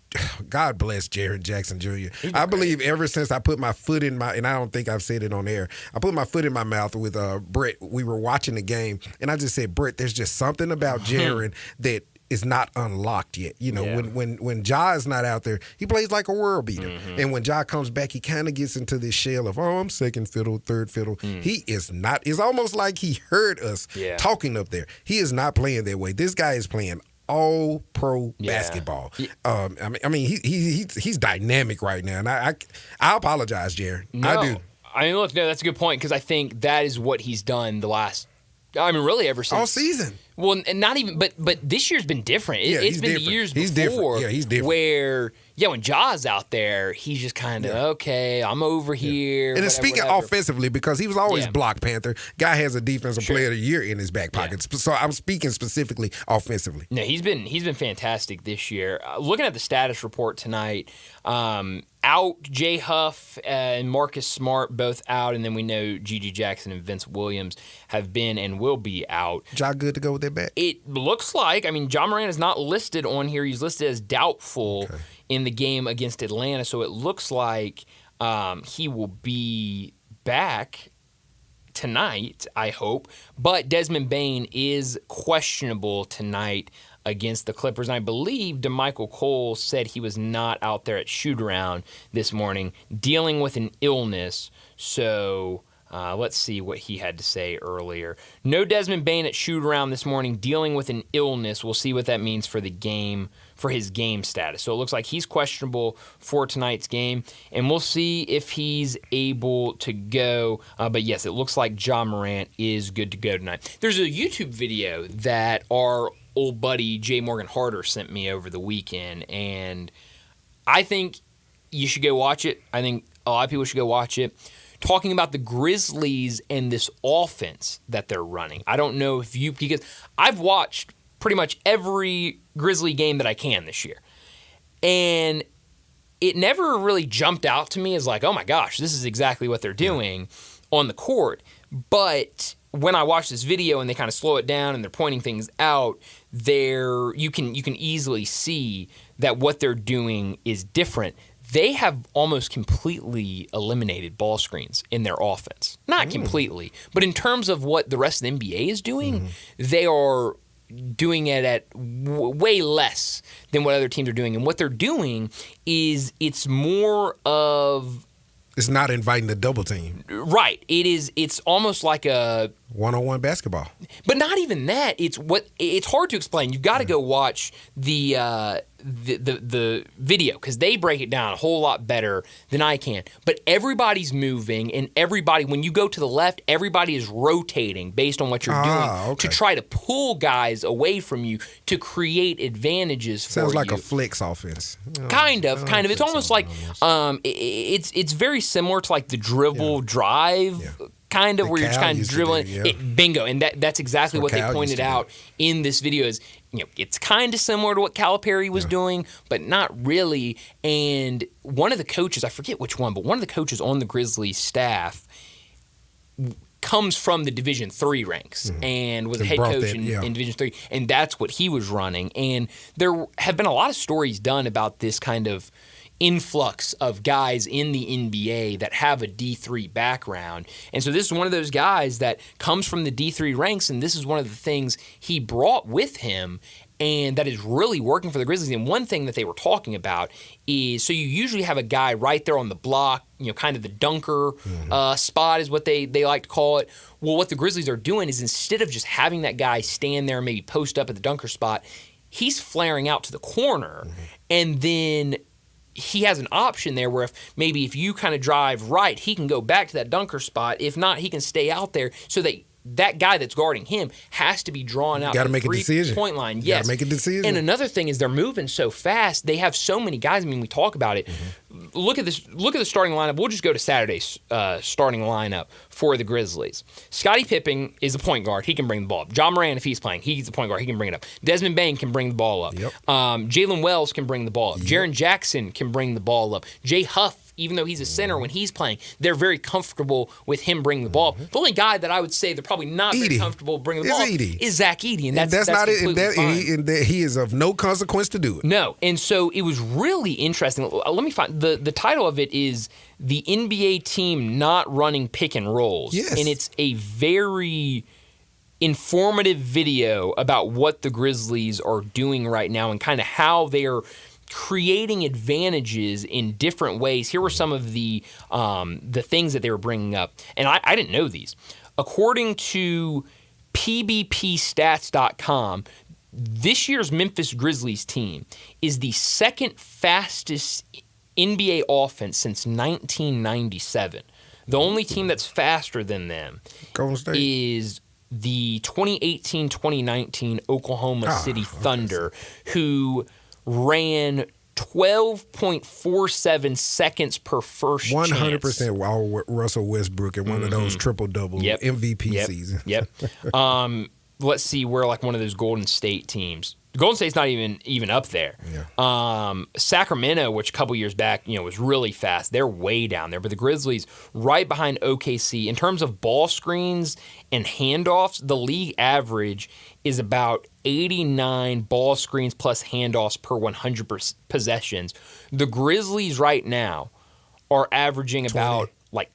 God bless Jaren Jackson Jr. I believe ever since I put my foot in and I don't think I've said it on air, I put my foot in my mouth with Brett. We were watching the game, and I just said, Brett, there's just something about Jaren that is not unlocked yet. You know, when Ja is not out there, he plays like a world beater. Mm-hmm. And when Ja comes back, he kind of gets into this shell of, I'm second fiddle, third fiddle. He is not. It's almost like he heard us talking up there. He is not playing that way. This guy is playing all pro basketball. I mean, he's dynamic right now. And I apologize, Jaron. No. I do. I mean, look, no, that's a good point because I think that is what he's done the last, really ever since. All season. Well, and not even, but this year's been different. It's been different. the years he's before. Different. Yeah, he's different. Where, when Ja's out there, he's just kind of, okay, I'm over here. And speaking offensively, because he was always Block Panther, guy has a defensive player of the year in his back pocket. So I'm speaking specifically offensively. No, he's been fantastic this year. Looking at the status report tonight, out Jay Huff and Marcus Smart both out, and then we know Gigi Jackson and Vince Williams have been and will be out. Ja good to go with that bat? It looks like, Ja Morant is not listed on here. He's listed as doubtful in the game against Atlanta, so it looks like he will be back tonight, I hope. But Desmond Bane is questionable tonight against the Clippers. And I believe DeMichael Cole said he was not out there at shoot-around this morning dealing with an illness. So let's see what he had to say earlier. No Desmond Bane at shoot-around this morning dealing with an illness. We'll see what that means for the game, for his game status. So it looks like he's questionable for tonight's game, and we'll see if he's able to go. But yes, it looks like Ja Morant is good to go tonight. There's a YouTube video that our old buddy Jay Morgan Harder sent me over the weekend, and I think you should go watch it. I think a lot of people should go watch it. Talking about the Grizzlies and this offense that they're running. I don't know if because I've watched pretty much every Grizzly game that I can this year. And it never really jumped out to me as like, oh my gosh, this is exactly what they're doing on the court. But when I watch this video and they kind of slow it down and they're pointing things out, you can easily see that what they're doing is different. They have almost completely eliminated ball screens in their offense. Not completely, but in terms of what the rest of the NBA is doing, they are doing it at way less than what other teams are doing. And what they're doing is it's more of... It's not inviting the double team. Right. It's almost like a... one-on-one basketball. But not even that. It's hard to explain. You've got to go watch the video because they break it down a whole lot better than I can. But everybody's moving, and when you go to the left, everybody is rotating based on what you're doing to try to pull guys away from you to create advantages for you. Sounds like a flex offense. Kind of. It's almost like it's very similar to like the dribble drive. Kind of where you're just kind of dribbling it, bingo, and that's exactly what they pointed out in this video. Is it's kind of similar to what Calipari was doing, but not really. And one of the coaches, I forget which one, but one of the coaches on the Grizzlies staff comes from the Division III ranks and was a head coach in Division III, and that's what he was running. And there have been a lot of stories done about this kind of influx of guys in the NBA that have a D3 background. And so this is one of those guys that comes from the D3 ranks, and this is one of the things he brought with him and that is really working for the Grizzlies. And one thing that they were talking about is, so you usually have a guy right there on the block, kind of the dunker spot is what they like to call it. Well, what the Grizzlies are doing is instead of just having that guy stand there and maybe post up at the dunker spot, he's flaring out to the corner, and then he has an option there where if you kind of drive right, he can go back to that dunker spot. If not, he can stay out there so that guy that's guarding him has to be drawn out to the 3-point line. Yes. Got to make a decision. And another thing is they're moving so fast. They have so many guys. I mean, we talk about it. look at this. Look at the starting lineup. We'll just go to Saturday's starting lineup for the Grizzlies. Scottie Pippen is a point guard. He can bring the ball up. John Moran, if he's playing, he's a point guard. He can bring it up. Desmond Bain can bring the ball up. Yep. Jalen Wells can bring the ball up. Yep. Jaren Jackson can bring the ball up. Jay Huff, even though he's a center when he's playing, they're very comfortable with him bringing the ball up. The only guy that I would say they're probably not very comfortable bringing the ball up is Zach Edey, and that's not it. And he is of no consequence to do it. No, and so it was really interesting. Let me find the title of it is the NBA team not running pick and rolls, and it's a very informative video about what the Grizzlies are doing right now and kind of how they're creating advantages in different ways. Here were some of the things that they were bringing up, and I didn't know these. According to PBPstats.com, this year's Memphis Grizzlies team is the second fastest NBA offense since 1997. The only team that's faster than them is the 2018-2019 Oklahoma City Thunder, who ran 12.47 seconds per first 100% while Russell Westbrook in one of those triple-double MVP seasons. Yep. Let's see, we're like one of those Golden State teams. Golden State's not even up there. Yeah. Sacramento, which a couple years back, was really fast. They're way down there. But the Grizzlies, right behind OKC. In terms of ball screens and handoffs, the league average is about 89 ball screens plus handoffs per 100 possessions. The Grizzlies right now are averaging 20. About like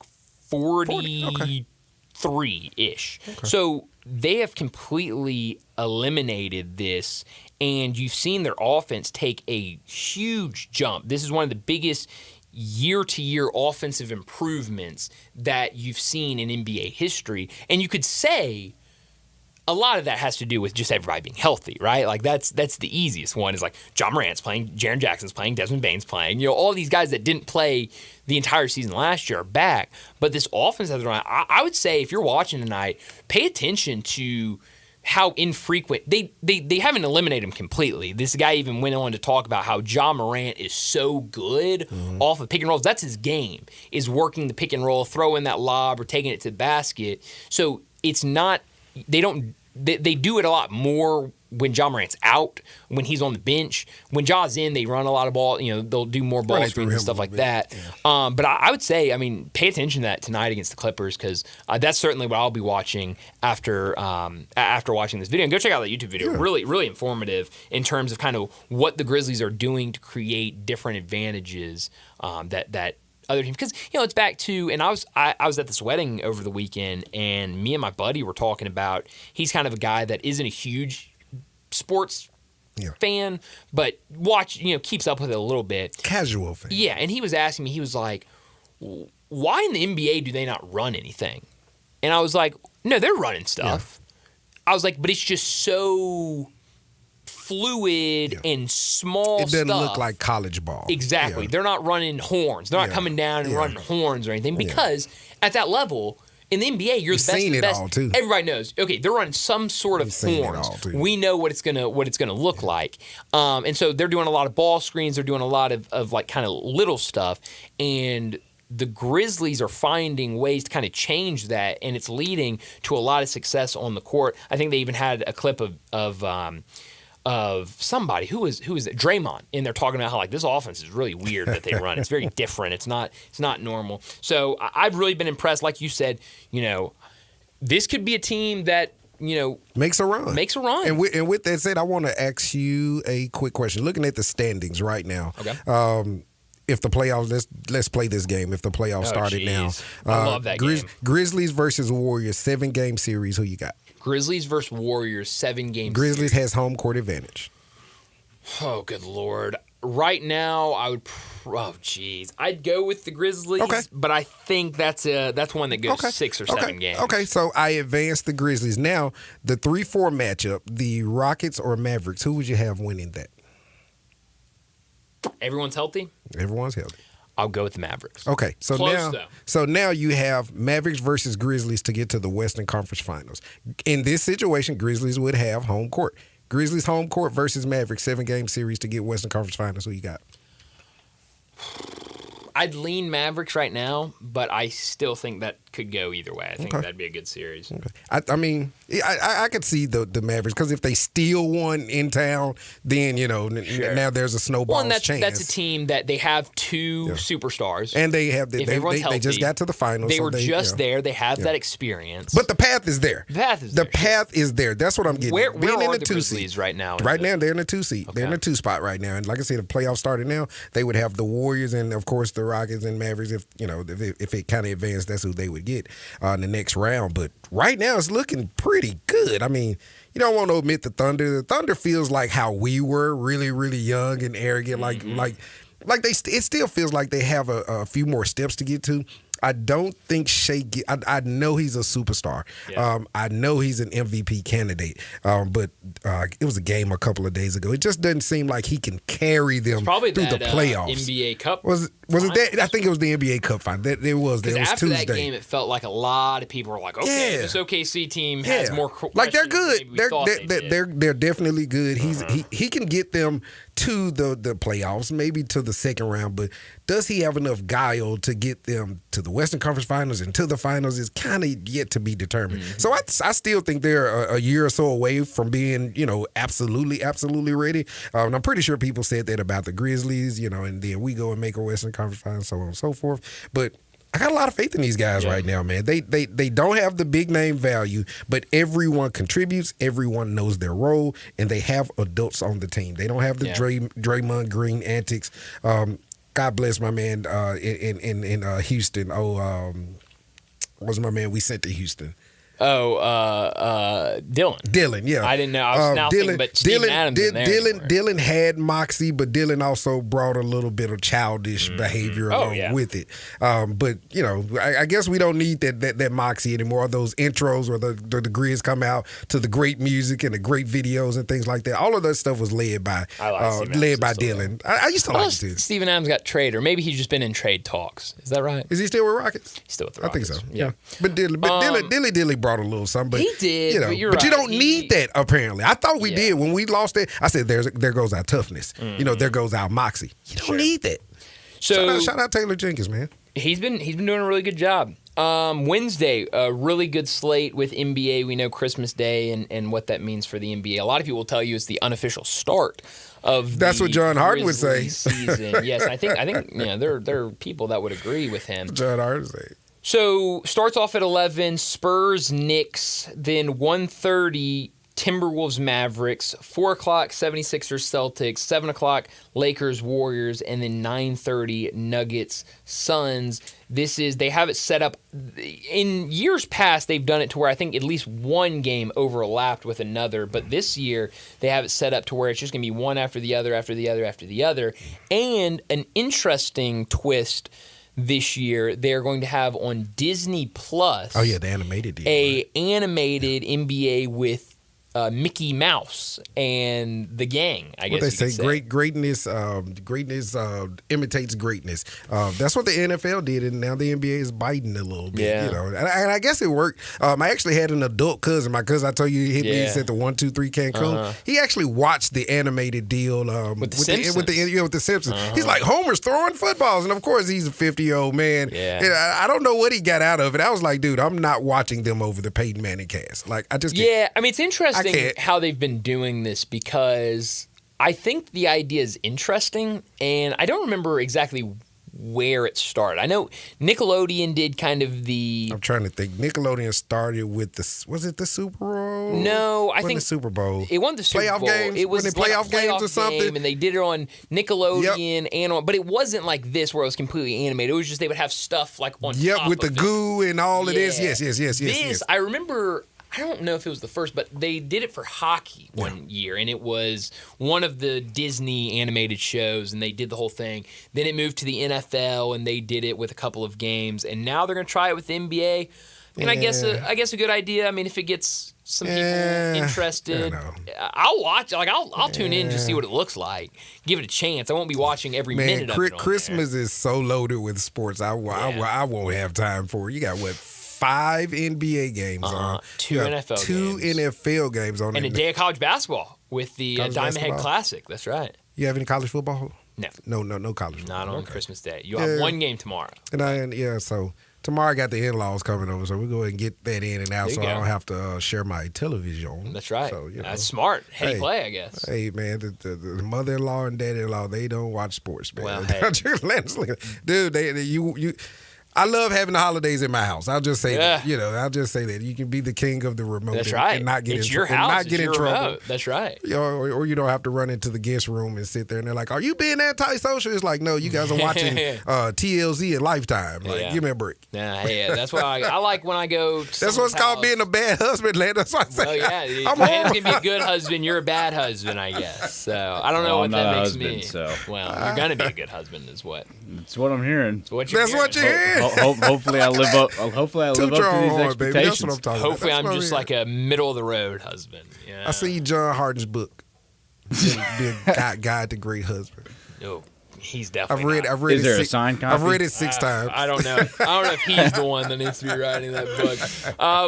43-ish. Okay. So they have completely eliminated this, and you've seen their offense take a huge jump. This is one of the biggest year-to-year offensive improvements that you've seen in NBA history. And you could say a lot of that has to do with just everybody being healthy, right? Like that's the easiest one is like John Morant's playing, Jaren Jackson's playing, Desmond Bain's playing. All these guys that didn't play the entire season last year are back. But this offense has run. I would say if you're watching tonight, pay attention to how infrequent they haven't eliminated him completely. This guy even went on to talk about how John Morant is so good off of pick and rolls. That's his game, is working the pick and roll, throwing that lob or taking it to the basket. So it's not. They do it a lot more when John Morant's out, when he's on the bench. When Ja's in, they run a lot of ball. They'll do more ball screens and stuff like that. Yeah. But I would say, pay attention to that tonight against the Clippers because that's certainly what I'll be watching after watching this video. And go check out that YouTube video. Yeah. Really, really informative in terms of kind of what the Grizzlies are doing to create different advantages that other teams, because it's back to, and I was at this wedding over the weekend, and me and my buddy were talking about, he's kind of a guy that isn't a huge sports fan, but keeps up with it a little bit. Casual fan. Yeah, and he was asking me, he was like, why in the NBA do they not run anything? And I was like, no, they're running stuff. Yeah. I was like, but it's just so fluid and small stuff. It doesn't look like college ball. Exactly. Yeah. They're not running horns. They're not coming down and running horns or anything because at that level, in the NBA, you're the best of the best. All too. Everybody knows. Okay, they're running some sort of horns. We know what it's gonna look like. And so they're doing a lot of ball screens. They're doing a lot of like kind of little stuff. And the Grizzlies are finding ways to kind of change that, and it's leading to a lot of success on the court. I think they even had a clip of somebody who is it? Draymond, and they're talking about how like this offense is really weird that they run. It's very different. It's not normal. So I've really been impressed. Like you said, this could be a team that makes a run. And with that said, I want to ask you a quick question. Looking at the standings right now, okay. If the playoffs, let's play this game. If the playoffs started now, I love that game. Grizzlies versus Warriors, 7-game series. Who you got? Grizzlies versus Warriors, 7-game Grizzlies has home court advantage. Oh, good Lord. Right now, I'd go with the Grizzlies, but I think that's one that goes 6 or 7 games. Okay, so I advanced the Grizzlies. Now, the 3-4 matchup, the Rockets or Mavericks, who would you have winning that? Everyone's healthy? Everyone's healthy. I'll go with the Mavericks. Okay, so Close, now you have Mavericks versus Grizzlies to get to the Western Conference Finals. In this situation, Grizzlies would have home court. Grizzlies home court versus Mavericks, 7-game series to get Western Conference Finals. Who you got? I'd lean Mavericks right now, but I still think that could go either way. I think that'd be a good series. Okay. I mean, I could see the Mavericks because if they steal one in town, then now there's a snowball chance. That's a team that they have two superstars, and they have they just got to the finals. They were just there. They have that experience. But the path is there. The path is there. That's what I'm getting. Where Being are in the 2 Grizzlies seed right now? Right now, they're in the 2 seed. They're in the 2 spot right now. And like I said, the playoffs started now. They would have the Warriors and of course the Rockets and Mavericks. If it kind of advanced, that's who they would get in the next round. But right now, it's looking pretty good. I mean, you don't want to admit the Thunder. The Thunder feels like how we were, really, really young and arrogant. It still feels like they have a few more steps to get to. I don't think Shea. I know he's a superstar. Yeah. I know he's an MVP candidate. But it was a game a couple of days ago. It just doesn't seem like he can carry them through the playoffs. NBA Cup. Was it that? I think it was the NBA Cup final. It was after Tuesday. That game, it felt like a lot of people were like, "Okay, this OKC team has more like they're good. They're definitely good. He can get them to the playoffs, maybe to the second round, but does he have enough guile to get them to the Western Conference Finals and to the finals is kind of yet to be determined. So I still think they're a year or so away from being, absolutely ready. And I'm pretty sure people said that about the Grizzlies, and then we go and make a Western Conference Finals, so on and so forth. But I got a lot of faith in these guys right now, man. They don't have the big name value, but everyone contributes. Everyone knows their role, and they have adults on the team. They don't have the Draymond Green antics. God bless my man in Houston. What's my man we sent to Houston? Dylan. Dylan, yeah. I didn't know. I was now thinking, but Steven Adams in there. Dylan had moxie, but Dylan also brought a little bit of childish behavior along with it. But I guess we don't need that moxie anymore. Those intros where the Grizz come out to the great music and the great videos and things like that. All of that stuff was led by Dylan. I used to like it too. Steven Adams got traded, or maybe he's just been in trade talks. Is that right? Is he still with Rockets? He's still with the I Rockets. think so. Yeah. But Dylan brought a little something. But, he did, but you're right. But you don't need that, apparently. I thought we did. When we lost it, I said, there goes our toughness. There goes our moxie. You don't need that. So shout out Taylor Jenkins, man. He's been doing a really good job. Wednesday, a really good slate with NBA. We know Christmas Day and what that means for the NBA. A lot of people will tell you it's the unofficial start of That's what John Harden would say. Season. Yes, I think there are people that would agree with him. John Harden say. So starts off at 11, Spurs, Knicks, then 1:30, Timberwolves, Mavericks, 4 o'clock, 76ers, Celtics, 7 o'clock, Lakers, Warriors, and then 9:30, Nuggets, Suns. They have it set up. In years past, they've done it to where I think at least one game overlapped with another, but this year they have it set up to where it's just going to be one after the other, after the other, after the other. And an interesting twist this year, they're going to have on Disney Plus. Oh yeah, the animated deal. Animated NBA with Mickey Mouse and the gang. I guess what they say, greatness imitates greatness. That's what the NFL did, and now the NBA is biting a little bit. And I guess it worked. I actually had an adult cousin. My cousin, I told you, he hit me. He said the 1, 2, 3 Cancun. He actually watched the animated deal with the Simpsons. He's like, Homer's throwing footballs, and of course he's a 50-year-old man. And I don't know what he got out of it. I was like, dude, I'm not watching them over the Peyton Manning cast. Like, I just can't. I mean, it's interesting how they've been doing this because I think the idea is interesting, and I don't remember exactly where it started. I know Nickelodeon did kind of the... I'm trying to think. Nickelodeon started with was it the Super Bowl? No, I think the Super Bowl. It wasn't the Super Bowl. Games? It was like playoff games or something. And they did it on Nickelodeon but it wasn't like this where it was completely animated. It was just they would have stuff like on top with the goo and all of this. Yes. I remember... I don't know if it was the first, but they did it for hockey one year, and it was one of the Disney animated shows, and they did the whole thing. Then it moved to the NFL, and they did it with a couple of games, and now they're going to try it with the NBA. And I guess a good idea. I mean, if it gets some people interested, I'll watch. Like I'll tune in to see what it looks like. Give it a chance. I won't be watching every minute of it. Christmas is so loaded with sports. I won't have time for it. You got what? 5 NBA games on. 2 NFL games on. And a day of college basketball with the Diamond Head Classic. That's right. You have any college football No college football. Not on Christmas Day. You'll have one game tomorrow. So tomorrow I got the in-laws coming over, so we'll go ahead and get that in and out so I don't have to share my television. That's right. So, that's smart. Heady play, I guess. Hey, man, the mother-in-law and daddy-in-law, they don't watch sports, man. Well, hey. Dude, I love having the holidays in my house. I'll just say that. I'll just say that. You can be the king of the remote and not get in trouble. Remote. That's right. Or you don't have to run into the guest room and sit there and they're like, are you being antisocial? It's like, no, you guys are watching TLZ and Lifetime. Like, give me a break. That's why I like when I go to That's what's called being a bad husband, Land. That's what I say. Well, yeah. Landon's going to be a good husband. You're a bad husband, I guess. So I don't know what that makes me. Well, you're going to be a good husband is what. That's what I'm hearing. That's what you're hearing. Hopefully I live up. Hopefully I live up to these expectations. Baby. That's what I'm talking Hopefully about. I'm just like a middle of the road husband. Yeah. I see John Harden's book. Be a guide to great husband. No, he's definitely. I've read. Is there a signed copy? I've read it 6 times. I don't know. I don't know if he's the one that needs to be writing that book.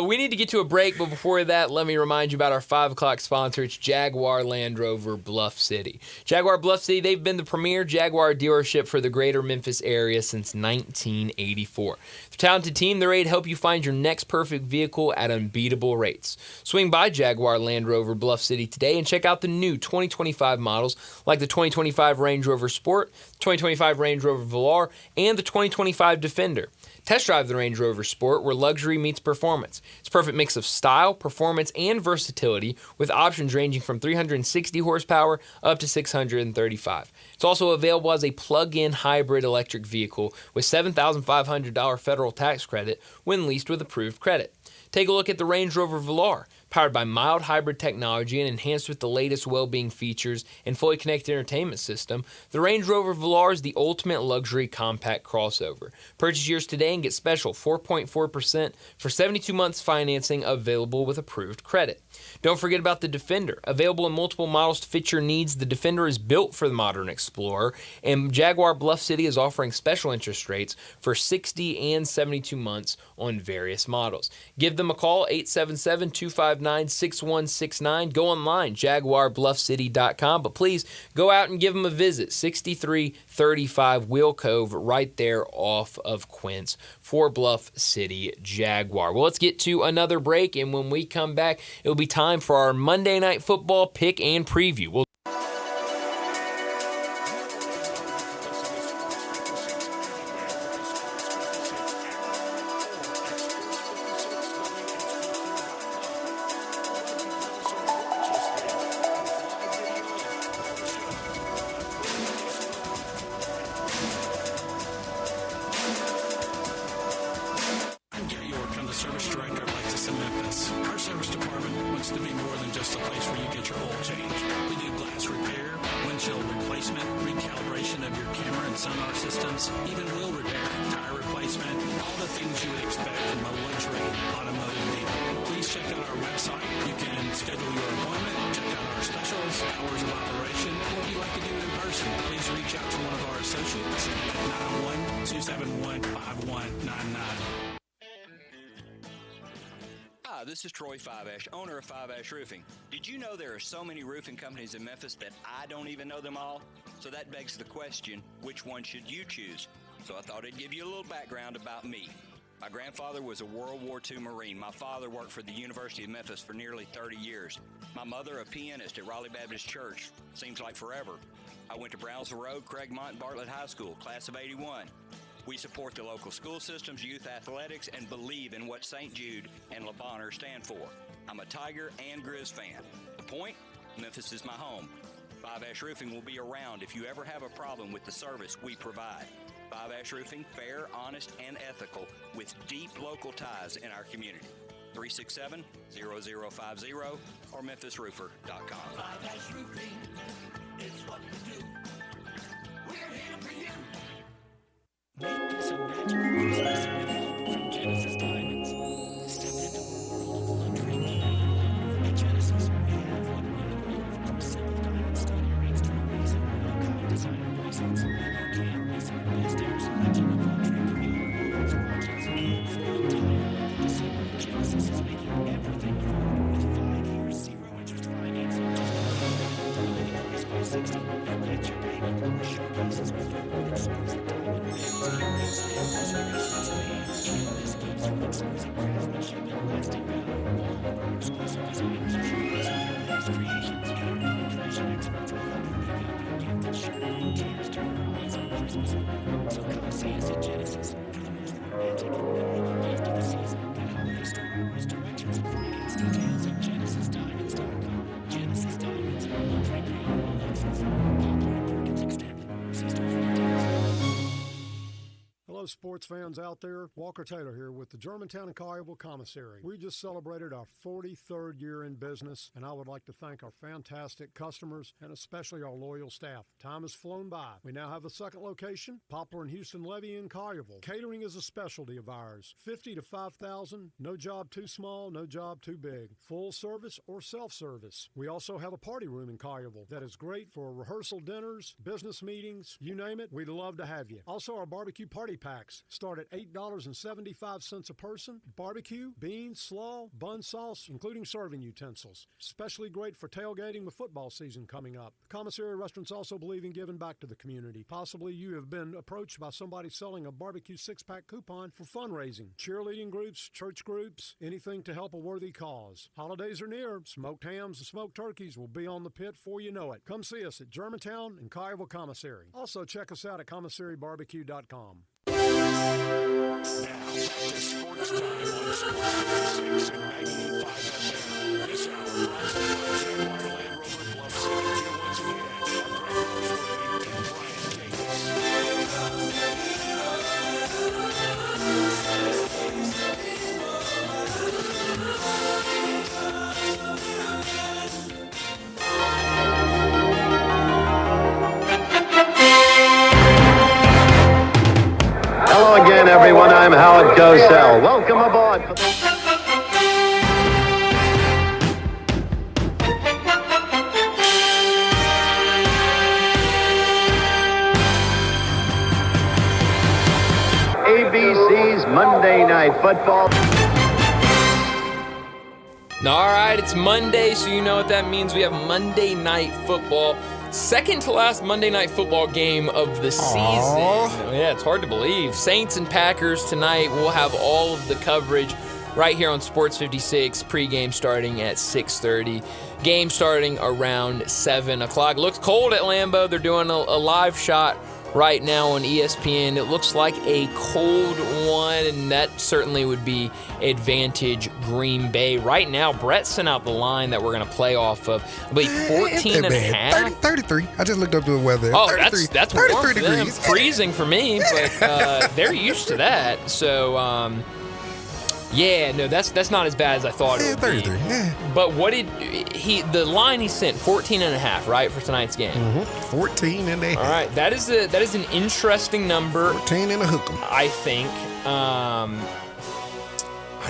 We need to get to a break, but before that, let me remind you about our 5 o'clock sponsor. It's Jaguar Land Rover Bluff City. Jaguar Bluff City, they've been the premier Jaguar dealership for the greater Memphis area since 1984. The talented team, they're ready to help you find your next perfect vehicle at unbeatable rates. Swing by Jaguar Land Rover Bluff City today and check out the new 2025 models like the 2025 Range Rover Sport, 2025 Range Rover Velar, and the 2025 Defender. Test drive the Range Rover Sport, where luxury meets performance. It's a perfect mix of style, performance, and versatility, with options ranging from 360 horsepower up to 635. It's also available as a plug-in hybrid electric vehicle with $7,500 federal tax credit when leased with approved credit. Take a look at the Range Rover Velar, powered by mild hybrid technology and enhanced with the latest well-being features and fully connected entertainment system. The Range Rover Velar is the ultimate luxury compact crossover. Purchase yours today and get special 4.4% for 72 months financing available with approved credit. Don't forget about the Defender. Available in multiple models to fit your needs, the Defender is built for the modern explorer, and Jaguar Bluff City is offering special interest rates for 60 and 72 months on various models. Give them a call, 877-259-6169. Go online, jaguarbluffcity.com, but please go out and give them a visit, 6335 Wheel Cove, right there off of Quince for Bluff City Jaguar. Well, let's get to another break, and when we come back, it'll be time for our Monday Night Football pick and preview. Service Director of Lexus in Memphis. Our service department wants to be more than just a place where you get your oil changed. We do glass repair, windshield replacement, recalibration of your camera and sonar systems, even wheel repair, tire replacement, all the things you would expect from a luxury automotive dealer. Please check out our website. You can schedule your appointment, check out our specials, hours of operation, or if you'd like to do it in person, please reach out to one of our associates at 901-271-5199. Hi, this is Troy Fiveash, owner of Fiveash Roofing. Did you know there are so many roofing companies in Memphis that I don't even know them all? So that begs the question, which one should you choose? So I thought I'd give you a little background about me. My grandfather was a World War II Marine. My father worked for the University of Memphis for nearly 30 years. My mother, a pianist at Raleigh Baptist Church. Seems like forever. I went to Brownsville Road, Craigmont, and Bartlett High School, class of 81. We support the local school systems, youth athletics, and believe in what St. Jude and Le Bonheur stand for. I'm a Tiger and Grizz fan. The point? Memphis is my home. Fiveash Roofing will be around if you ever have a problem with the service we provide. Fiveash Roofing, fair, honest, and ethical, with deep local ties in our community. 367-0050 or memphisroofer.com. Fiveash Roofing is what we do. We're here for you. Make some magical Christmas with help from Genesis Diamonds. Step into a world of luxury meaning. At Genesis, we have what you need, from simple diamond stud earrings to amazing one-of-a-kind designer bracelets. And you can't miss our best ever selection of luxury premium gold watches. Full time December, Genesis is making everything affordable with 5 years, 0 interest financing. Just $1 price by 60. Let your payment or show Hello, sports fans out there. Walker Taylor here with the Germantown and Collierville Commissary. We just celebrated our 43rd year in business, and I would like to thank our fantastic customers and especially our loyal staff. Time has flown by. We now have a second location, Poplar and Houston Levy in Collierville. Catering is a specialty of ours. 50 to 5,000, no job too small, no job too big. Full service or self-service. We also have a party room in Collierville that is great for rehearsal dinners, business meetings, you name it, we'd love to have you. Also, our barbecue party packs start at $8.75 a person. Barbecue, beans, slaw, bun sauce, including serving utensils. Especially great for tailgating with football season coming up. Commissary restaurants also believe in giving back to the community. Possibly you have been approached by somebody selling a barbecue six-pack coupon for fundraising. Cheerleading groups, church groups, anything to help a worthy cause. Holidays are near. Smoked hams and smoked turkeys will be on the pit before you know it. Come see us at Germantown and Collierville Commissary. Also check us out at commissarybarbecue.com. Now, back to Sports Time on Sports 56 and 98.5 FM. This hour brought to you by Jaguar Land Rover Bluff City. Here once again are Greg Roseworthy and Brian Hello again, everyone. I'm Howard Cosell. Welcome aboard. ABC's Monday Night Football. All right, it's Monday, so you know what that means. We have Monday Night Football. Second to last Monday Night Football game of the season. Yeah, it's hard to believe. Saints and Packers tonight. We'll have all of the coverage right here on Sports 56. Pregame starting at 6:30. Game starting around 7 o'clock. Looks cold at Lambeau. They're doing a live shot right now on ESPN. It looks like a cold one, and that certainly would be advantage Green Bay. Right now, Brett sent out the line that we're going to play off of. I believe 14 and a half. 33. I just looked up the weather. Oh, that's 33 warm for them. degrees. Freezing for me, but they're used to that. So, yeah, no, that's not as bad as I thought it would 33. be. Yeah. But what did the line he sent, 14 and a half, right, for tonight's game? 14 and a half. All right, that is an interesting number. 14 and a hook 'em. I think. I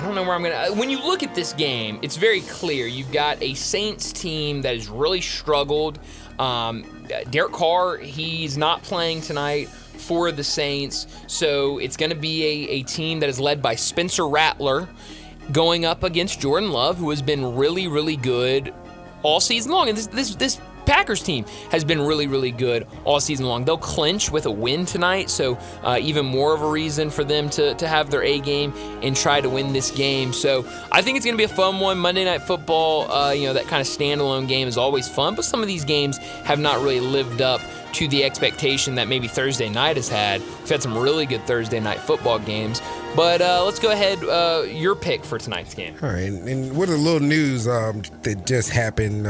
don't know where I'm going to... When you look at this game, it's very clear. You've got a Saints team that has really struggled. Derek Carr, he's not playing tonight for the Saints, so it's going to be a team that is led by Spencer Rattler going up against Jordan Love, who has been really, really good all season long. And this Packers team has been really, really good all season long. They'll clinch with a win tonight, so even more of a reason for them to have their A game and try to win this game. So I think it's going to be a fun one. Monday Night Football, that kind of standalone game is always fun, but some of these games have not really lived up to the expectation that maybe Thursday night has had. We've had some really good Thursday night football games. But let's go ahead. Your pick for tonight's game. All right. And what a little news that just happened.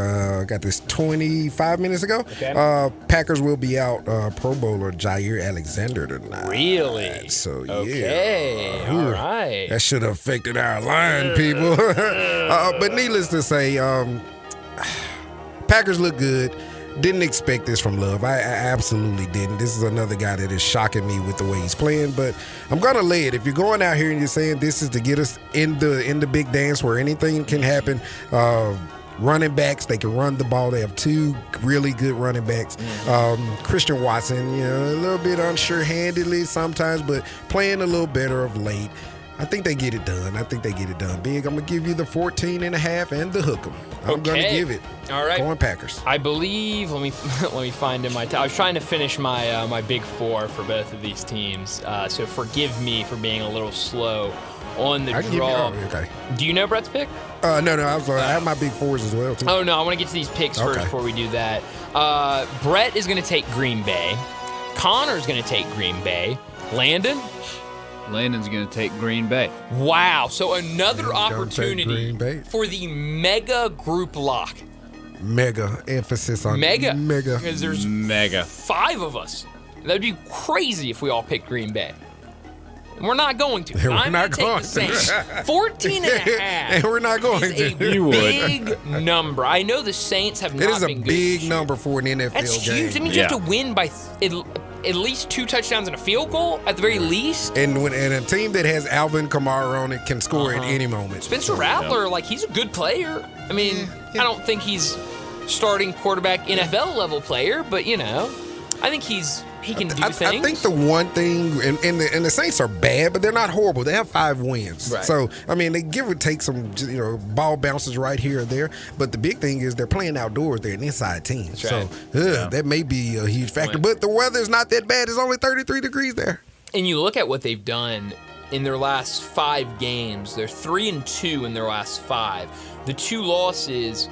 Got this 25 minutes ago. Okay. Packers will be out Pro Bowler Jair Alexander tonight. Really? So, yeah. Okay. All right. That should have affected our line, people. But needless to say, Packers look good. Didn't expect this from Love. I absolutely didn't. This is another guy that is shocking me with the way he's playing, but I'm going to lay it. If you're going out here and you're saying this is to get us in the big dance where anything can happen, running backs, they can run the ball. They have two really good running backs. Christian Watson, a little bit unsure-handedly sometimes, but playing a little better of late. I think they get it done. Big, I'm going to give you the 14.5 and the hook 'em. I'm going to give it. All right. Going Packers. I believe, let me find in I was trying to finish my my big four for both of these teams. So forgive me for being a little slow on the draw. Okay. Do you know Brett's pick? No. I have my big fours as well, too. Oh, no. I want to get to these picks first before we do that. Brett is going to take Green Bay. Connor's going to take Green Bay. Landon's going to take Green Bay. Wow. So another opportunity for the mega group lock. Mega. Emphasis on mega. Because there's 5 of us. That would be crazy if we all picked Green Bay. We're not going to. I'm going to take the Saints. 14.5. And we're not going to. You big number. I know the Saints have not been good. It is a big number for an NFL game. That's huge. That means you have to win by at least 2 touchdowns and a field goal at the very least. And a team that has Alvin Kamara on it can score at any moment. Spencer Rattler, he's a good player. I mean, I don't think he's starting quarterback NFL level player, but I think he can do things. I think the one thing, and the Saints are bad, but they're not horrible. They have 5 wins. Right. So, I mean, they give or take some, ball bounces right here or there. But the big thing is they're playing outdoors. They're an inside team. That's right. So, that may be a huge factor. But the weather's not that bad. It's only 33 degrees there. And you look at what they've done in their last 5 games. They're 3-2 in their last 5. The 2 losses,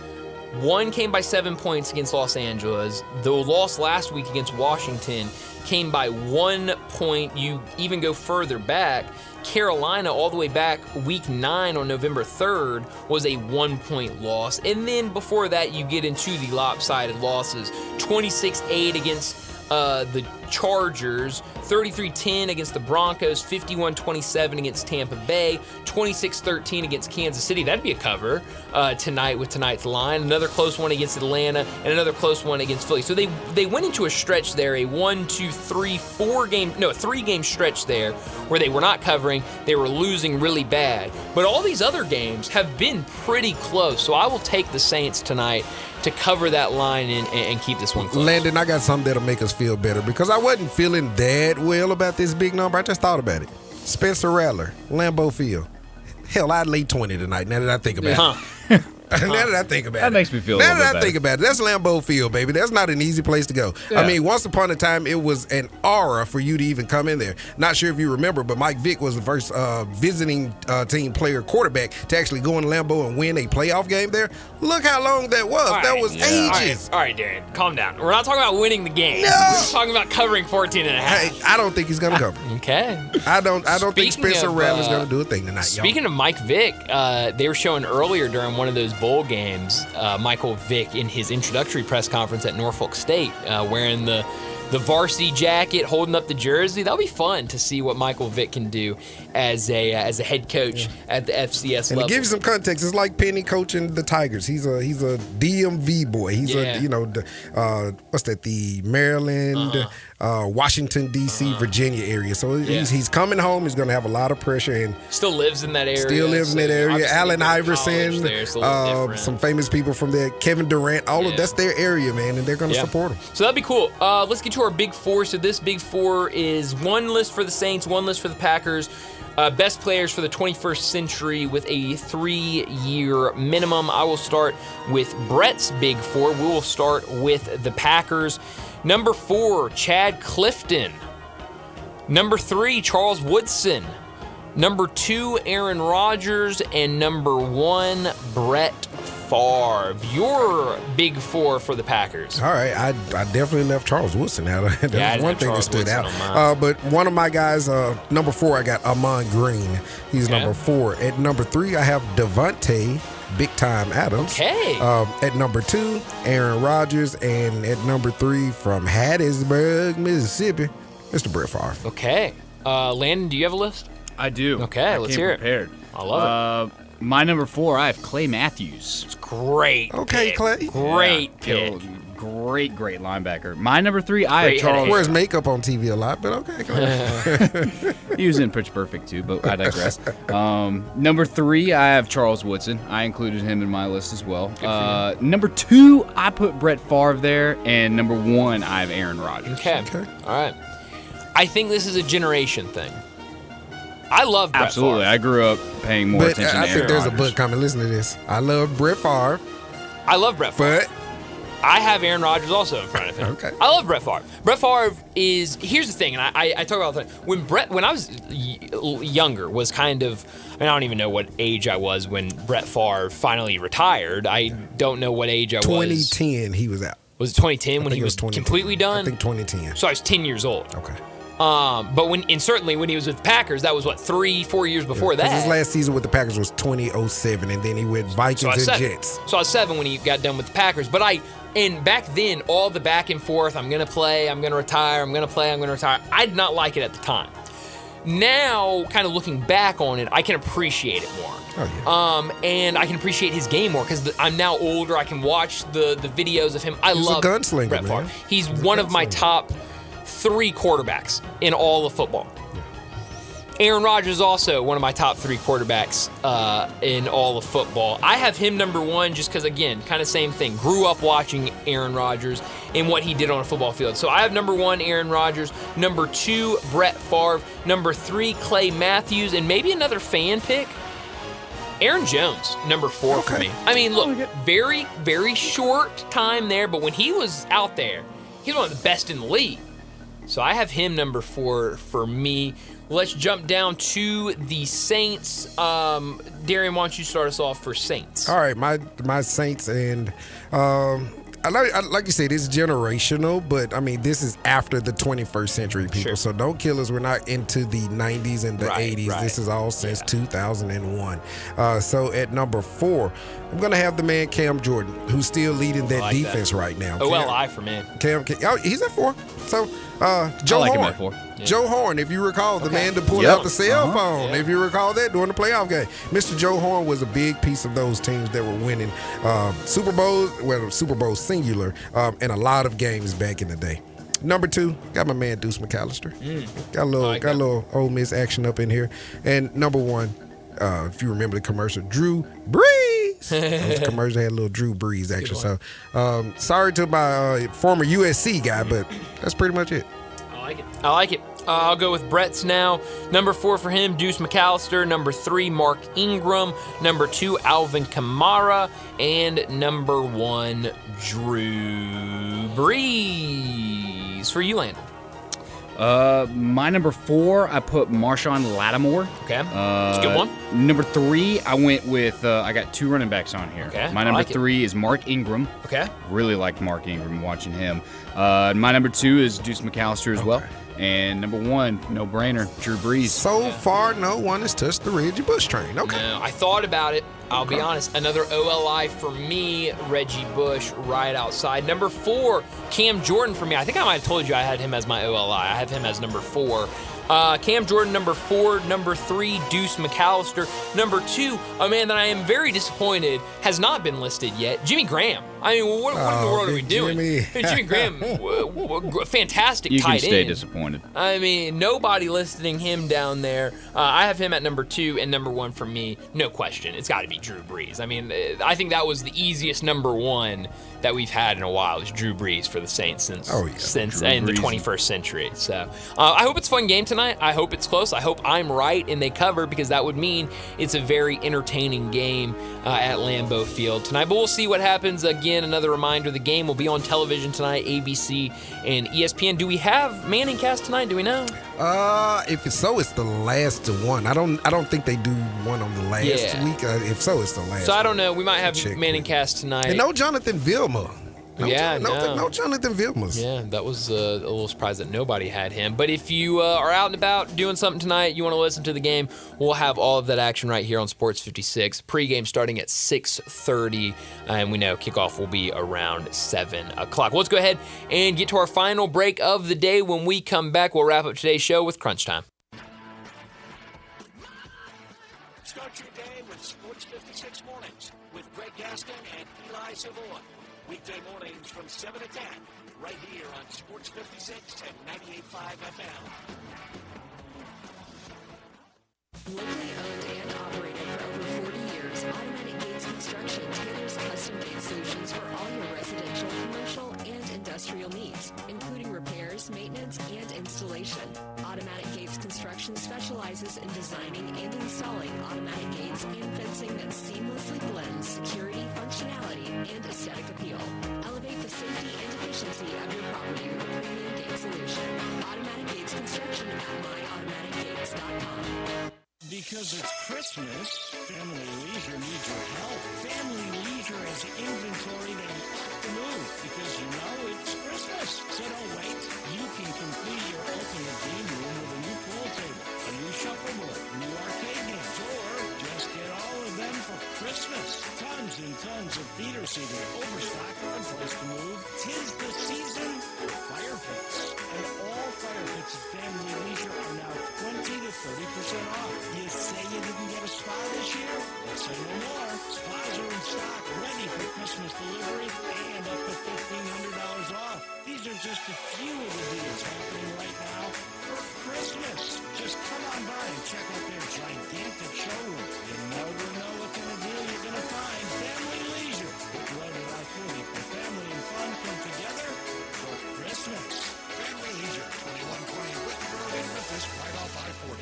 one came by 7 points against Los Angeles. The loss last week against Washington came by 1 point. You even go further back. Carolina, all the way back week 9 on November 3rd, was a 1-point loss. And then before that, you get into the lopsided losses. 26-8 against the Chargers, 33-10 against the Broncos, 51-27 against Tampa Bay, 26-13 against Kansas City. That'd be a cover tonight with tonight's line. Another close one against Atlanta, and another close one against Philly. So they went into a stretch there, a 3-game stretch there where they were not covering. They were losing really bad. But all these other games have been pretty close. So I will take the Saints tonight to cover that line and keep this one close. Landon, I got something that'll make us feel better because I wasn't feeling that well about this big number. I just thought about it. Spencer Rattler, Lambeau Field. Hell, I'd lay 20 tonight now that I think about it. Now that I think about it. That makes me feel a little bit better. Now that I better. think about it, that's Lambeau Field, baby. That's not an easy place to go. Yeah. I mean, once upon a time, it was an aura for you to even come in there. Not sure if you remember, but Mike Vick was the first visiting team player quarterback to actually go in Lambeau and win a playoff game there. Look how long that was. That was ages. All right, Darren, calm down. We're not talking about winning the game. No. We're just talking about covering 14.5. Hey, I don't think he's going to cover. Okay. I don't think Spencer Rattler's going to do a thing tonight, Speaking of Mike Vick, they were showing earlier during one of those bowl games, Michael Vick in his introductory press conference at Norfolk State, wearing the varsity jacket, holding up the jersey. That'll be fun to see what Michael Vick can do as a head coach at the FCS and level. to give you some context, it's like Penny coaching the Tigers. He's a DMV boy. He's the Maryland, Washington D.C., Virginia area. So he's coming home. He's going to have a lot of pressure and still lives in that area. Still lives in that area. Allen Iverson, there, some famous people from there. Kevin Durant. All of that's their area, man, and they're going to support him. So that'd be cool. Let's get to our big four. So this big four is one list for the Saints, one list for the Packers. Best players for the 21st century with a 3-year minimum. I will start with Brett's big four. We will start with the Packers. Number 4, Chad Clifton. Number 3, Charles Woodson. Number 2, Aaron Rodgers. And number 1, Brett Favre. Your big four for the Packers. All right, I definitely left Charles Woodson out. That's one thing that stood out. But one of my guys, number 4, I got Amon Green. He's number 4. At number 3, I have Devontae Big Time Adams. Okay. At number 2, Aaron Rodgers. And at number 3, from Hattiesburg, Mississippi, Mr. Brett Favre. Okay. Landon, do you have a list? I do. Okay, let's hear prepared. it. I love it. My number 4, I have Clay Matthews. It's great. Okay, pick. Clay. Great pick. Great linebacker. My number 3, I have Charles. He wears makeup on TV a lot, but okay. Go ahead. He was in Pitch Perfect too, but I digress. Number 3, I have Charles Woodson. I included him in my list as well. Number 2, I put Brett Favre there, and number 1, I have Aaron Rodgers. Okay. All right. I think this is a generation thing. I love Brett Absolutely. Favre. I grew up paying more attention to I think Aaron there's a Rodgers. book coming. Listen to this. I love Brett Favre. I love Brett Favre. But I have Aaron Rodgers also in front of him. Okay. I love Brett Favre. Brett Favre is, here's the thing, and I talk about it all the time. When I was younger, was kind of, I don't even know what age I was when Brett Favre finally retired. I don't know what age I was. 2010, he was out. Was it 2010 when he was 2010. completely done? I think 2010. So I was 10 years old. Okay. But certainly when he was with the Packers, that was what, 3-4 years before that. His last season with the Packers was 2007, and then he went Vikings and Jets. So I was 7 when he got done with the Packers. But and back then, all the back and forth, I'm going to play, I'm going to retire, I'm going to play, I'm going to retire, I did not like it at the time. Now, kind of looking back on it, I can appreciate it more. Oh, yeah. And I can appreciate his game more because I'm now older. I can watch the videos of him. He's love a gunslinger, Brett Favre. man. He's one of my top 3 quarterbacks in all of football. Aaron Rodgers is also one of my top 3 quarterbacks in all of football. I have him number 1 just because, again, kind of same thing. Grew up watching Aaron Rodgers and what he did on a football field. So I have number 1, Aaron Rodgers. Number 2, Brett Favre. Number 3, Clay Matthews. And maybe another fan pick, Aaron Jones, number 4 for me. I mean, look, very, very short time there, but when he was out there, he was one of the best in the league. So I have him number 4 for me. Let's jump down to the Saints. Darian, why don't you start us off for Saints? All right, my Saints, and like you said, it's generational, but I mean, this is after the 21st century, people. Sure. So don't kill us. We're not into the 90s and the 80s. Right. This is all since 2001. So at number 4, I'm going to have the man Cam Jordan, who's still leading that defense right now. OLI for me. Cam, he's at 4. So Joe I like Horn. him at 4. Yeah. Joe Horn, if you recall, the man that pulled Yep. out the cell phone, if you recall that during the playoff game. Mr. Joe Horn was a big piece of those teams that were winning Super Bowl singular, in a lot of games back in the day. Number 2, got my man Deuce McAllister. Got a little Ole Miss action up in here. And number 1, if you remember the commercial, Drew Brees. That was a commercial had a little Drew Brees action. So sorry to my former USC guy, but that's pretty much it. I like it. I'll go with Brett's now. Number 4 for him, Deuce McAllister. Number 3, Mark Ingram. Number 2, Alvin Kamara. And number 1, Drew Brees. For you, Landon. My number 4, I put Marshawn Lattimore. Okay, that's a good one. Number 3, I went with, I got 2 running backs on here. Okay, my number 3 is Mark Ingram. Okay. Really liked Mark Ingram watching him. My number 2 is Deuce McAllister as well. And number 1, no-brainer, Drew Brees. So far, no one has touched the Reggie Bush train. Okay. No, I thought about it. I'll be honest. Another OLI for me, Reggie Bush, right outside. Number 4, Cam Jordan for me. I think I might have told you I had him as my OLI. I have him as number 4. Cam Jordan, number 4. Number 3, Deuce McAllister. Number 2, a man that I am very disappointed has not been listed yet, Jimmy Graham. I mean, what in the world are we doing? Jimmy Graham, fantastic you tight end. can stay disappointed. I mean, nobody listing him down there. I have him at number 2, and number 1 for me, no question. It's got to be Drew Brees. I mean, I think that was the easiest number 1 that we've had in a while is Drew Brees for the Saints since in the 21st century. So I hope it's a fun game tonight. I hope it's close. I hope I'm right and they cover because that would mean it's a very entertaining game at Lambeau Field tonight. But we'll see what happens. Again, another reminder, the game will be on television tonight, ABC and ESPN. Do we have Manning Cast tonight? Do we know? If it's so, it's the last one. I don't think they do one on the last week. If so, it's the last. So I don't know. We might have Manning Cast tonight. And no Jonathan Vilma. No Jonathan Vilmas. Yeah, that was a little surprise that nobody had him. But if you are out and about doing something tonight, you want to listen to the game, we'll have all of that action right here on Sports 56. Pre-game starting at 6:30, and we know kickoff will be around 7 o'clock. Well, let's go ahead and get to our final break of the day. When we come back, we'll wrap up today's show with Crunch Time. Start your day with Sports 56 mornings with Greg Gaston and Eli Savoy. Weekday mornings from 7 to 10, right here on Sports 56 and 98.5 FM. Locally owned and operated for over 40 years, Automatic Gates Construction tailors custom gate solutions for all your residential, commercial, and industrial industrial needs, including repairs, maintenance, and installation. Automatic Gates Construction specializes in designing and installing automatic gates and fencing that seamlessly blends security, functionality, and aesthetic appeal. Elevate the safety and efficiency of your property with a premium gate solution. Automatic Gates Construction at myautomaticgates.com. Because it's Christmas, Family Leisure needs your help. Family Leisure has inventory that you have to move because you know it's Christmas. So don't wait. You can complete your ultimate game room with a new pool table, a new shuffleboard, new arcade games, or just get all of them for Christmas. Tons and tons of theater seating, overstock, or a place to move. 'Tis the season for fire pits. And all fire pits at Family Leisure are now 20 to 30% off. You say you didn't get a spa this year? Let's say no more. Spas are in stock, ready for Christmas delivery, and up to $1,500 off. These are just a few of the deals happening right now for Christmas. Just come on by and check out their gigantic showroom. You never know what kind of deal you're going to find. Family Leisure. Right at I-40, where family and fun come together for Christmas. Family Leisure, 2120 Wittenberg in Memphis, right off I-40.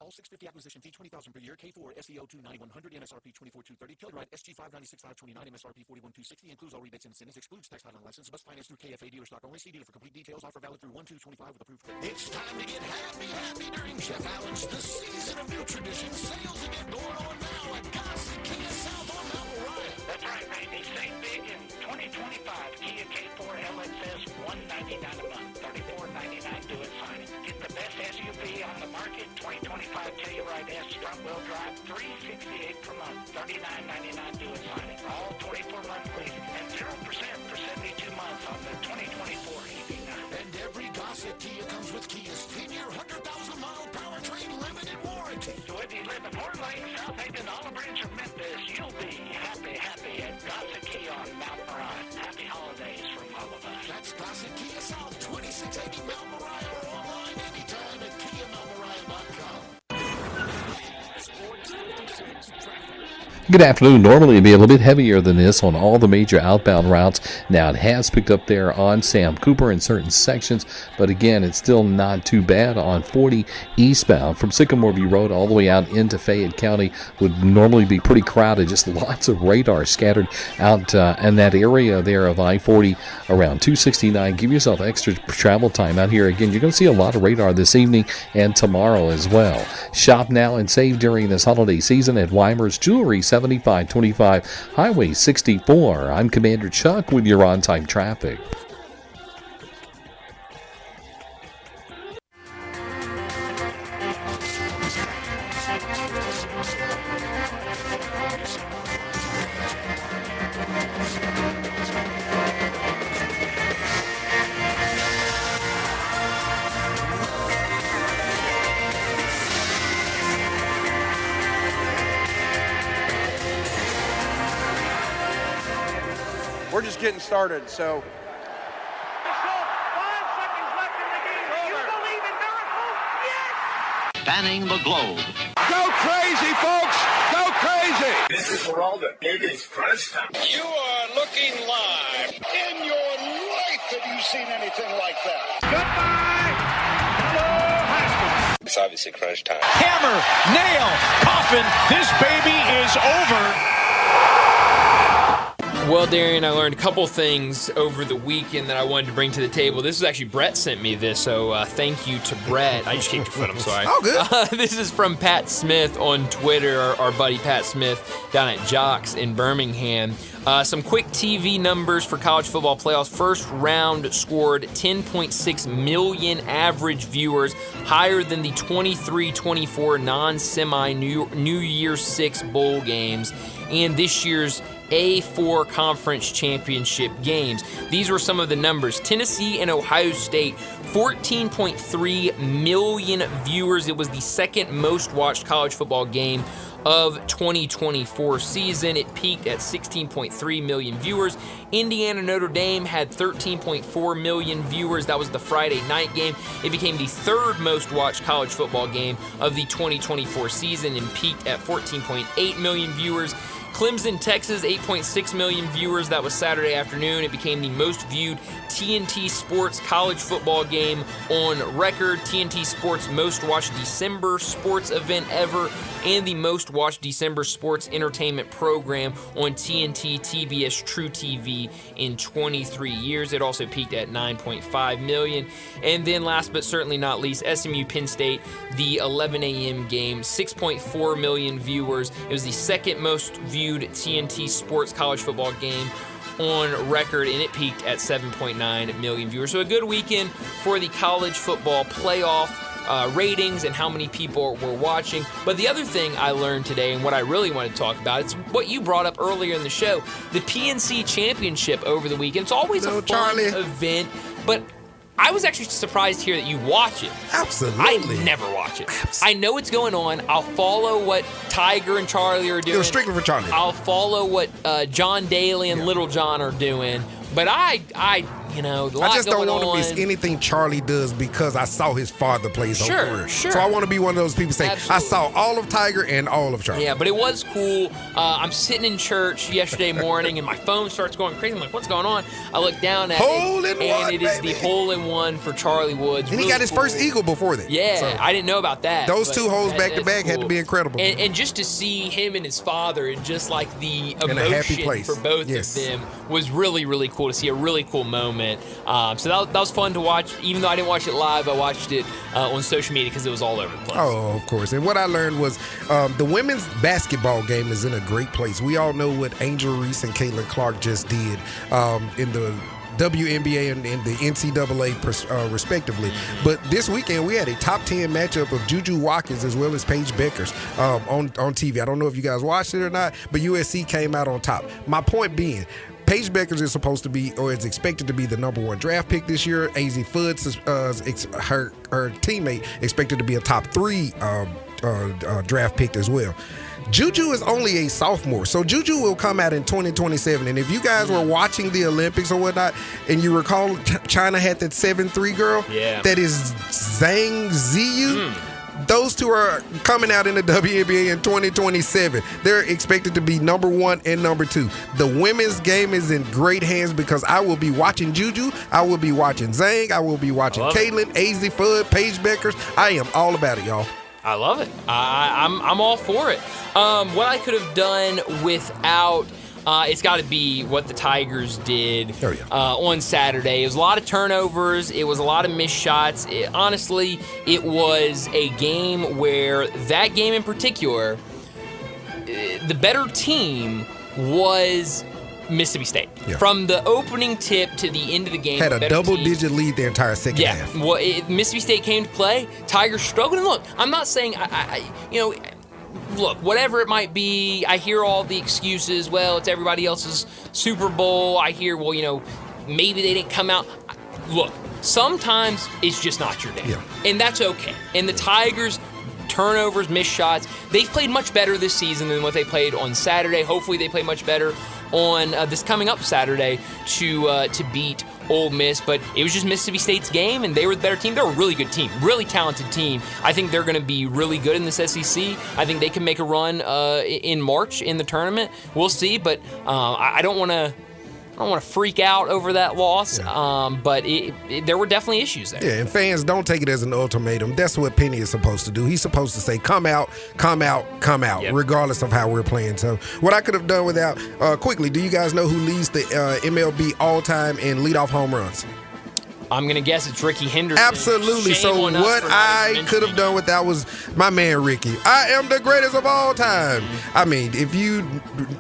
All 650 acquisition fee, $20,000 per year. K4 SEO2 9100 MSRP 24230. Telluride SG5 96529 MSRP 41260. Includes all rebates and incentives. Excludes tax title and license. Must finance through KFA dealer stock only. See dealer for complete details. Offer valid through 1/2/25 with approved credit. It's time to get happy during Chef Allen's The Season of New Traditions sales event going on now at Gossett Kia South on Mount Moriah. That's right, baby. Save big in 2025. Kia K4 LXS $199 a month. $34.99 do it signing. Get the best SUV on the market. 2025 Telluride S front-wheel drive, $368 per month, $39.99 do it signing. All 24 monthly and 0% for 72 months on the 2024 EV9. And every Gossett Kia comes with Kia's 10-year, 100,000-mile powertrain limited warranty. So if you live in Fort Lake, South Haven, Olive Branch, or Memphis, you'll be happy at Gossett Kia on Mount Moriah. Happy holidays from all of us. That's Gossett Kia South, 2680 Mount Moriah, or online anytime at KiaMountMoriah.com. Good afternoon. Normally it'd be a little bit heavier than this on all the major outbound routes. Now it has picked up there on Sam Cooper in certain sections, but again, it's still not too bad on 40 eastbound from Sycamore View Road all the way out into Fayette County. Would normally be pretty crowded. Just lots of radar scattered out in that area there of I-40 around 269. Give yourself extra travel time out here. Again, you're going to see a lot of radar this evening and tomorrow as well. Shop now and save during this holiday season at Weimer's Jewelry, 7525 Highway 64. I'm Commander Chuck with your on-time traffic. We're just getting started, so. Spanning the globe. Go crazy, folks! Go crazy! This is for all the biggest crunch time. You are looking live. In your life have you seen anything like that? Goodbye! Hello, Haskins. It's obviously crunch time. Hammer, nail, coffin. This baby is over. Well, Darian, I learned a couple things over the weekend that I wanted to bring to the table. This is actually Brett sent me this, so thank you to Brett. I just kicked your foot, I'm sorry. Oh, good. This is from Pat Smith on Twitter, our buddy Pat Smith down at Jocks in Birmingham. Some quick TV numbers for college football playoffs. First round scored 10.6 million average viewers, higher than the 23-24 non-semi New Year's 6 bowl games and this year's A4 Conference Championship games. These were some of the numbers. Tennessee and Ohio State, 14.3 million viewers. It was the second most watched college football game of 2024 season. It peaked at 16.3 million viewers. Indiana Notre Dame had 13.4 million viewers. That was the Friday night game. It became the third most watched college football game of the 2024 season and peaked at 14.8 million viewers. Clemson, Texas, 8.6 million viewers. That was Saturday afternoon. It became the most viewed TNT Sports college football game on record. TNT Sports' most watched December sports event ever, and the most watched December sports entertainment program on TNT TBS True TV in 23 years. It also peaked at 9.5 million. And then last but certainly not least, SMU Penn State, the 11 a.m. game, 6.4 million viewers. It was the second most viewed TNT Sports college football game on record, and it peaked at 7.9 million viewers. So a good weekend for the college football playoff ratings and how many people were watching. But the other thing I learned today, and what I really want to talk about, it's what you brought up earlier in the show, the PNC Championship over the weekend. It's always a fun event, but I was actually surprised to hear that you watch it. Absolutely. I never watch it. I know what's going on. I'll follow what Tiger and Charlie are doing. It was strictly for Charlie. I'll follow what John Daly and Little John are doing. But I just don't want to miss anything Charlie does because I saw his father play his whole career. Sure. So I want to be one of those people saying, I saw all of Tiger and all of Charlie. Yeah, but it was cool. I'm sitting in church yesterday morning, and my phone starts going crazy. I'm like, what's going on? I look down at it, and it is the hole-in-one for Charlie Woods. And he got his first eagle before that. Yeah, so I didn't know about that. Those two holes back-to-back had to be incredible. And just to see him and his father and just like the in a happy emotion place. for both of them was really, really cool to see. A really cool moment. So that was fun to watch. Even though I didn't watch it live, I watched it on social media because it was all over the place. Oh, of course. And what I learned was the women's basketball game is in a great place. We all know what Angel Reese and Caitlin Clark just did in the WNBA and the NCAA respectively. But this weekend we had a top 10 matchup of Juju Watkins as well as Paige Beckers on TV. I don't know if you guys watched it or not, but USC came out on top. My point being, Paige Beckers is supposed to be, or is expected to be, the number 1 draft pick this year. AZ Foods, her teammate, expected to be a top 3 draft pick as well. Juju is only a sophomore, so Juju will come out in 2027. And if you guys were watching the Olympics or whatnot, and you recall China had that 7'3" girl, that is Zhang Ziyu. Those two are coming out in the WNBA in 2027. They're expected to be number 1 and number 2. The women's game is in great hands because I will be watching Juju. I will be watching Zhang. I will be watching Caitlin, AZ Fudd, Paige Beckers. I am all about it, y'all. I love it. I'm all for it. What I could have done without, it's got to be what the Tigers did on Saturday. It was a lot of turnovers. It was a lot of missed shots. Honestly, it was a game where that game in particular, the better team was Mississippi State. Yeah. From the opening tip to the end of the game, had a double-digit lead the entire second half. Well, Mississippi State came to play. Tigers struggled. And look, I'm not saying, look, whatever it might be, I hear all the excuses. Well, it's everybody else's Super Bowl. I hear, maybe they didn't come out. Look, sometimes it's just not your day. Yeah. And that's okay. And the Tigers, turnovers, missed shots, they've played much better this season than what they played on Saturday. Hopefully they play much better on this coming up Saturday to beat Ole Miss. But it was just Mississippi State's game, and they were the better team. They're a really good team, really talented team. I think they're going to be really good in this SEC. I think they can make a run in March in the tournament. We'll see, but I don't want to freak out over that loss, but there were definitely issues there. Yeah, and fans, don't take it as an ultimatum. That's what Penny is supposed to do. He's supposed to say, come out, regardless of how we're playing. So what I could have done without, quickly, do you guys know who leads the MLB all-time in leadoff home runs? I'm going to guess it's Ricky Henderson. Absolutely. So what I could have done with that was my man Ricky. I am the greatest of all time. I mean, if you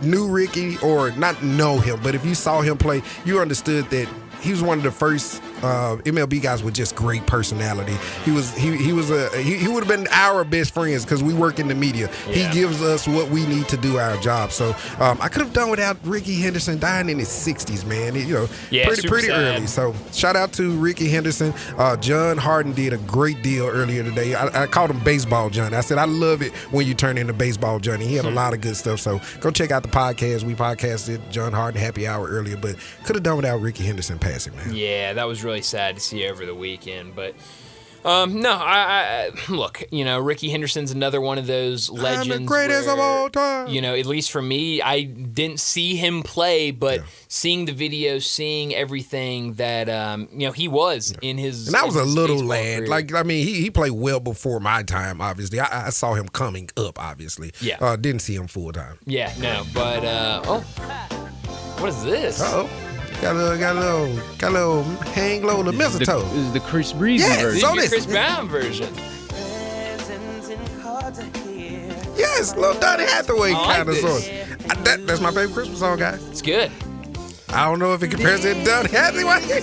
knew Ricky, or not know him, but if you saw him play, you understood that he was one of the first MLB guys with just great personality. He would have been our best friends because we work in the media. Yeah. He gives us what we need to do our job. So I could have done without Ricky Henderson, dying in his 60s, man. Pretty early. So shout out to Ricky Henderson. John Harden did a great deal earlier today. I called him Baseball Johnny. I said I love it when you turn into Baseball Johnny. He had a lot of good stuff. So go check out the podcast. We podcasted John Harden Happy Hour earlier, but could have done without Ricky Henderson passing, man. Yeah, that was really sad to see over the weekend. But No, I look, Ricky Henderson's another one of those legends. I'm the greatest of all time. At least for me, I didn't see him play, but seeing the videos, seeing everything that, he was in his. And I was a little lad. career. He played well before my time, obviously. I saw him coming up, obviously. Yeah. Didn't see him full time. Yeah, no, but, what is this? Uh-oh. Got a little hang low the mistletoe. This is the Chris Breezy version. So This is the Chris Brown version. Yes, little Donny Hathaway I kind of like sort. That's my favorite Christmas song, guys. It's good. I don't know if it compares to Donny Hathaway.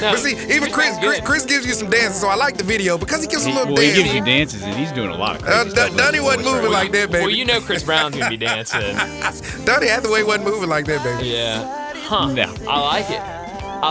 But see, even Chris gives you some dances, so I like the video because he gives some little dances. He gives you dances, and he's doing a lot of crazy stuff. Donny wasn't moving like that, baby. Well, Chris Brown's going to be dancing. Donny Hathaway wasn't moving like that, baby. Yeah. Huh. No. I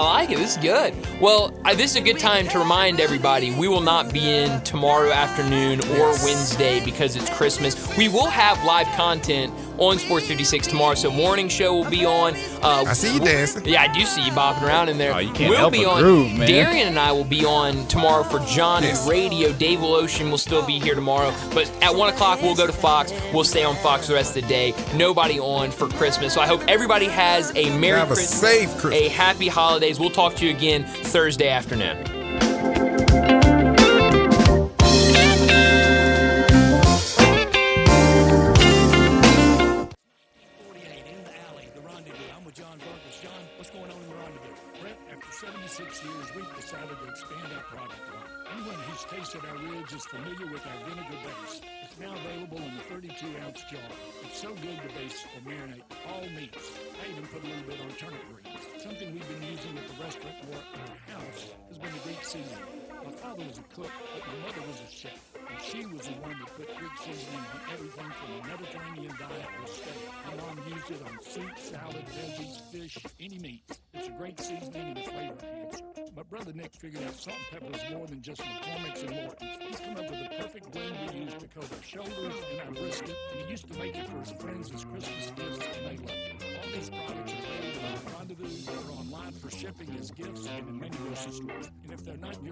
like it. This is good. Well, this is a good time to remind everybody we will not be in tomorrow afternoon or Wednesday because it's Christmas. We will have live content on Sports 56 tomorrow, so morning show will be on. I see you dancing. Yeah, I do see you bopping around in there. Oh, you can't help but groove, man. Darian and I will be on tomorrow for John Radio. Dave Woloshin will still be here tomorrow, but at 1 o'clock we'll go to Fox. We'll stay on Fox the rest of the day. Nobody on for Christmas, so I hope everybody has a Merry Christmas, a safe Christmas, a Happy Holidays. We'll talk to you again Thursday afternoon. John, what's going on in the Rendezvous? Brett, after 76 years, we've decided to expand our product line. Anyone who's tasted our ribs is familiar with our vinegar base. It's now available in a 32-ounce jar. It's so good the base will marinate all meats. I even put a little bit on turnip greens. Something we've been using at the restaurant or at our house has been the Greek seasoning. My father was a cook, but my mother was a chef. And she was the one that put Greek seasoning on everything from the Mediterranean diet to steak. My mom used it on soup, salad, veggies, fish, any meat. It's a great seasoning and a flavor enhancer. My brother Nick figured out salt and pepper is more than just McCormick's and Morton's. He's come up with the perfect blend we use to coat our shoulders and our brisket, and he used to make it for his friends as Christmas gifts, and they loved it. All these products are available at Rendezvous or online for shipping as gifts and in many grocery stores. And if they're not your